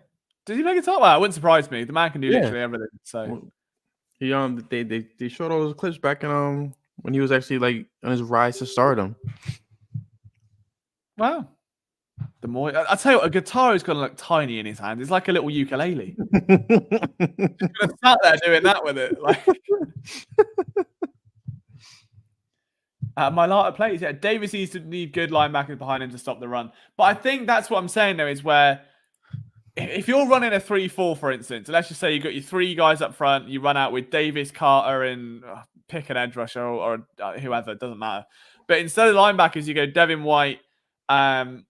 Did he play guitar? Well, it wouldn't surprise me. The man can do Yeah. literally everything. So He they showed all those clips back in when he was actually like on his rise to stardom. wow. The more I tell you what, a guitar is gonna look tiny in his hand. It's like a little ukulele. He's gonna sat there doing that with it. Like my lighter plays, yeah. Davis needs to need good linebackers behind him to stop the run. But I think that's what I'm saying though, is where if you're running a 3-4, for instance, let's just say you've got your 3 guys up front, you run out with Davis, Carter, and pick an edge rusher or whoever, it doesn't matter. But instead of linebackers, you go Devin White,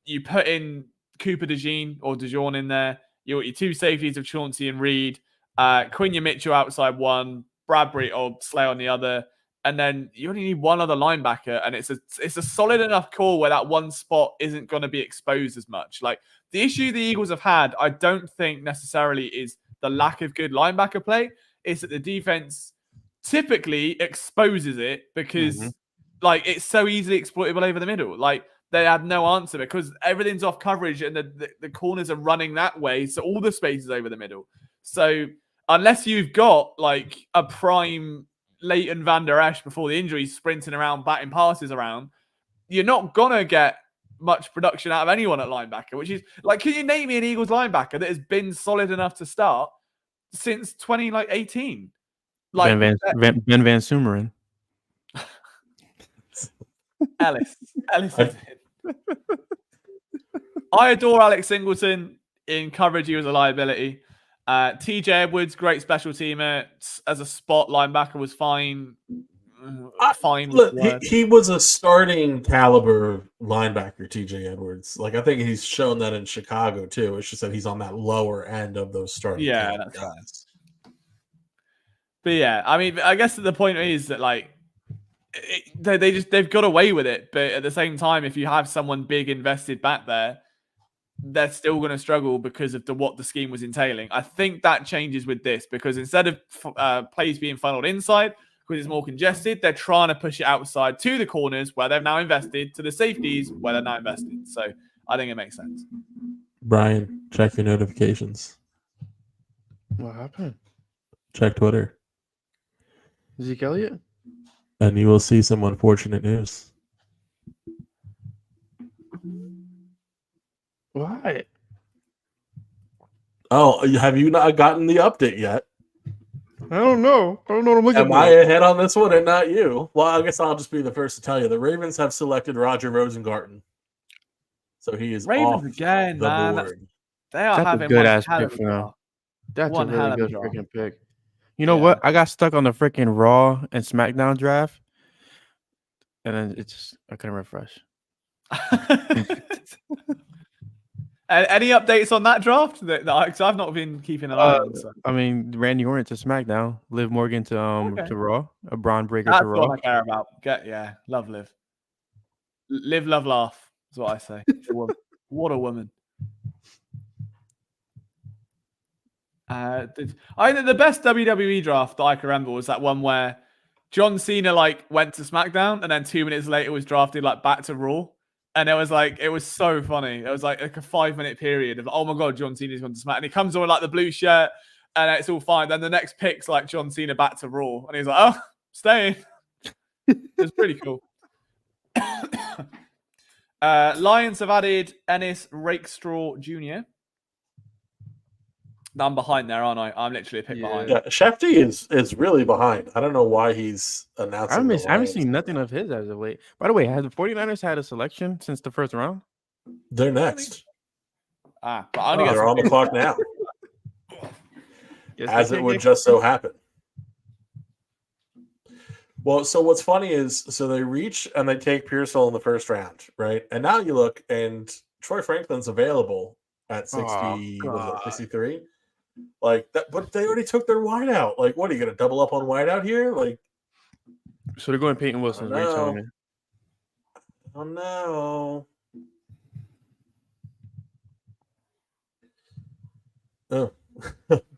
you put in Cooper DeJean or DeJean in there, you got your 2 safeties of Chauncey and Reed, Quinya Mitchell outside 1, Bradbury or Slay on the other, and then you only need 1 other linebacker, and it's a solid enough call where that one spot isn't going to be exposed as much. Like the issue the Eagles have had, I don't think necessarily is the lack of good linebacker play. It's that the defense typically exposes it because like it's so easily exploitable over the middle. Like they had no answer because everything's off coverage and the corners are running that way, so all the space is over the middle. So unless you've got like a prime Leighton Van Der Esch before the injury, sprinting around, batting passes around, you're not gonna get much production out of anyone at linebacker. Which is like, can you name me an Eagles linebacker that has been solid enough to start since 2018? Like Ben Van Sumeren. Ellis is in. I adore Alex Singleton. In coverage, he was a liability. TJ Edwards, great special teamer. As a spot linebacker, was fine. Fine. Look, he was a starting caliber linebacker, TJ Edwards. Like I think he's shown that in Chicago too. It's just that he's on that lower end of those starting that's guys. Right. But yeah, I mean, I guess the point is that like they've got away with it, but at the same time, if you have someone big invested back there, they're still going to struggle because of what the scheme was entailing. I think that changes with this because instead of plays being funneled inside because it's more congested, they're trying to push it outside to the corners where they've now invested, to the safeties where they're now invested. So I think it makes sense. Brian, check your notifications. What happened? Check Twitter. Zeke Elliott? And you will see some unfortunate news. Why? Oh, have you not gotten the update yet? I don't know. I don't know what I'm looking Am for. I ahead on this one and not you? Well, I guess I'll just be the first to tell you. The Ravens have selected Roger Rosengarten. So he is Ravens off again, the man. board. They are That's having a good one ass hell pick of a for them. draft. That's One a hell really of a good draft. freaking pick. You know what? I got stuck on the freaking Raw and SmackDown draft, and then I couldn't refresh. Any updates on that draft? Because I've not been keeping an eye on. So. I mean, Randy Orton to SmackDown, Liv Morgan to Raw, a Braun Breaker That's to Raw. what I care about. Love Liv. Live, love, laugh. Is what I say. What a woman. I think the best WWE draft that I can remember was that one where John Cena went to SmackDown and then 2 minutes later was drafted back to Raw. And it was so funny. It was like a 5-minute period of, oh my God, John Cena's gone to SmackDown. And he comes on with the blue shirt and it's all fine. Then the next pick's John Cena back to Raw. And he's like, oh, staying. It's pretty cool. Lions have added Ennis Rakestraw Jr. I'm behind there, aren't I? I'm literally a pick behind. Yeah, Shefty is really behind. I don't know why he's announcing. I haven't seen nothing of his as of late. By the way, has the 49ers had a selection since the first round? They're next. But they're on the clock now. As it would just so happen. Well, so what's funny is, so they reach and they take Pearsall in the first round, right? And now you look, and Troy Franklin's available at 63. Like that, but they already took their wideout. What are you going to double up on wideout here? So they're going Peyton Wilson's reach on me. Oh no! Oh,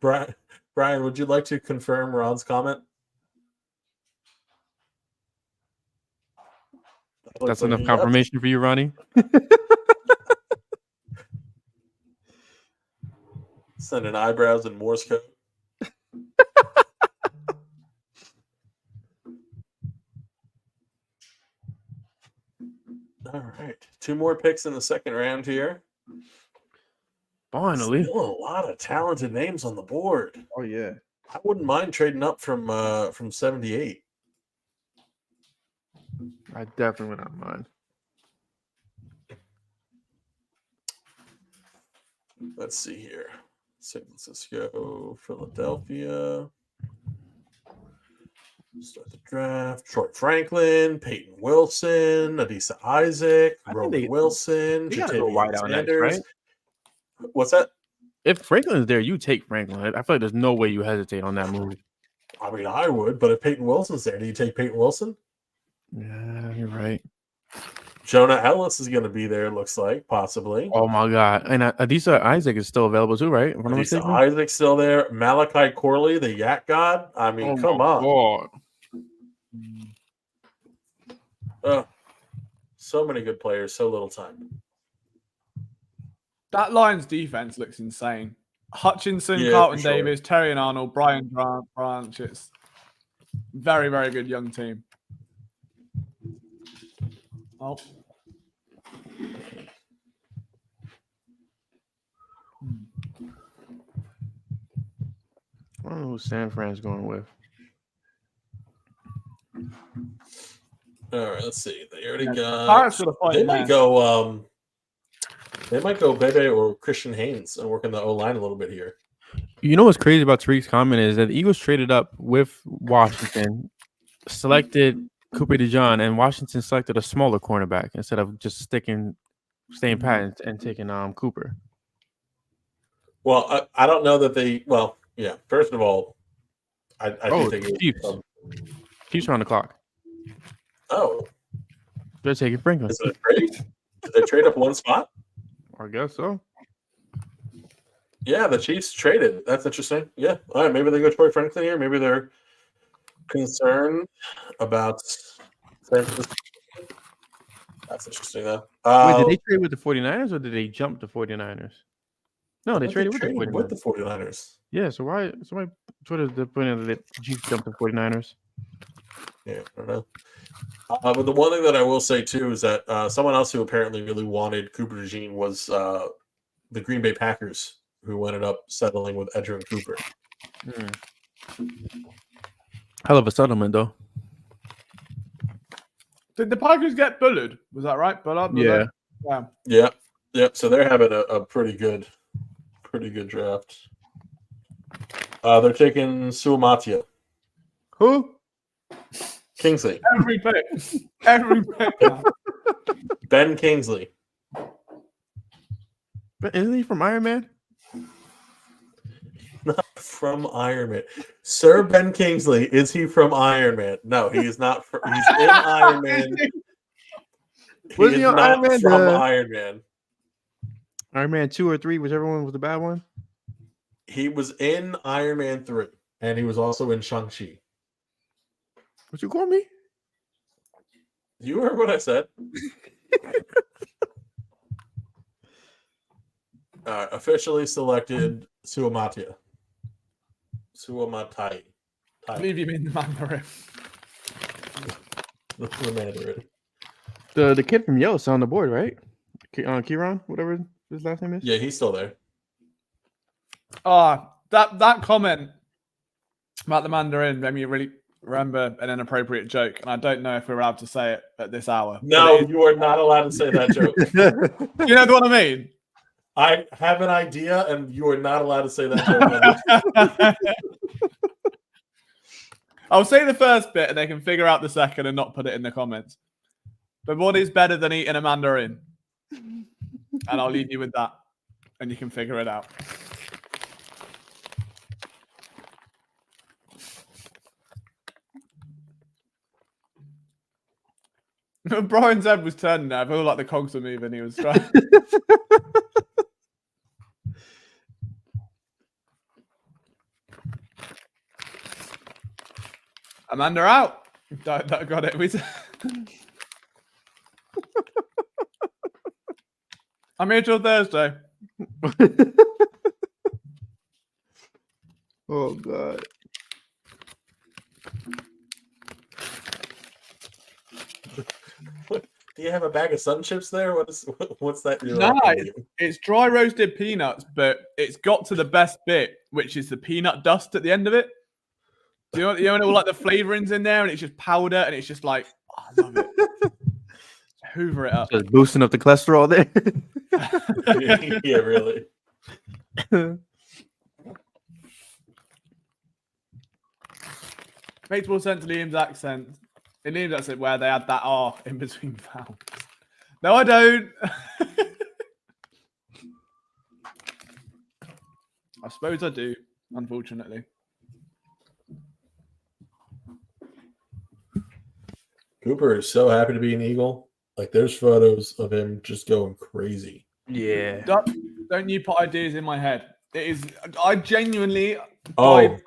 Brian, would you like to confirm Ron's comment? That's enough confirmation for you, Ronnie. Sending eyebrows in Morse code. All right. 2 more picks in the second round here. Finally. Still a lot of talented names on the board. Oh yeah. I wouldn't mind trading up from 78. I definitely would not mind. Let's see here. San Francisco, Philadelphia. Start the draft. Troy Franklin, Peyton Wilson, Adisa Isaac, Roman Wilson, they gotta go Jatavian wide out next, Sanders. right? What's that? If Franklin's there, you take Franklin. I feel like there's no way you hesitate on that move. I mean, I would, but if Peyton Wilson's there, do you take Peyton Wilson? Yeah, you're right. Jonah Ellis is going to be there, it looks like, possibly. Oh my god! And Adisa Isaac is still available too, right? If I'm not Adisa mistaken? Isaac's still there. Malachi Corley, the Yak God. I mean, come on. God. So many good players, so little time. That Lions defense looks insane. Hutchinson, Yeah, Carlton for sure. Davis, Terry and Arnold, Brian Branch. It's very, very good young team. Oh. I don't know who San Fran's going with. All right, let's see. They already Yeah, got. Pirates got a fight They man. might go. They might go Bebe or Christian Haynes and work on the O line a little bit here. You know what's crazy about Tariq's comment is that the Eagles traded up with Washington, selected Cooper DeJean, and Washington selected a smaller cornerback instead of just staying pat and taking Cooper. Well, I don't know that they. Well, yeah. First of all, I do think Chiefs. Chiefs are on the clock. Oh, They're taking Franklin. is it a trade? Did they trade up one spot? I guess so. Yeah, the Chiefs traded. That's interesting. Yeah. All right. Maybe they go Troy Franklin here. Maybe they're concerned about San Francisco. That's interesting, though. Wait, did they trade with the 49ers or did they jump the 49ers? No, they traded with the 49ers. with the 49ers. Yeah, so why somebody Twitter's the point that the Chiefs jumped the 49ers? Yeah, I don't know. But the one thing that I will say, too, is that someone else who apparently really wanted Cooper DeJean was the Green Bay Packers, who ended up settling with Edgerrin Cooper. Hell of a settlement, though. Did the Packers get bullied? Was that right? Yeah. Yeah. Yep. So they're having a pretty good draft. They're taking Suamatia. Who? Kingsley. Every pick. Ben Kingsley. But isn't he from Iron Man? Not from Iron Man. Sir Ben Kingsley, is he from Iron Man? No, he is not. He's in Iron Man. Was He he is on not Iron Man? from Iron Man. Iron Man 2 or 3, whichever one was the bad one. He was in Iron Man 3, and he was also in Shang-Chi. What you call me? You heard what I said. Officially selected Suamatia. Suamatai. I believe you mean the Mandarin. The Mandarin. The kid from Yellow's on the board, right? Kieran, whatever his last name is. Yeah, he's still there. That comment about the Mandarin made me really remember an inappropriate joke, and I don't know if we're allowed to say it at this hour. No, you are not allowed to say that joke. You know what I mean? I have an idea, and you are not allowed to say that joke. I'll say the first bit, and they can figure out the second and not put it in the comments. But what is better than eating a mandarin? And I'll leave you with that, and you can figure it out. Brian's head was turning there. I feel like the cogs were moving. He was trying. Amanda out. Got it. I'm here till Thursday. Oh god. What? Do you have a bag of Sun Chips there? What's that? You're Nah, offering me? it's dry roasted peanuts, but it's got to the best bit, which is the peanut dust at the end of it. Do you know all like the flavorings in there, and it's just powder, and it's just like, oh, I love it. Hoover it up. Just boosting up the cholesterol there. Yeah, really. Makes more sense to Liam's accent. In Liam's accent, where they had that R in between vowels. No, I don't. I suppose I do, unfortunately. Cooper is so happy to be an Eagle. Like, there's photos of him just going crazy. Yeah. Don't you put ideas in my head. It is. I genuinely Oh. buy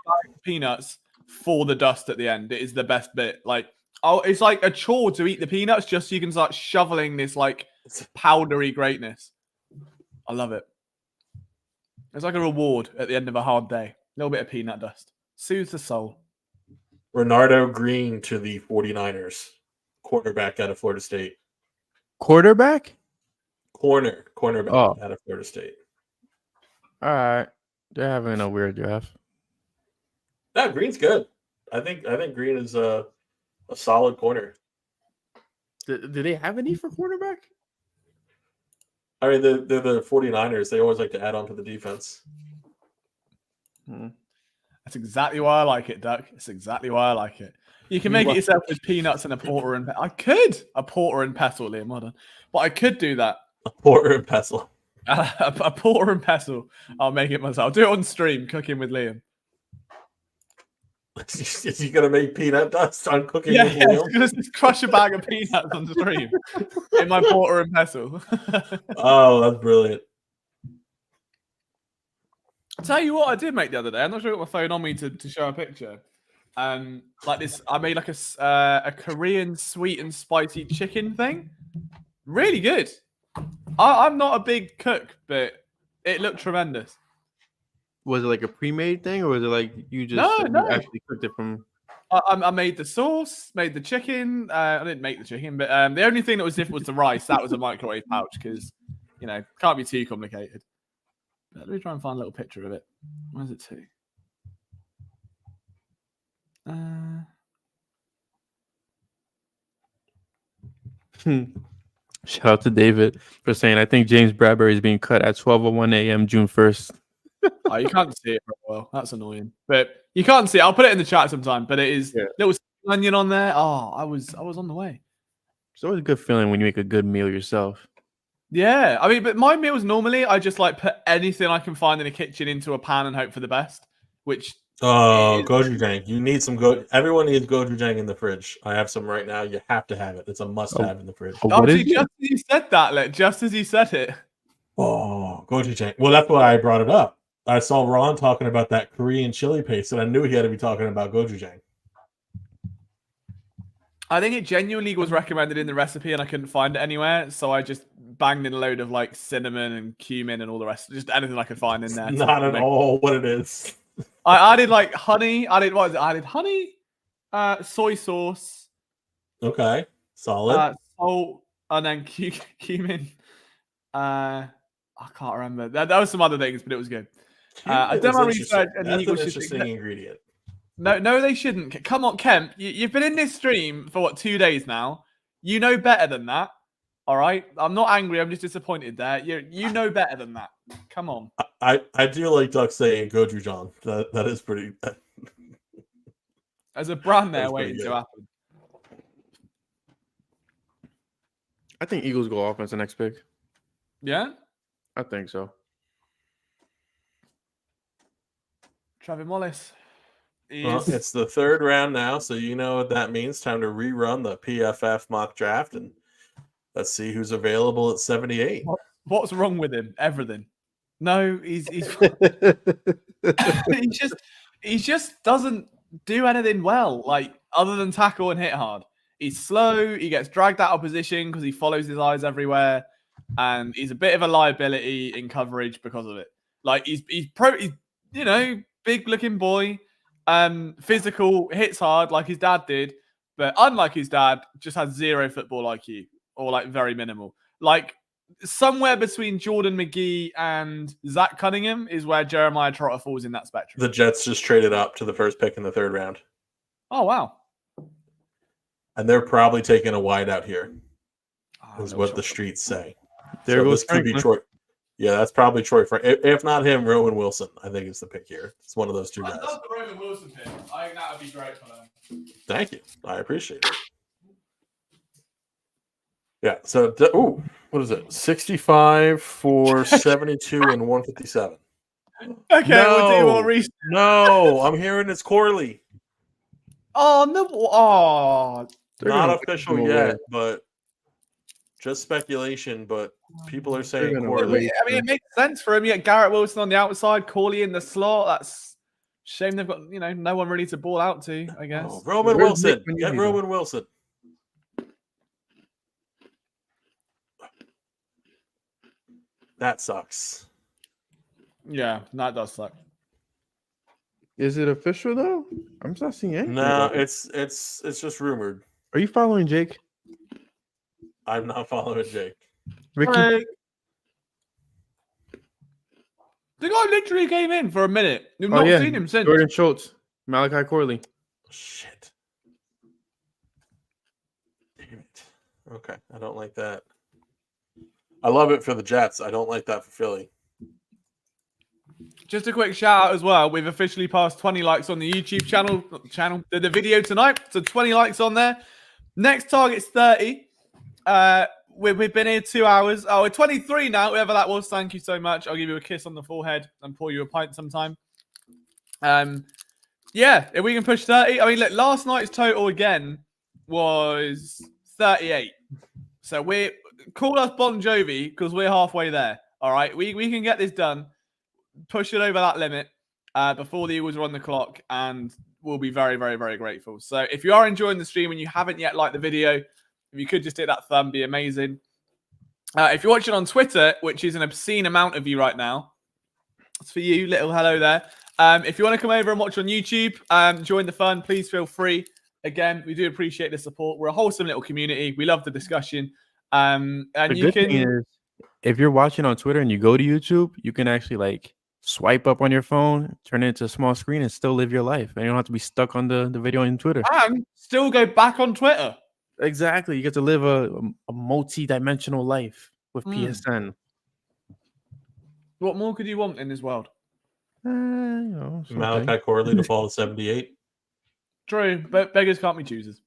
peanuts for the dust at the end. It is the best bit. Like, it's like a chore to eat the peanuts just so you can start shoveling this like powdery greatness. I love it. It's like a reward at the end of a hard day. A little bit of peanut dust. Soothes the soul. Renardo Green to the 49ers. Quarterback out of Florida State. Quarterback? Cornerback out of Florida State. All right. They're having a weird draft. No, Green's good. I think Green is a solid corner. Do they have any for quarterback? I mean, they're the 49ers. They always like to add on to the defense. That's exactly why I like it, Duck. It's exactly why I like it. You can make it yourself with peanuts and a porter and I could a porter and pestle, Liam. Hold on, but I could do that. A porter and pestle. A porter and pestle. I'll make it myself. I'll do it on stream, cooking with Liam. Is he gonna make peanut dust on cooking Yeah, with Liam? just crush a bag of peanuts on stream in my porter and pestle. Oh, that's brilliant. I'll tell you what I did make the other day. I'm not sure I got my phone on me to show a picture. Like this, I made like a Korean sweet and spicy chicken thing. Really good. I'm not a big cook, but it looked tremendous. Was it like a pre-made thing, or was it like you just No. actually cooked it from? I made the sauce, made the chicken. I didn't make the chicken, but the only thing that was different was the rice. That was a microwave pouch because, can't be too complicated. Let me try and find a little picture of it. Where's it to? Shout out to David for saying, I think James Bradbury is being cut at 12:01 a.m. June 1st. Oh, you can't see it very well. That's annoying. But you can't see it. I'll put it in the chat sometime. But it is little onion on there. Oh, I was on the way. It's always a good feeling when you make a good meal yourself. Yeah. I mean, but my meals normally, I just like put anything I can find in a kitchen into a pan and hope for the best, which... Oh, gochujang. You need some everyone needs gochujang in the fridge. I have some right now. You have to have it. It's a must-have in the fridge. Obviously, just as you said that, just as you said it. Oh, gochujang. Well, that's why I brought it up. I saw Ron talking about that Korean chili paste, and I knew he had to be talking about gochujang. I think it genuinely was recommended in the recipe, and I couldn't find it anywhere, so I just banged in a load of like cinnamon and cumin and all the rest, just anything I could find in there. It's not at all what it is. I added like honey. I added honey, soy sauce. Okay, solid. Salt, and then cumin. I can't remember. That was some other things, but it was good. I done my research, and that's an interesting ingredient. No, they shouldn't. Come on, Kemp. You've been in this stream for 2 days now. You know better than that. All right. I'm not angry. I'm just disappointed there. You know better than that. Come on. I do like Duck saying gochujang. That is pretty. There's a brand there waiting to happen. I think Eagles go offense the next pick. Yeah? I think so. Trevor Wallace. Well, it's the third round now, so you know what that means. Time to rerun the PFF mock draft, and let's see who's available at 78. What's wrong with him? Everything. No, he's he just doesn't do anything well, like other than tackle and hit hard. He's slow. He gets dragged out of position because he follows his eyes everywhere, and he's a bit of a liability in coverage because of it. Like he's big looking boy, physical, hits hard like his dad did, but unlike his dad, just has zero football IQ or like very minimal. Like somewhere between Jordan McGee and Zach Cunningham is where Jeremiah Trotter falls in that spectrum. The Jets just traded up to the first pick in the 3rd round. Oh, wow. And they're probably taking a wide out here, is no what shot. the streets say. There So goes this could be Franklin. Troy. Yeah, that's probably Troy. If not him, Rowan Wilson, I think is the pick here. It's one of those two I guys. love the Roman Wilson pick. I think that would be great for them. Thank you. I appreciate it. Yeah, so, what is it? 65 for 72 and 157. Okay, we'll do more research. No, I'm hearing it's Corley. Oh, no. Oh, They're Not gonna official wait yet, him but just speculation. But people are saying gonna Corley. wait. I mean, it makes sense for him. You get Garrett Wilson on the outside, Corley in the slot. That's shame they've got, no one really to ball out to, I guess. Oh, Roman Where's Wilson. Nick when you Get need Roman Wilson. That sucks. Yeah, that does suck. Is it official though? I'm not seeing anything. No, about it. it's just rumored. Are you following Jake? I'm not following Jake. Ricky? Hey. The guy literally came in for a minute. We've not seen him since. Jordan Schultz, Malachi Corley. Shit. Damn it. Okay, I don't like that. I love it for the Jets. I don't like that for Philly. Just a quick shout out as well. We've officially passed 20 likes on the YouTube channel, the video tonight. So 20 likes on there. Next target's 30. We've been here 2 hours. Oh, we're 23 now, whoever that was. Thank you so much. I'll give you a kiss on the forehead and pour you a pint sometime. Yeah, if we can push 30. I mean, look, last night's total again was 38. So call us Bon Jovi because we're halfway there. All right, we can get this done. Push it over that limit before the Eagles are on the clock, and we'll be very, very, very grateful. So if you are enjoying the stream and you haven't yet liked the video, if you could just hit that thumb, be amazing. If you're watching on Twitter, which is an obscene amount of you right now, it's for you, little hello there. If you want to come over and watch on YouTube, join the fun, please feel free. Again, we do appreciate the support. We're a wholesome little community. We love the discussion. And The you good can... thing is, if you're watching on Twitter and you go to YouTube, you can actually swipe up on your phone, turn it into a small screen, and still live your life. And you don't have to be stuck on the video on Twitter. And still go back on Twitter. Exactly. You get to live a multi-dimensional life with PSN. What more could you want in this world? Something. Malachi Corley to fall to 78. True, but beggars can't be choosers.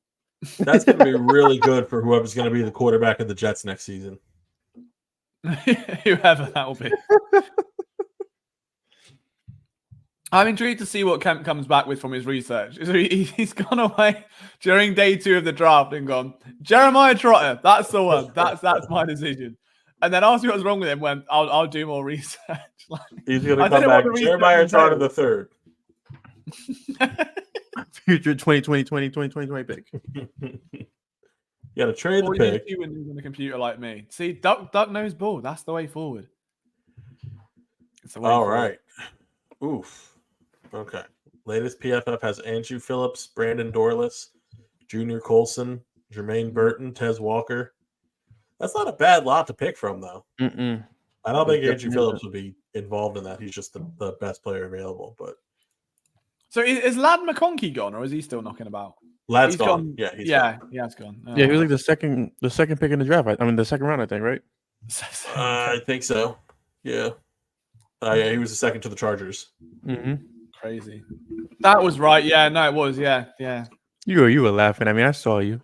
That's going to be really good for whoever's going to be the quarterback of the Jets next season. Whoever that will be. I'm intrigued to see what Kemp comes back with from his research. So he's gone away during day 2 of the draft and gone, Jeremiah Trotter, that's the one. That's my decision. And then asked me what was wrong with him when I'll do more research. He's going to come back. Jeremiah Trotter the third. Future 2020 pick. You got to trade the pick. You when you're on a computer like me. See, duck knows ball. That's the way forward. All right. Oof. Okay. Latest PFF has Andrew Phillips, Brandon Dorless, Junior Colson, Jermaine Burton, Tez Walker. That's not a bad lot to pick from, though. Mm-mm. I don't think Andrew Phillips would be involved in that. He's just the best player available. But so is Lad McConkey gone, or is he still knocking about? Lad's gone. Yeah, he's gone. He has gone. Oh. Yeah, he was like the second pick in the draft. I mean, the second round, I think, right? I think so. Yeah. Yeah, he was the second to the Chargers. Mm-hmm. Crazy. That was right. Yeah, no, it was. Yeah. You were laughing. I mean, I saw you.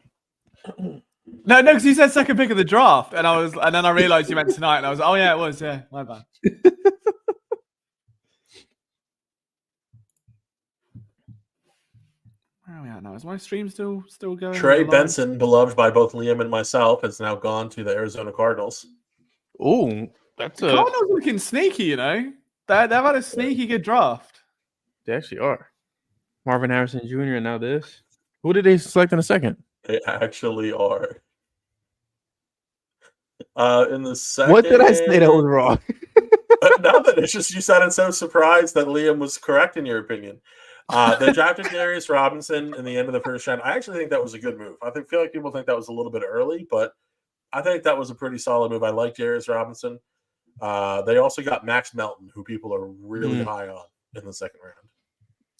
No, because he said second pick of the draft, and then I realized you meant tonight, and I was, oh yeah, it was. Yeah, my bad. Where are we at now? Is my stream still going? Trey Benson, beloved by both Liam and myself, has now gone to the Arizona Cardinals. Oh, that's a. Cardinals looking sneaky, you know. They've had a sneaky good draft. They actually are. Marvin Harrison Jr. and now this. Who did they select in a second? They actually are. In the second. What did I say that was wrong? now that it's just you sounded so surprised that Liam was correct in your opinion. They drafted Darius Robinson in the end of the first round. I actually think that was a good move. Feel like people think that was a little bit early, but I think that was a pretty solid move. I like Darius Robinson. They also got Max Melton, who people are really high on in the second round.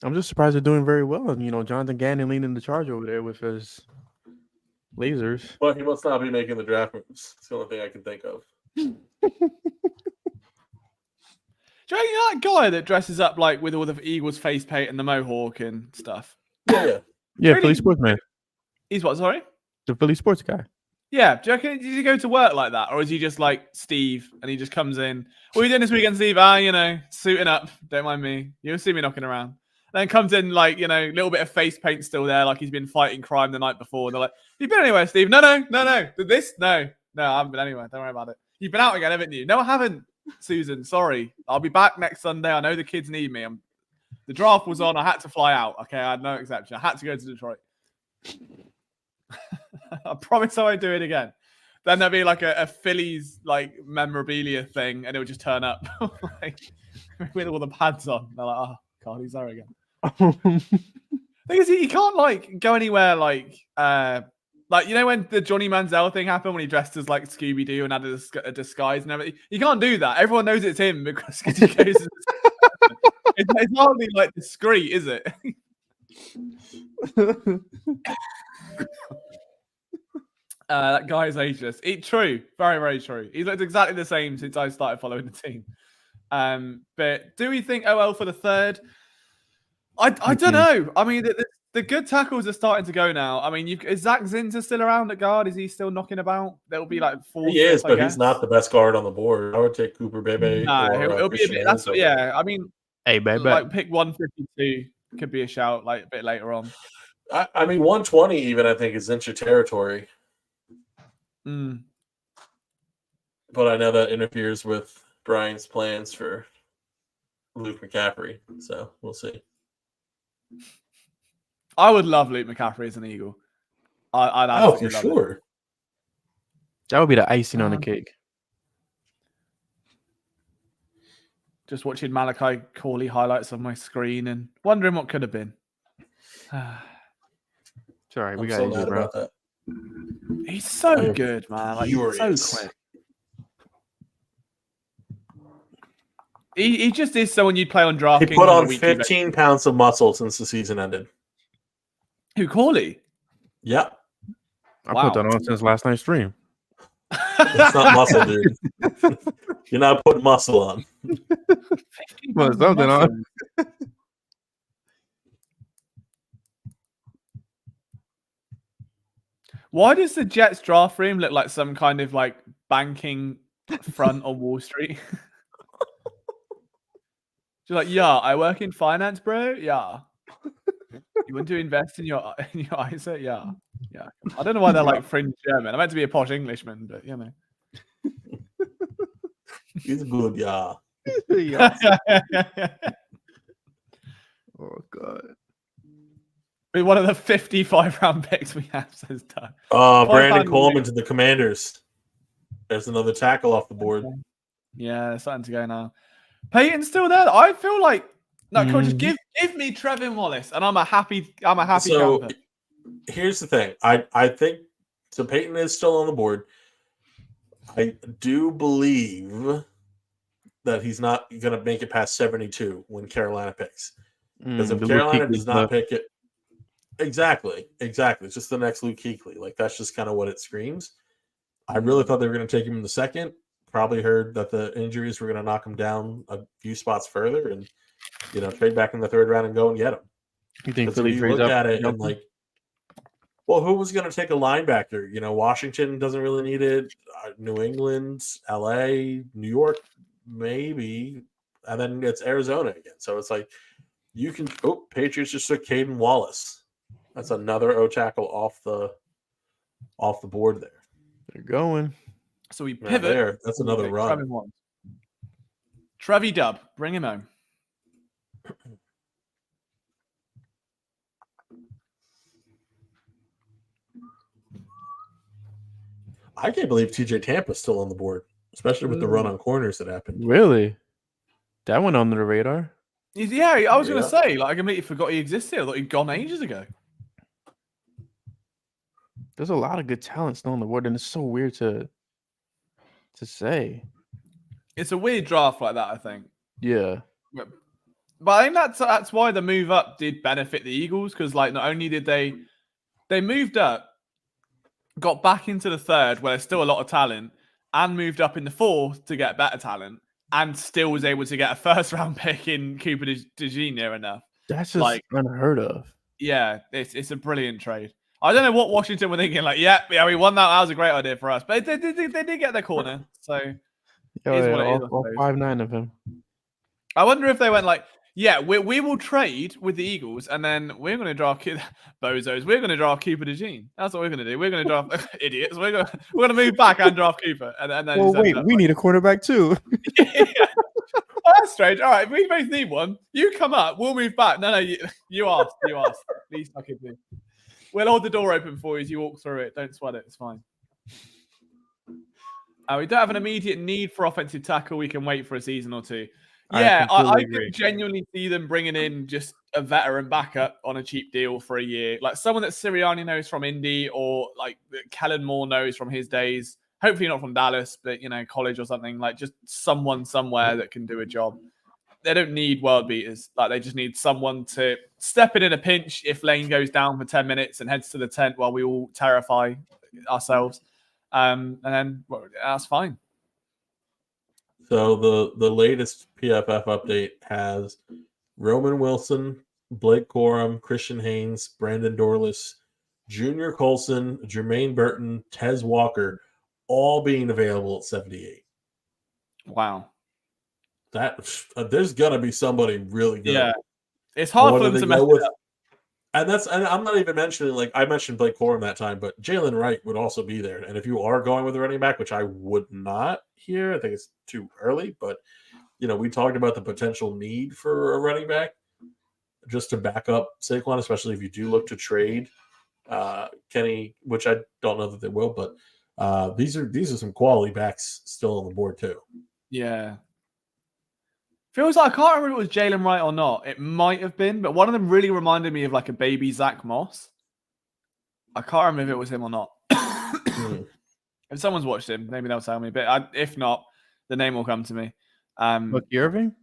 I'm just surprised they're doing very well. You know, Jonathan Gannon leading the charge over there with his lasers. Well, he must not be making the draft moves. It's the only thing I can think of. Do you reckon that guy that dresses up like with all the Eagles face paint and the mohawk and stuff? Yeah. Yeah, Really? Philly sportsman. He's what? Sorry. The Philly sports guy. Yeah. Do you reckon does he go to work like that, or is he just like Steve and he just comes in? What are you doing this weekend, Steve? Suiting up. Don't mind me. You'll see me knocking around. Then comes in like, a little bit of face paint still there, like he's been fighting crime the night before. And they're like, "You been anywhere, Steve?" No. Did this? No, I haven't been anywhere. Don't worry about it. You've been out again, haven't you? No, I haven't, Susan. Sorry. I'll be back next Sunday. I know the kids need me. The draft was on. I had to fly out. Okay, I had no exception. I had to go to Detroit. I promise I won't do it again. Then there'll be like a Phillies like memorabilia thing, and it would just turn up like, with all the pads on. They're like, "Oh God, he's there again." Thing is, he can't like go anywhere like when the Johnny Manziel thing happened when he dressed as like Scooby Doo and had a disguise and everything. You can't do that. Everyone knows it's him because he goes. It's hardly like discreet, is it? That guy is ageless. True, very very true. He's looked exactly the same since I started following the team. But do we think OL for the third? I don't know. I mean, the good tackles are starting to go now. I mean, is Zach Zinter still around at guard? Is he still knocking about? There'll be like four. He is, but he's not the best guard on the board. I would take Cooper Bebe. No, he'll be a bit. That's what. Yeah, I mean, hey, baby, like pick 152 could be a shout like a bit later on. I mean, 120 even I think is Zinter territory. But I know that interferes with Brian's plans for Luke McCaffrey, so we'll see. I would love Luke McCaffrey as an Eagle. I'd absolutely for love sure. it. That would be the icing on the cake. Just watching Malachi Corley highlights on my screen and wondering what could have been. Sorry, we got so mad about that. He's so good, man. Like he's so quick. He just is someone you'd play on DraftKings. He put on 15 pounds of muscle since the season ended. Who, Corley? Yeah. I put that on since last night's stream. It's not muscle, dude. You're not putting muscle on. Put something on. Why does the Jets draft room look like some kind of like banking front on Wall Street? She's like, yeah, I work in finance, bro. Yeah. You want to invest in your ISA? Yeah. Yeah. I don't know why they're like fringe German. I meant to be a posh Englishman, but you know. He's good, yeah. Oh God. One of the 55 round picks we have, says Doug. Brandon Coleman to the Commanders. There's another tackle off the board. Yeah, it's starting to go now. Peyton's still there. I feel like just give me Trevin Wallace, and I'm a happy camper. Here's the thing. I think so. Peyton is still on the board. I do believe that he's not going to make it past 72 when Carolina picks. Because if Carolina does not pick it, exactly. It's just the next Luke Kuechly. Like that's just kind of what it screams. I really thought they were going to take him in the second. Probably heard that the injuries were going to knock him down a few spots further, and trade back in the third round and go and get him. You think Philly trades up? At it and like, well, who was going to take a linebacker? Washington doesn't really need it. New England, LA, New York, maybe, and then it's Arizona again. So it's like you can. Oh, Patriots just took Caden Wallace. That's another O tackle off the board there. They're going. So we pivot. There. That's another run. Trevi Dub, bring him home. I can't believe TJ Tampa's still on the board, especially with the run on corners that happened. Really? That went under the radar. Yeah, I was going to Yeah. say, like, I completely forgot he existed. I thought he'd gone ages ago. There's a lot of good talent still on the board, and it's so weird to say. It's a weird draft like that, I think. Yeah. But I think that's why the move up did benefit the Eagles, because like not only did they moved up, got back into the third where there's still a lot of talent, and moved up in the fourth to get better talent, and still was able to get a first round pick in Cooper DeJean near enough. That's just Like, unheard of. yeah, it's a brilliant trade. I don't know what Washington were thinking. Like, yeah, we won that. That was a great idea for us, but they did get their corner. So Yeah, it is what it is, I all suppose. 5'9" of him. I wonder if they went like, yeah, we will trade with the Eagles, and then we're going to draft bozos. We're going to draft Cooper DeJean. That's what we're going to do. We're going to draft idiots. We're going to move back and draft Cooper. And then Well, wait, we need a quarterback too. Yeah. Oh, that's strange. All right, we both need one. You come up, we'll move back. No, you asked. Least I could do. We'll hold the door open for you as you walk through it. Don't sweat it. It's fine. We don't have an immediate need for offensive tackle. We can wait for a season or two. Yeah, I could genuinely see them bringing in just a veteran backup on a cheap deal for a year. Like someone that Sirianni knows from Indy, or like that Kellen Moore knows from his days. Hopefully not from Dallas, but, college or something. Like just someone somewhere that can do a job. They don't need world beaters. Like they just need someone to step in a pinch if Lane goes down for 10 minutes and heads to the tent while we all terrify ourselves. And then that's fine. So the latest PFF update has Roman Wilson, Blake Corum, Christian Haynes, Brandon Dorlus, Junior Colson, Jermaine Burton, Tez Walker, all being available at 78. Wow. That there's gonna be somebody really good. Yeah, it's hard for them to mess it up. And I'm not even mentioning, like I mentioned Blake Corum that time, but Jalen Wright would also be there. And if you are going with a running back, which I would not here, I think it's too early, but we talked about the potential need for a running back just to back up Saquon, especially if you do look to trade Kenny, which I don't know that they will, but these are some quality backs still on the board too. Yeah. Feels like I can't remember if it was Jalen Wright or not. It might have been, but one of them really reminded me of like a baby Zach Moss. I can't remember if it was him or not. If someone's watched him, maybe they'll tell me. But if not, the name will come to me. Bucky Irving?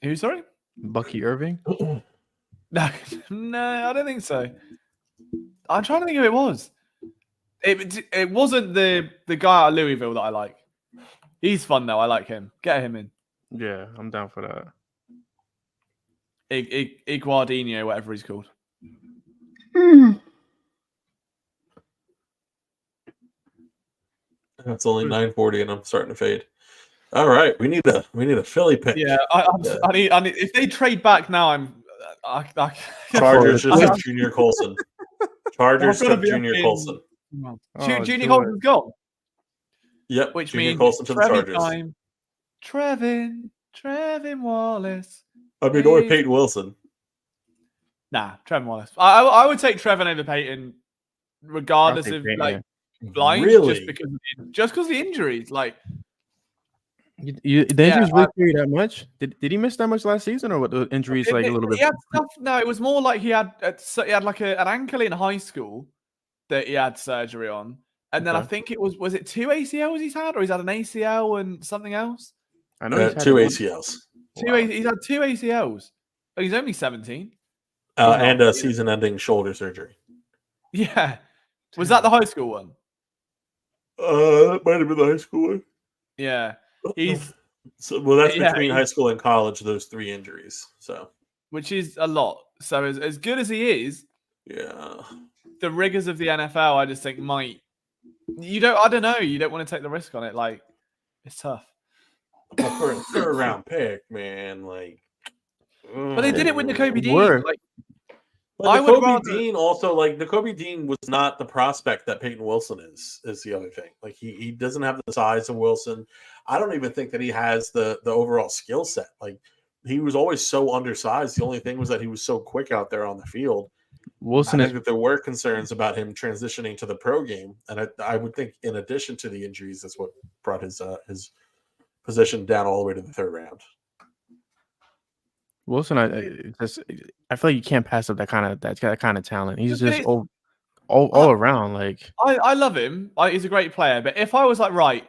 Who, sorry? Bucky Irving? No, I don't think so. I'm trying to think who it was. It wasn't the guy at Louisville that I like. He's fun though. I like him. Get him in. Yeah, I'm down for that. Iguardino, whatever he's called. It's only 9:40, and I'm starting to fade. All right, we need a Philly pick. Yeah, I need. If they trade back now, Chargers just have Junior Colson. Chargers have Junior Colson. Junior Colson's gone. Yep, Which Junior means Colson to the Chargers. Time. Trevin Wallace. I mean, or Peyton Wilson. Nah, Trevin Wallace. I would take Trevin over Peyton, regardless of blind, really? just because of the injuries. Like, the injuries really carry that much? Did he miss that much last season, or what the injuries a little bit? He had stuff. No, it was more like he had like an ankle in high school that he had surgery on. And then I think it was it 2 ACLs he's had, or he's had an ACL and something else? I know he's had 2 ACLs. He's had 2 ACLs. But he's only 17. And a season-ending shoulder surgery. Yeah. Was that the high school one? That might have been the high school one. Yeah. That's between high school and college, those 3 injuries. So, which is a lot. So as good as he is, the rigors of the NFL, I just think I don't know. You don't want to take the risk on it. Like, it's tough. But for a third round pick, man, like. But they did it with Nakobe Dean. Nakobe Dean also, like, Nakobe Dean was not the prospect that Peyton Wilson is the other thing. Like, he doesn't have the size of Wilson. I don't even think that he has the overall skill set. Like, he was always so undersized. The only thing was that he was so quick out there on the field. I think that there were concerns about him transitioning to the pro game, and I would think, in addition to the injuries, that's what brought his position down all the way to the third round. Wilson, I feel like you can't pass up that kind of talent. He's Look, just all around. Like I love him. He's a great player. But if I was like, right,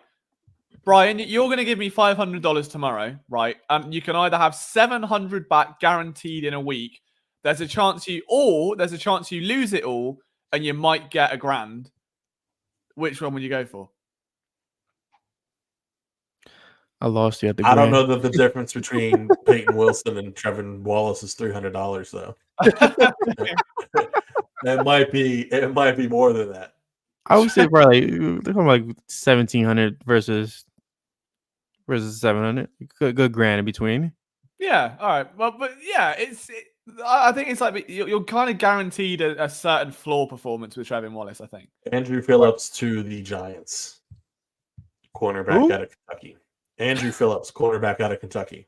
Brian, you're going to give me $500 tomorrow, right? You can either have 700 back guaranteed in a week. There's a chance you lose it all, and you might get $1,000. Which one would you go for? I lost you at the. I don't know that the difference between Peyton Wilson and Trevor Wallace is $300 though. It might be more than that. I would say probably they're talking like 1,700 versus 700. Good grand in between. Yeah. All right. Well, but yeah, I think it's like you're kind of guaranteed a certain floor performance with Trevor Wallace. I think. Andrew Phillips to the Giants, cornerback out of Kentucky. Andrew Phillips, cornerback out of Kentucky.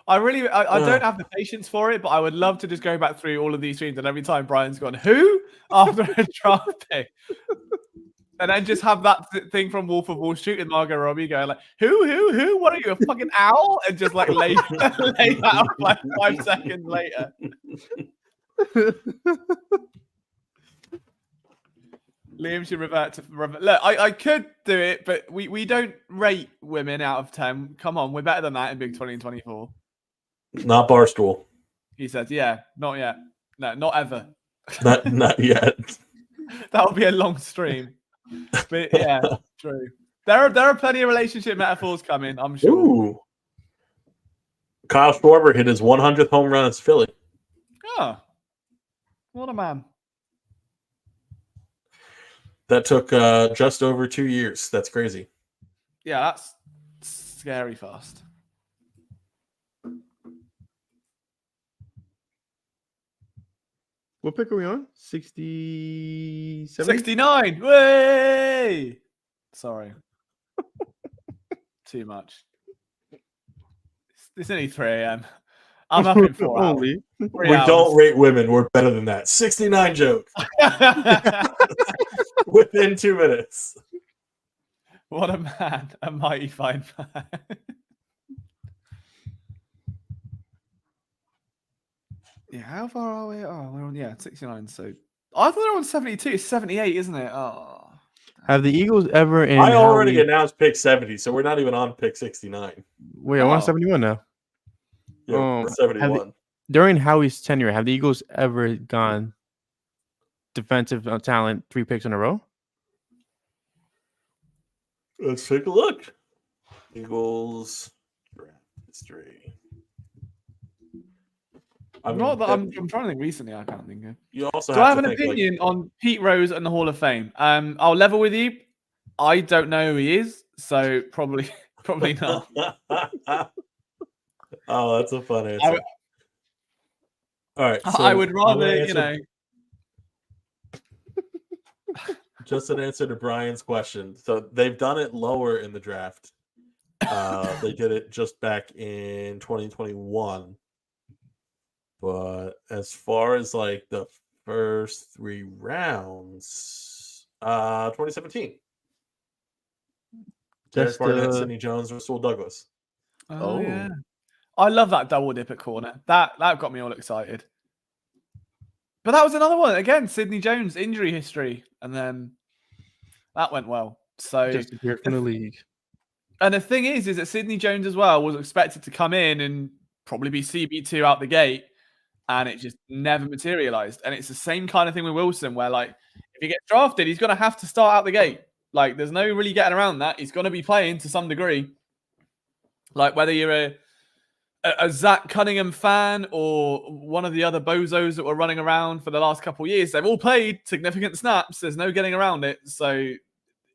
I don't have the patience for it, but I would love to just go back through all of these streams and every time Brian's gone, who? After a draft pick. And then just have that thing from Wolf of Wall Street and Margot Robbie going like, who? What are you, a fucking owl? And just like lay that out like 5 seconds later. Liam should revert to... Look, I could do it, but we don't rate women out of 10. Come on, we're better than that in Big 2024. Not Barstool. He says, yeah, not yet. No, not ever. Not yet. That would be a long stream. But yeah, true. There are plenty of relationship metaphors coming, I'm sure. Ooh. Kyle Schwarber hit his 100th home run as Philly. Oh, what a man. That took just over 2 years. That's crazy. Yeah, that's scary fast. What pick are we on? 67? 69. Way. Sorry. Too much. It's only 3 a.m. I'm up in 4 hours. Only. We don't rate women. We're better than that. 69 joke. Within 2 minutes. What a man. A mighty fine man. Yeah, how far are we? Oh, we're on 69. So I thought they were on 72. It's 78, isn't it? Oh. Have the Eagles ever in I already announced pick 70, so we're not even on pick 69. Wait, I'm on 71 now. Yeah, 71. During Howie's tenure, have the Eagles ever gone defensive talent 3 picks in a row? Let's take a look. Eagles draft history. I'm trying to think recently. I can't think of. You also Do I have an opinion on Pete Rose and the Hall of Fame? I'll level with you. I don't know who he is, so probably not. Oh, that's a fun answer. All right. So I would rather, just an answer to Brian's question. So they've done it lower in the draft. They did it just back in 2021. But as far as like the first 3 rounds, 2017. Derek Barnett, Sidney Jones, Russell Douglas. Oh yeah. I love that double dip at corner. That got me all excited. But that was another one. Again, Sidney Jones, injury history. And then that went well. So Just appeared from the league. And the thing is that Sidney Jones as well was expected to come in and probably be CB2 out the gate. And it just never materialized. And it's the same kind of thing with Wilson, where like if he gets drafted, he's going to have to start out the gate. Like there's no really getting around that. He's going to be playing to some degree. Like whether you're a Zach Cunningham fan or one of the other bozos that were running around for the last couple of years, they've all played significant snaps. There's no getting around it. So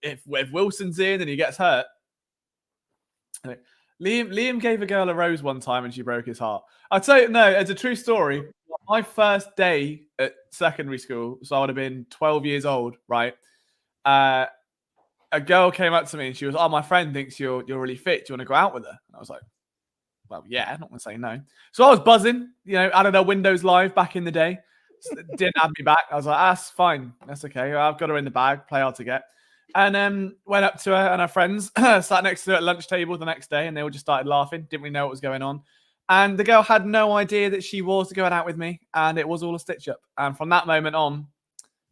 if Wilson's in and he gets hurt, Liam gave a girl a rose one time and she broke his heart. I'd say, no, it's a true story. My first day at secondary school, so I would have been 12 years old, right? A girl came up to me and she was, oh, my friend thinks you're really fit. Do you want to go out with her? And I was like, well, yeah, I'm not going to say no. So I was buzzing, out of their Windows Live back in the day. Didn't have me back. I was like, that's fine. That's okay. I've got her in the bag. Play hard to get. And went up to her and her friends, sat next to her at lunch table the next day, and they all just started laughing. Didn't really know what was going on. And the girl had no idea that she was going out with me, and it was all a stitch up. And from that moment on,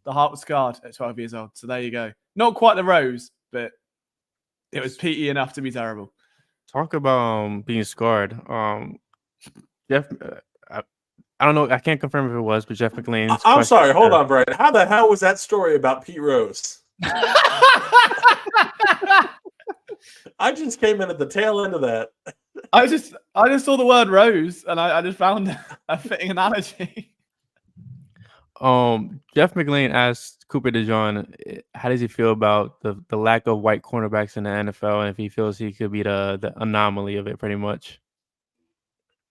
the heart was scarred at 12 years old. So there you go. Not quite the rose, but it was peaty enough to be terrible. Talk about being scarred. Jeff, I don't know. I can't confirm if it was, but Jeff McLean's. I'm sorry. Hold on, Brian. How the hell was that story about Pete Rose? I just came in at the tail end of that. I just saw the word rose, and I just found a fitting analogy. Jeff McLean asked Cooper DeJean, how does he feel about the lack of white cornerbacks in the NFL, and if he feels he could be the anomaly of it, pretty much.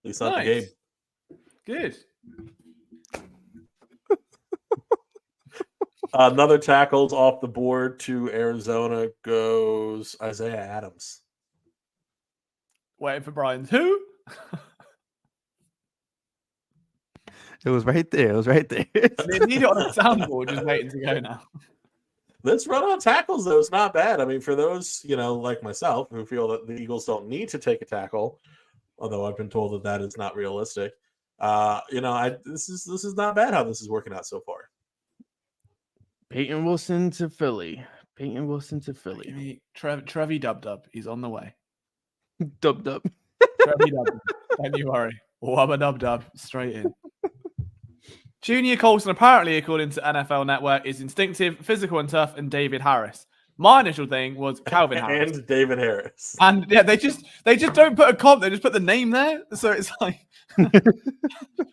At least not the game. Good. Another tackles off the board to Arizona goes Isaiah Adams. Waiting for Brian's who? It was right there. It was right there. They need it on the soundboard, just waiting to go now. This run on tackles, though, is not bad. I mean, for those, like myself, who feel that the Eagles don't need to take a tackle, although I've been told that is not realistic. This is not bad how this is working out so far. Peyton Wilson to Philly. Trevi Dub. He's on the way. Dub. Trevi Dub. Don't you worry. Wubba Dub. Straight in. Junior Colson, apparently, according to NFL Network, is instinctive, physical and tough, and David Harris. My initial thing was Calvin Harris. And David Harris. And yeah, they just don't put a comp, they just put the name there. So it's like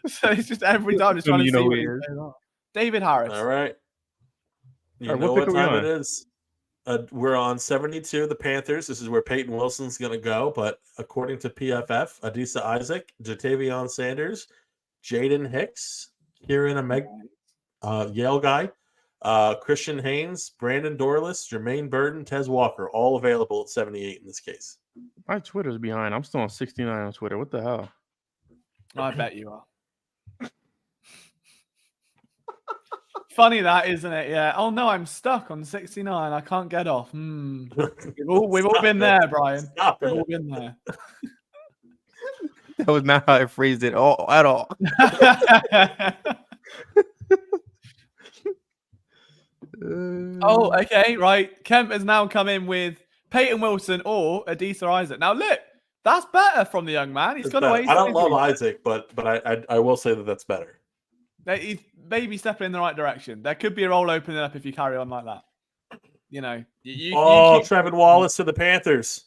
so it's just every time just trying to see what it is. David Harris. All right. You know what what time it is. We're on 72, the Panthers. This is where Peyton Wilson's going to go. But according to PFF, Adisa Isaac, Jatavion Sanders, Jaden Hicks, Kieran Ameg, Yale guy, Christian Haynes, Brandon Dorless, Jermaine Burton, Tez Walker, all available at 78 in this case. My Twitter's behind. I'm still on 69 on Twitter. What the hell? I bet you are. Funny that, isn't it? Yeah. Oh no, I'm stuck on 69. I can't get off. We've all been there, Brian. We've all been there. That was not how I phrased it at all. Oh, okay, right. Kemp has now come in with Peyton Wilson or Adisa Isaac. Now, look, that's better from the young man. He's gone away. I don't love Isaac, but I will say that's better. He's maybe stepping in the right direction. There could be a role opening up if you carry on like that. Trevin Wallace to the Panthers.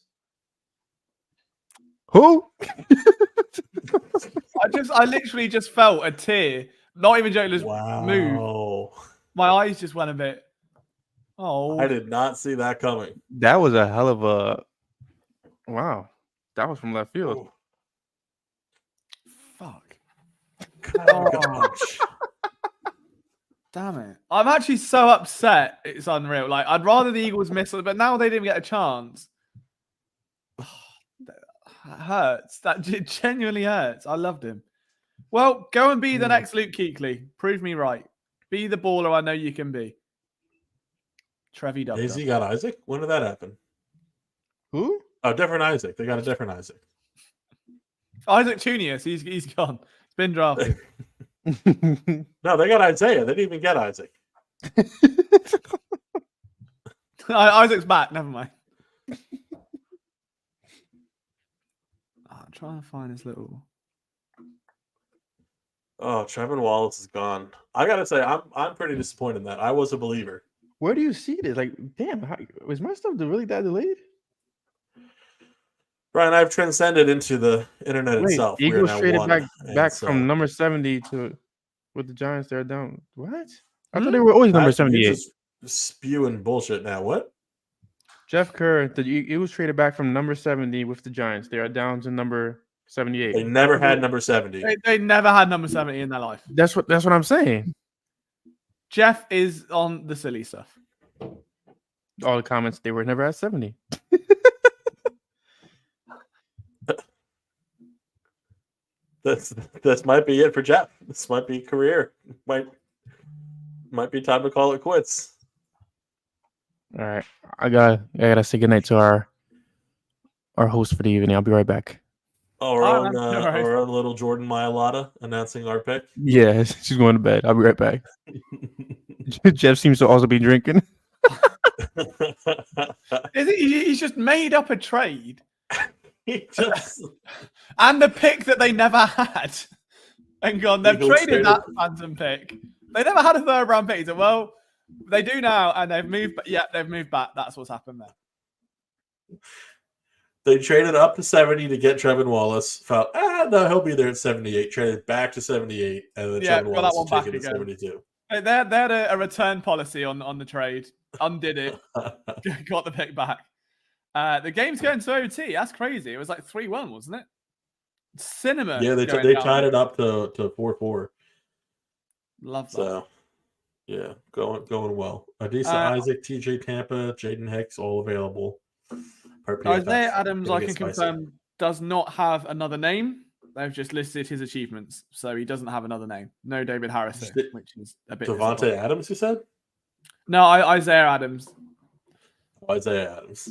Who? I literally just felt a tear. Not even joking, just move. My eyes just went a bit. Oh, I did not see that coming. That was a hell of a. Wow, that was from left field. Ooh. Fuck. Gosh. Damn it. I'm actually so upset. It's unreal. Like, I'd rather the Eagles miss it, but now they didn't get a chance. That hurts. That genuinely hurts. I loved him. Well, go and be the next Luke Kuechly. Prove me right. Be the baller I know you can be. Trevi Dub. AZ got Isaac? When did that happen? Who? Oh, different Isaac. They got a different Isaac. Isaac Tunius. He's gone. He's been drafted. No, they got Isaiah. They didn't even get Isaac. Isaac's back. Never mind. I'm trying to find his little. Oh, Trevin Wallace is gone. I gotta say, I'm pretty disappointed in that. I was a believer. Where do you see this? Like, damn, was my stuff really that delayed? Brian, I've transcended into the internet itself. Eagles traded back from number 70 with the Giants. They're down. What? I thought they were always number 78. Just spewing bullshit now. What? Jeff Kerr, the Eagles traded back from number 70 with the Giants. They are down to number 78. They never had number 70. They never had number 70 in their life. That's what I'm saying. Jeff is on the silly stuff. All the comments, they were never at 70. This might be it for Jeff. This might be career. Might be time to call it quits. All right, I gotta say goodnight to our host for the evening. I'll be right back. Our All own, right, no worries. our own little Jordan Mailata announcing our pick. Yeah, she's going to bed. I'll be right back. Jeff seems to also be drinking. He's just made up a trade He just and the pick that they never had. And gone, they've Eagles traded traded- that phantom pick. They never had a third round pick. He said, well, they do now, and they've moved. Yeah, they've moved back. That's what's happened there. They traded up to 70 to get Trevin Wallace. Felt, no, he'll be there at 78. Traded back to 78, and then Yeah, Trevin got that Wallace one was back taken at again. 72. They had a return policy on the trade. Undid it. Got the pick back. The game's going to OT. That's crazy. It was like 3-1, wasn't it? Cinema. Yeah, they going down. tied it up to 4-4. Love that. So, yeah, going well. Adisa Isaac, TJ Tampa, Jaden Hicks, all available. Per PFF. Isaiah Adams, Gonna I get can spicy. confirm, does not have another name. They've just listed his achievements, so he doesn't have another name. No David Harris, Just here, which is a bit. Devontae disappointing. Adams, you said? No, Isaiah Adams. Isaiah Adams.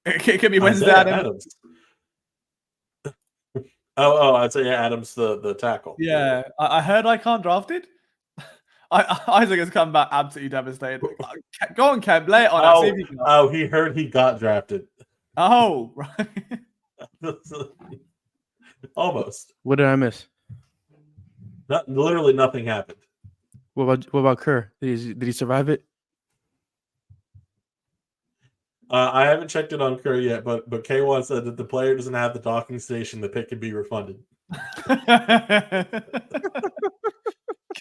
It could be Wednesday Isaiah Adams. Isaiah Adams, the tackle. Yeah, I heard I can't drafted. Isaac has come back absolutely devastated. Go on, Kev, lay it on. Us, see if you can. He heard he got drafted. Oh, right. Almost. What did I miss? Literally nothing happened. What about Kerr? Did he survive it? I haven't checked it on Curry yet, but K1 said that the player doesn't have the docking station, the pick can be refunded.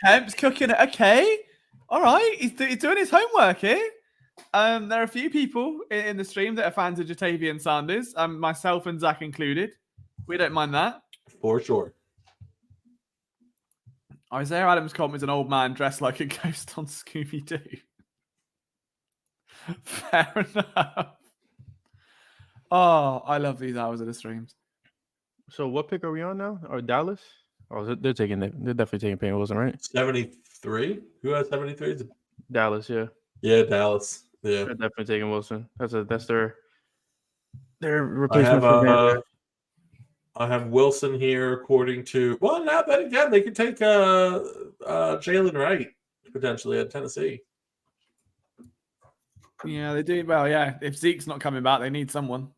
Kemp's cooking it. Okay. All right. He's doing his homework here. There are a few people in the stream that are fans of Jatavian Sanders, myself and Zach included. We don't mind that. For sure. Isaiah Adams called me as an old man dressed like a ghost on Scooby-Doo. Fair enough. Oh, I love these hours of the streams. So what pick are we on now? Or Dallas? Oh, they're definitely taking Payne Wilson, right? 73? Who has 73? Dallas, yeah. Yeah, Dallas. Yeah. They're definitely taking Wilson. That's their replacement for Van Der. I have Wilson here, according to. Well, now then again, they could take Jalen Wright potentially at Tennessee. Yeah, they do. Well, yeah. If Zeke's not coming back, they need someone.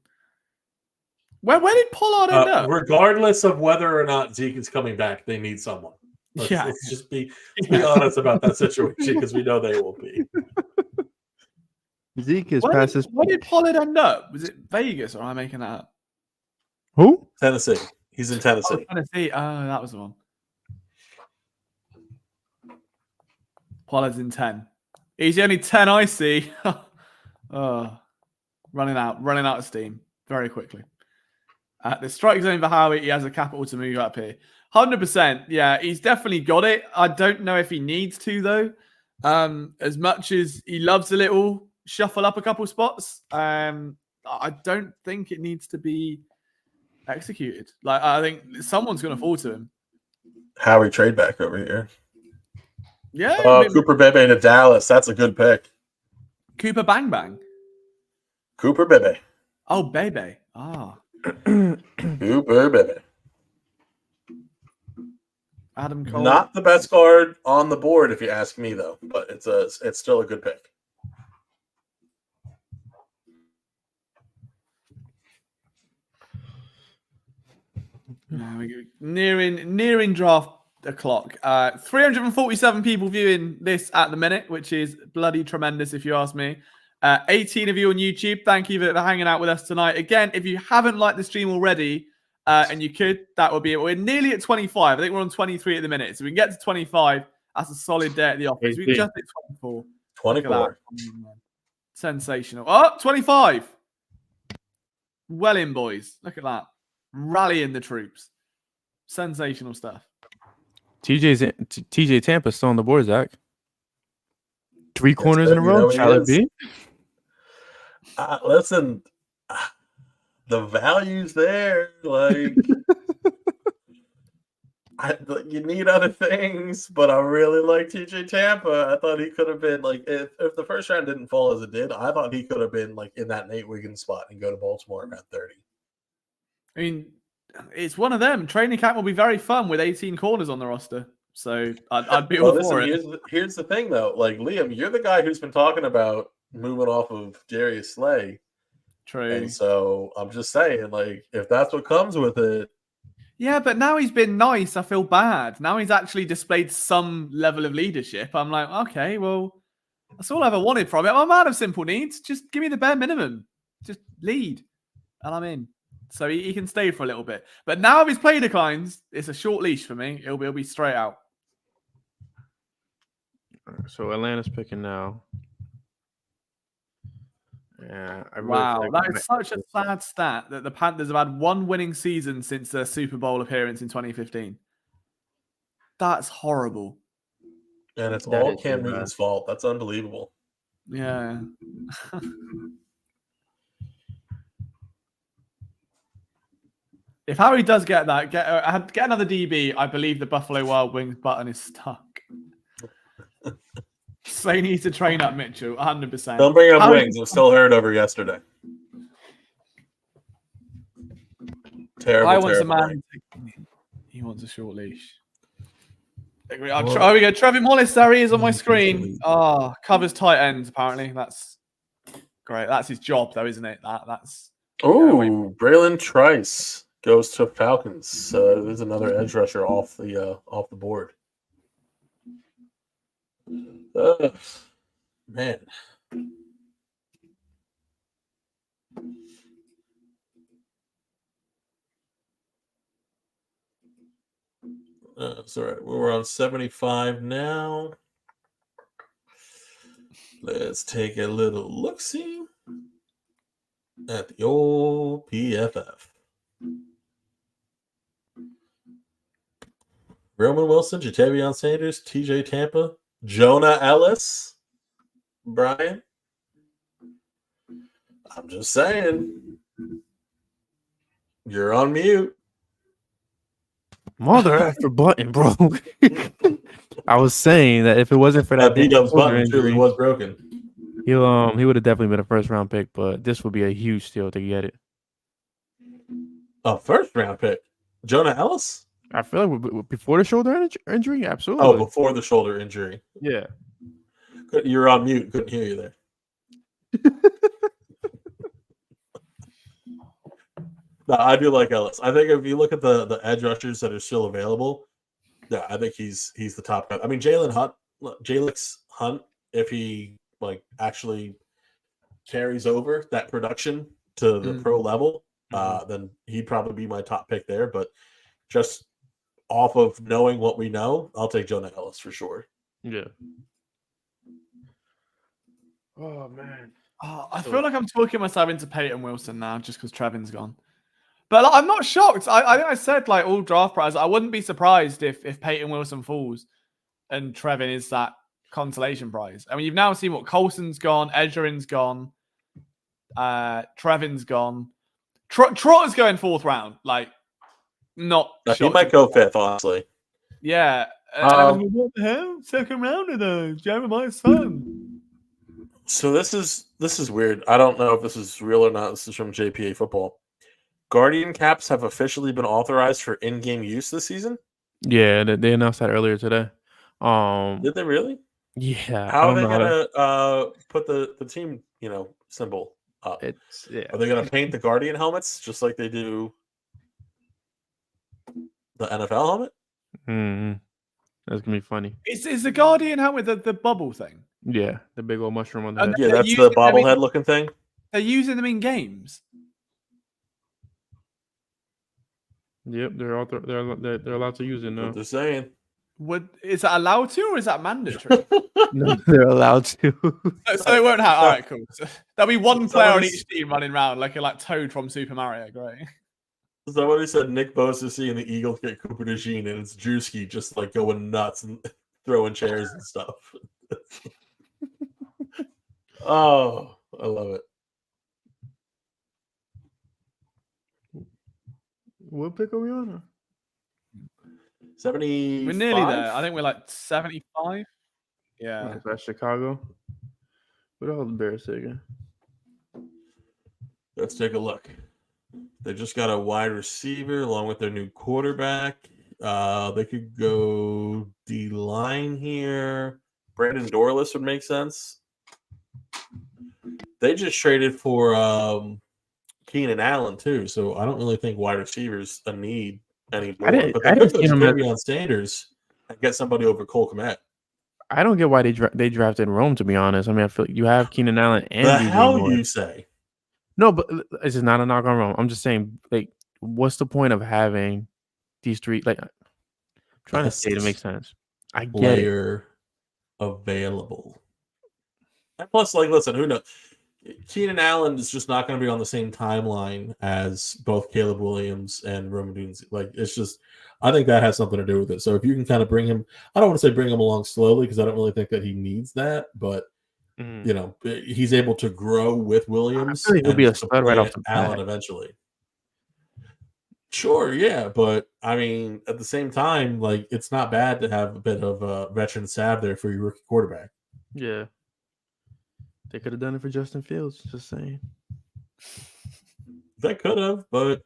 Where did Pollard end up? Regardless of whether or not Zeke is coming back, they need someone. Let's just be honest about that situation because we know they will be. Zeke is past his. Where did Pollard end up? Was it Vegas or am I making that up? Who? Tennessee. He's in Tennessee. Oh, Tennessee. Oh, that was the one. Pollard's in 10. He's the only 10 I see. Oh, running out of steam very quickly. The strike zone for Howie, he has a capital to move up here. 100%. Yeah, he's definitely got it. I don't know if he needs to, though. As much as he loves a little shuffle up a couple spots, I don't think it needs to be executed. Like, I think someone's going to fall to him. Howie trade back over here. Yeah. Cooper Bebe to Dallas. That's a good pick. Cooper Bang Bang. Cooper Bebe. Oh, Bebe. Ah. Cooper Bebe. Adam Cole. Not the best card on the board, if you ask me, though. But it's still a good pick. Nearing draft o'clock. 347 people viewing this at the minute, which is bloody tremendous, if you ask me. 18 of you on YouTube. Thank you for hanging out with us tonight. Again, if you haven't liked the stream already, and you could, that would be it. We're nearly at 25. I think we're on 23 at the minute. So we can get to 25. That's a solid day at the office. We just hit 24. 24. Sensational. Oh, 25. Well in, boys. Look at that. Rallying the troops. Sensational stuff. TJ Tampa still on the board, Zach. 3 corners in a row. Charlotte B. Listen, the value's there. Like, You need other things, but I really like TJ Tampa. I thought he could have been like if the first round didn't fall as it did, I thought he could have been like in that Nate Wiggins spot and go to Baltimore at 30. I mean, it's one of them. Training camp will be very fun with 18 corners on the roster. So I'd be all for it. Here's the thing, though. Like, Liam, you're the guy who's been talking about moving off of Darius Slay. True. And so I'm just saying, like, if that's what comes with it. Yeah, but now he's been nice. I feel bad. Now he's actually displayed some level of leadership. I'm like, okay, well, that's all I ever wanted from it. I'm a man of simple needs. Just give me the bare minimum. Just lead. And I'm in. So he can stay for a little bit. But now if his play declines, it's a short leash for me. It'll be straight out. So Atlanta's picking now. Yeah, Wow, that is such a sad stat that the Panthers have had one winning season since their Super Bowl appearance in 2015. That's horrible. And it's all Cam Newton's fault. That's unbelievable. Yeah. If Harry does get that, get another DB, I believe the Buffalo Wild Wings button is stuck. So they need to train up Mitchell, 100%. Don't bring up Wings. I'm still hurt over yesterday. Terrible. I want a man. He wants a short leash. We go. Trevor Mollis, there he is on my screen. Oh, covers tight ends, apparently. That's great. That's his job, though, isn't it? That's. Oh, Braylon Trice goes to Falcons. There's another edge rusher off the board. Man. It's all right. We're on 75 now. Let's take a little look-see at the old PFF. Roman Wilson, Jatavion Sanders, TJ Tampa, Jonah Ellis, Brian. I'm just saying. You're on mute. Mother after button, bro. I was saying that if it wasn't for that B-Dub's button truly was broken. He would have definitely been a first round pick, but this would be a huge steal to get it. A first round pick, Jonah Ellis. I feel like before the shoulder injury, absolutely. Oh, before the shoulder injury. Yeah. You were on mute. Couldn't hear you there. No, I do like Ellis. I think if you look at the edge rushers that are still available, yeah, I think he's the top guy. I mean, Jalix Hunt, if he actually carries over that production to the pro level, then he'd probably be my top pick there. But just off of knowing what we know, I'll take Jonah Ellis for sure. Yeah. Oh man. I feel like I'm talking myself into Peyton Wilson now just because Trevin's gone. But I'm not shocked. I think I said all draft prize. I wouldn't be surprised if Peyton Wilson falls and Trevin is that consolation prize. I mean, you've now seen what Colson's gone, Edgerin's gone, Trevin's gone. Trotter's going fourth round. Not he might go fifth, honestly. Yeah. What the hell? Second rounder though. Jeremiah's son. So this is weird. I don't know if this is real or not. This is from JPA Football. Guardian caps have officially been authorized for in-game use this season? Yeah, they announced that earlier today. Did they really? Yeah. How are they gonna put the team symbol up? Are they gonna paint the Guardian helmets just like they do the NFL helmet? That's gonna be funny. Is the Guardian helmet the bubble thing? Yeah, the big old mushroom on the head. Yeah, that's the bobblehead looking thing. They're using them in games. Yep, they're allowed to use it now. What they're saying. Is that allowed to or is that mandatory? No, they're allowed to. So it won't have. All right, cool. So there'll be one player on each team running around like Toad from Super Mario. Great. Somebody said Nick Bosa seeing the Eagles get Cooper DeJean and it's Drewski just going nuts and throwing chairs and stuff. Oh, I love it. What pick are we on? 75? We're nearly there. I think we're like 75. Yeah. That's Chicago. What else the Bears taking? Let's take a look. They just got a wide receiver along with their new quarterback. They could go D-line here. Brandon Dorless would make sense. They just traded for Keenan Allen too, so I don't really think wide receivers a need anymore. But they could go to Deion Sanders and get somebody over Cole Kmet. I don't get why they drafted Rome, to be honest. I mean, I feel like you have Keenan Allen and the DJ hell Moore. you say? No, but this is not a knock on Rome. I'm just saying, like, what's the point of having these three? Like, I'm trying to say to make sense. I get player available. And plus, like, listen, who knows? Keenan Allen is just not going to be on the same timeline as both Caleb Williams and Roman Dunes. Like, it's just, I think that has something to do with it. So if you can kind of bring him, I don't want to say bring him along slowly because I don't really think that he needs that, but you know, he's able to grow with Williams. I feel like he'll be a stud right off the Allen bat. eventually. Sure, yeah, but I mean, at the same time, like, it's not bad to have a bit of a veteran salve there for your rookie quarterback. Yeah. They could have done it for Justin Fields, just saying. They could have, but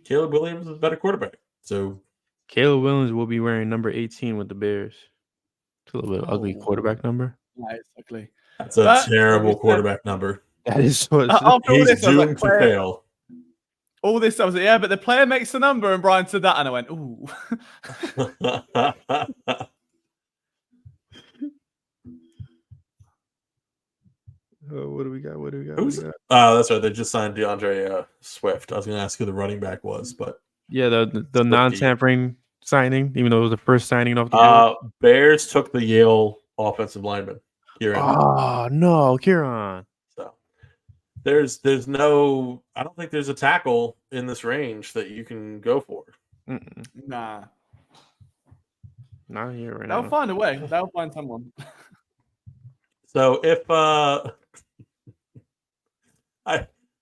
Caleb Williams is a better quarterback. So Caleb Williams will be wearing number 18 with the Bears. It's a little bit ugly quarterback number. Yeah, it's ugly. That's a terrible quarterback number. That is so. He's doomed to fail. All this, I was like, yeah, but the player makes the number, and Brian said that, and I went, ooh. What do we got? That's right. They just signed DeAndre Swift. I was going to ask who the running back was, but yeah, the non-tampering signing, even though it was the first signing off the Bears took the Yale offensive lineman. Kieran. Oh no, Kieran. So there's no. I don't think there's a tackle in this range that you can go for. Nah, not here right now. They'll find a way. They'll find someone. So if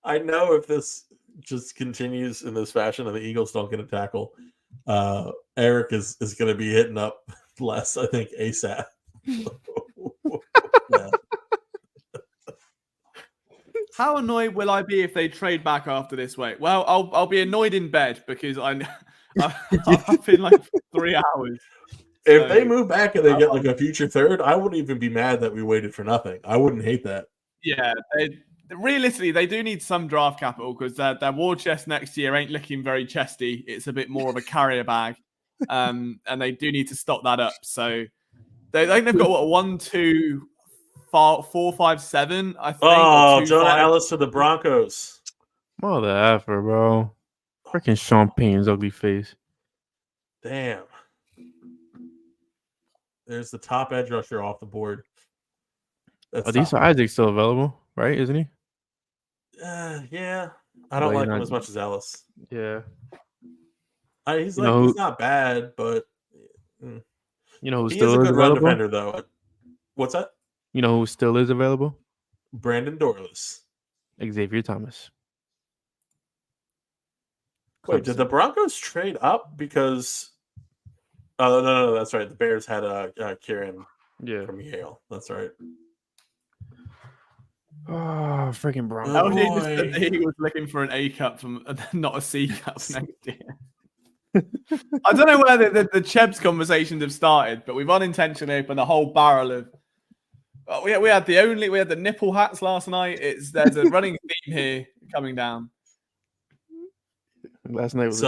I know if this just continues in this fashion and the Eagles don't get a tackle, Eric is going to be hitting up Les, I think, ASAP. Yeah. How annoyed will I be if they trade back after this week? Well, I'll be annoyed in bed because I've been like 3 hours. If they move back and they get like a future third, I wouldn't even be mad that we waited for nothing. I wouldn't hate that. Yeah, realistically, they do need some draft capital because their war chest next year ain't looking very chesty. It's a bit more of a carrier bag, and they do need to stock that up. So I think they've got what 1, 2, 4, 5, 7. I think. Oh, 2, Jonah 5. Ellis to the Broncos. Mother effer, bro. Freaking Sean Payne's ugly face. Damn. There's the top edge rusher off the board. Adisa Isaac's still available, right? Isn't he? Yeah. I don't like him as much as Ellis. Yeah. He's not bad, but you know who he still is a good run available? defender, though. What's that? You know who still is available? Brandon Dorless. Xavier Thomas. Wait, did the Broncos trade up because? Oh no, that's right. The Bears had Kieran from Yale. That's right. Oh, freaking Broncos! He was looking for an A cup from not a C cup next year. I don't know where the Chebs conversations have started, but we've unintentionally opened a whole barrel of. We had the nipple hats last night. There's a running theme here coming down. Last night was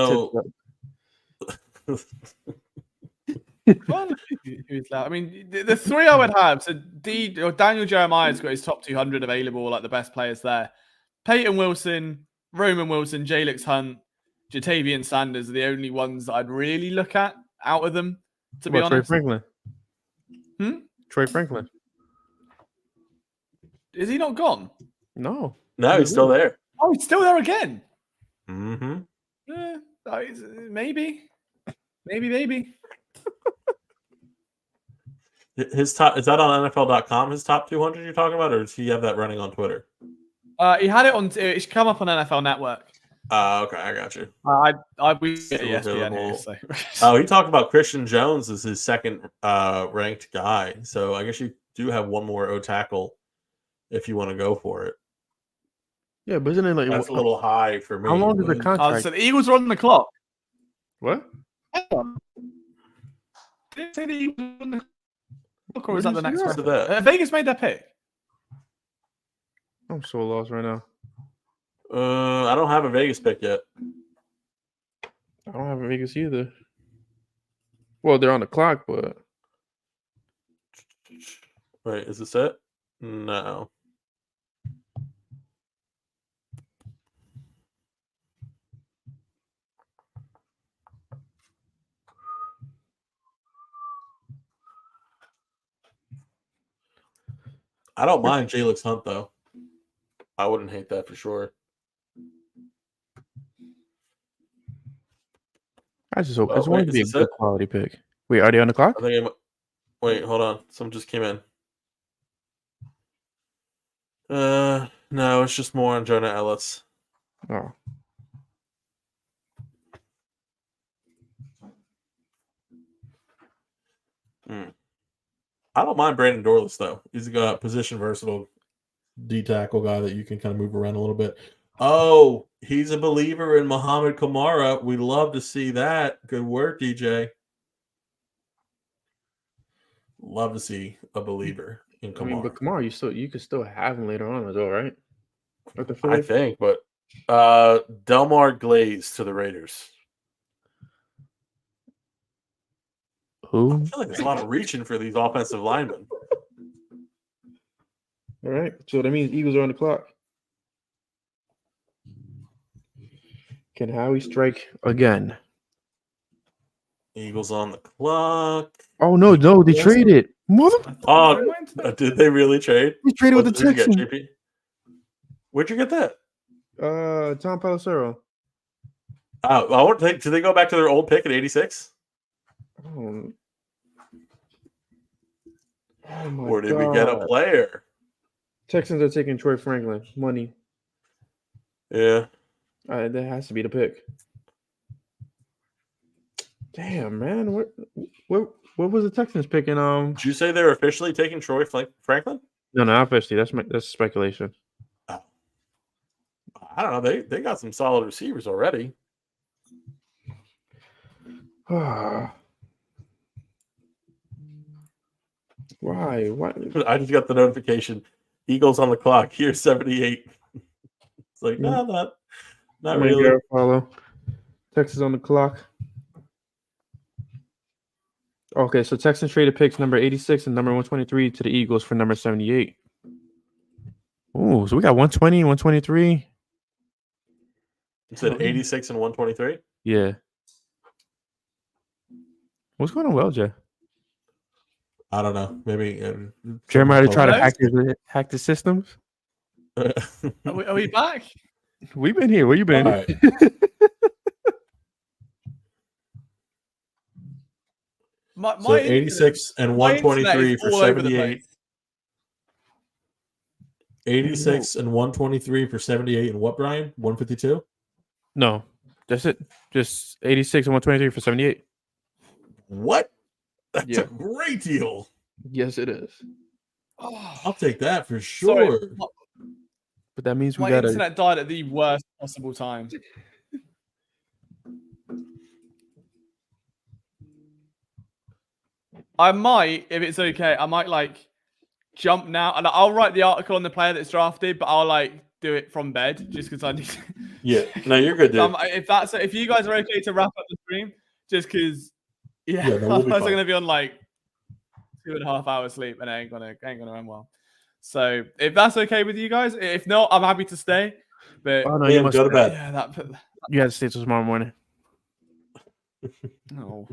I mean, the three I would have. So Daniel Jeremiah's got his top 200 available, like the best players there. Peyton Wilson, Roman Wilson, Jalix Hunt, Jatavian Sanders are the only ones that I'd really look at out of them. To be honest, Troy Franklin. Troy Franklin. Is he not gone? No, he's still there. Oh, he's still there again. Mm-hmm. Maybe. His top is that on NFL.com? His top 200 you're talking about, or does he have that running on Twitter? He had it on. It's come up on NFL Network. Okay, I got you. We get Still ESPN here, available. so. He talked about Christian Jones as his second ranked guy. So I guess you do have one more O tackle if you want to go for it. Yeah, but isn't it like That's a little high for me. how long is the but- contract? So the Eagles are on the clock. What? Did it say the Eagles are on the clock, or Where was that did the you next see one? that? Vegas made their pick. I'm so lost right now. I don't have a Vegas pick yet. I don't have a Vegas either. Well, they're on the clock, but Wait, is it set? No. I don't mind Jalix Hunt though. I wouldn't hate that for sure. I just hope Oh, I just want wait, it to be a is this good it? quality pick. Wait, are they on the clock? I think wait, hold on. Someone just came in. No, it's just more on Jonah Ellis. Oh, I don't mind Brandon Dorless though. He's a position versatile D tackle guy that you can kind of move around a little bit. Oh, he's a believer in Muhammad Kamara. We love to see that. Good work, DJ. Love to see a believer in Kamara. I mean, but Kamara, you could still have him later on as well, right? With the I Phillies? think, but Delmar Glaze to the Raiders. Who? I feel like there's a lot of reaching for these offensive linemen. All right, so that means Eagles are on the clock. Can Howie strike again? Eagles on the clock. Oh no, they traded. Mother, Oh, did they really trade? they traded with What the did you get, Texans. JP? Where'd you get that? Tom Pelissero. I want to think. Did they go back to their old pick at 86? Oh my Or did we get a God. player? Texans are taking Troy Franklin. Money. Yeah. That has to be the pick. Damn, man. What was the Texans picking? Did you say they're officially taking Troy Franklin? No, not officially. That's speculation. Oh. I don't know. They got some solid receivers already. Why? I just got the notification. Eagles on the clock. Here's 78. It's like, no, not really. Follow. Texas on the clock. Okay, so Texans traded picks number 86 and number 123 to the Eagles for number 78. Oh, so we got 120, 123. You said 86 and 123? Yeah. What's going on, well, Jay? I don't know. Maybe Jeremiah to try to Hello? hack the systems. Are we back? We've been here. Where you been? All right. So 86 and 123 for 78. 86 and 123 for 78 and what, Brian? 152? No, that's it. Just 86 and 123 for 78. What? That's Yeah. a great deal. Yes, it is. I'll take that for sure. Sorry, But that means we my got to. internet died at the worst possible time. I might, if it's okay, I might like jump now, and I'll write the article on the player that's drafted, but I'll like do it from bed just because I need. Yeah, no, you're good, dude. If you guys are okay to wrap up the stream, just because, yeah, Yeah, no, we'll be otherwise I'm fine. gonna be on like 2.5 hours sleep, and it ain't gonna end well. So if that's okay with you guys, if not, I'm happy to stay. But Oh no, Yeah, you must go to bed. yeah, You have to stay till tomorrow morning. no.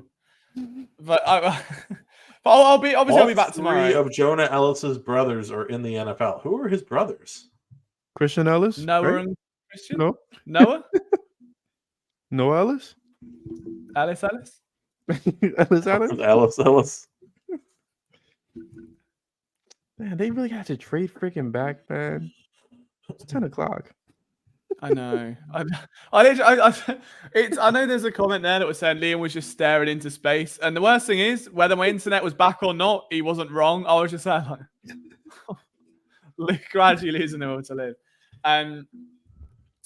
But I'll be obviously I'll be back Three tomorrow. of Jonah Ellis's brothers are in the NFL. Who are his brothers? Christian Ellis? Noah right? and Christian. No, Noah, Noah Ellis. Ellis. Ellis Allen? Ellis. Man, they really have to trade freaking back, man. It's 10 o'clock. I know. I know there's a comment there that was saying Liam was just staring into space. And the worst thing is, whether my internet was back or not, he wasn't wrong. I was just saying, like, gradually losing the will to live.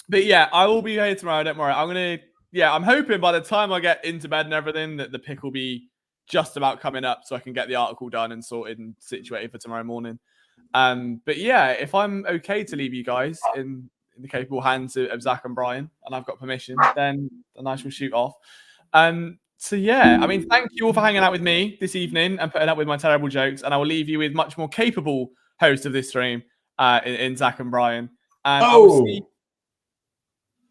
But yeah, I will be here tomorrow. Don't worry. I'm hoping by the time I get into bed and everything that the pick will be just about coming up so I can get the article done and sorted and situated for tomorrow morning. But yeah, if I'm okay to leave you guys in the capable hands of Zach and Brian, and I've got permission, then I shall shoot off. So yeah, I mean, thank you all for hanging out with me this evening and putting up with my terrible jokes. And I will leave you with much more capable host of this stream, in Zach and Brian. And I will see.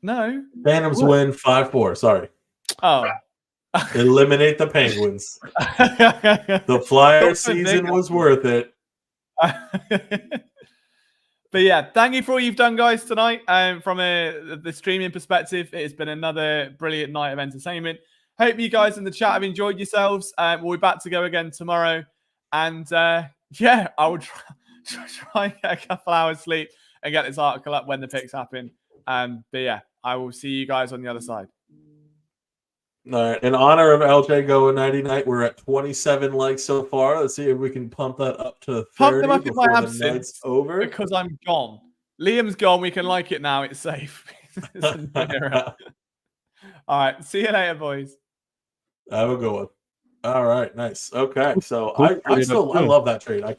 No. Phantoms win 5-4. Sorry. Oh. Eliminate the Penguins. The Flyer season was worth it. But yeah, thank you for all you've done, guys, tonight. From the streaming perspective, it has been another brilliant night of entertainment. Hope you guys in the chat have enjoyed yourselves. We'll be back to go again tomorrow. And yeah, I will try and get a couple hours sleep and get this article up when the picks happen. But yeah, I will see you guys on the other side. All right. In honor of LJ going 90-night, we're at 27 likes so far. Let's see if we can pump that up to 30 pump them up before in my the absence night's over. Because I'm gone. Liam's gone. We can like it now. It's safe. All right. See you later, boys. Have a good one. All right. Nice. Okay. So I love that trade.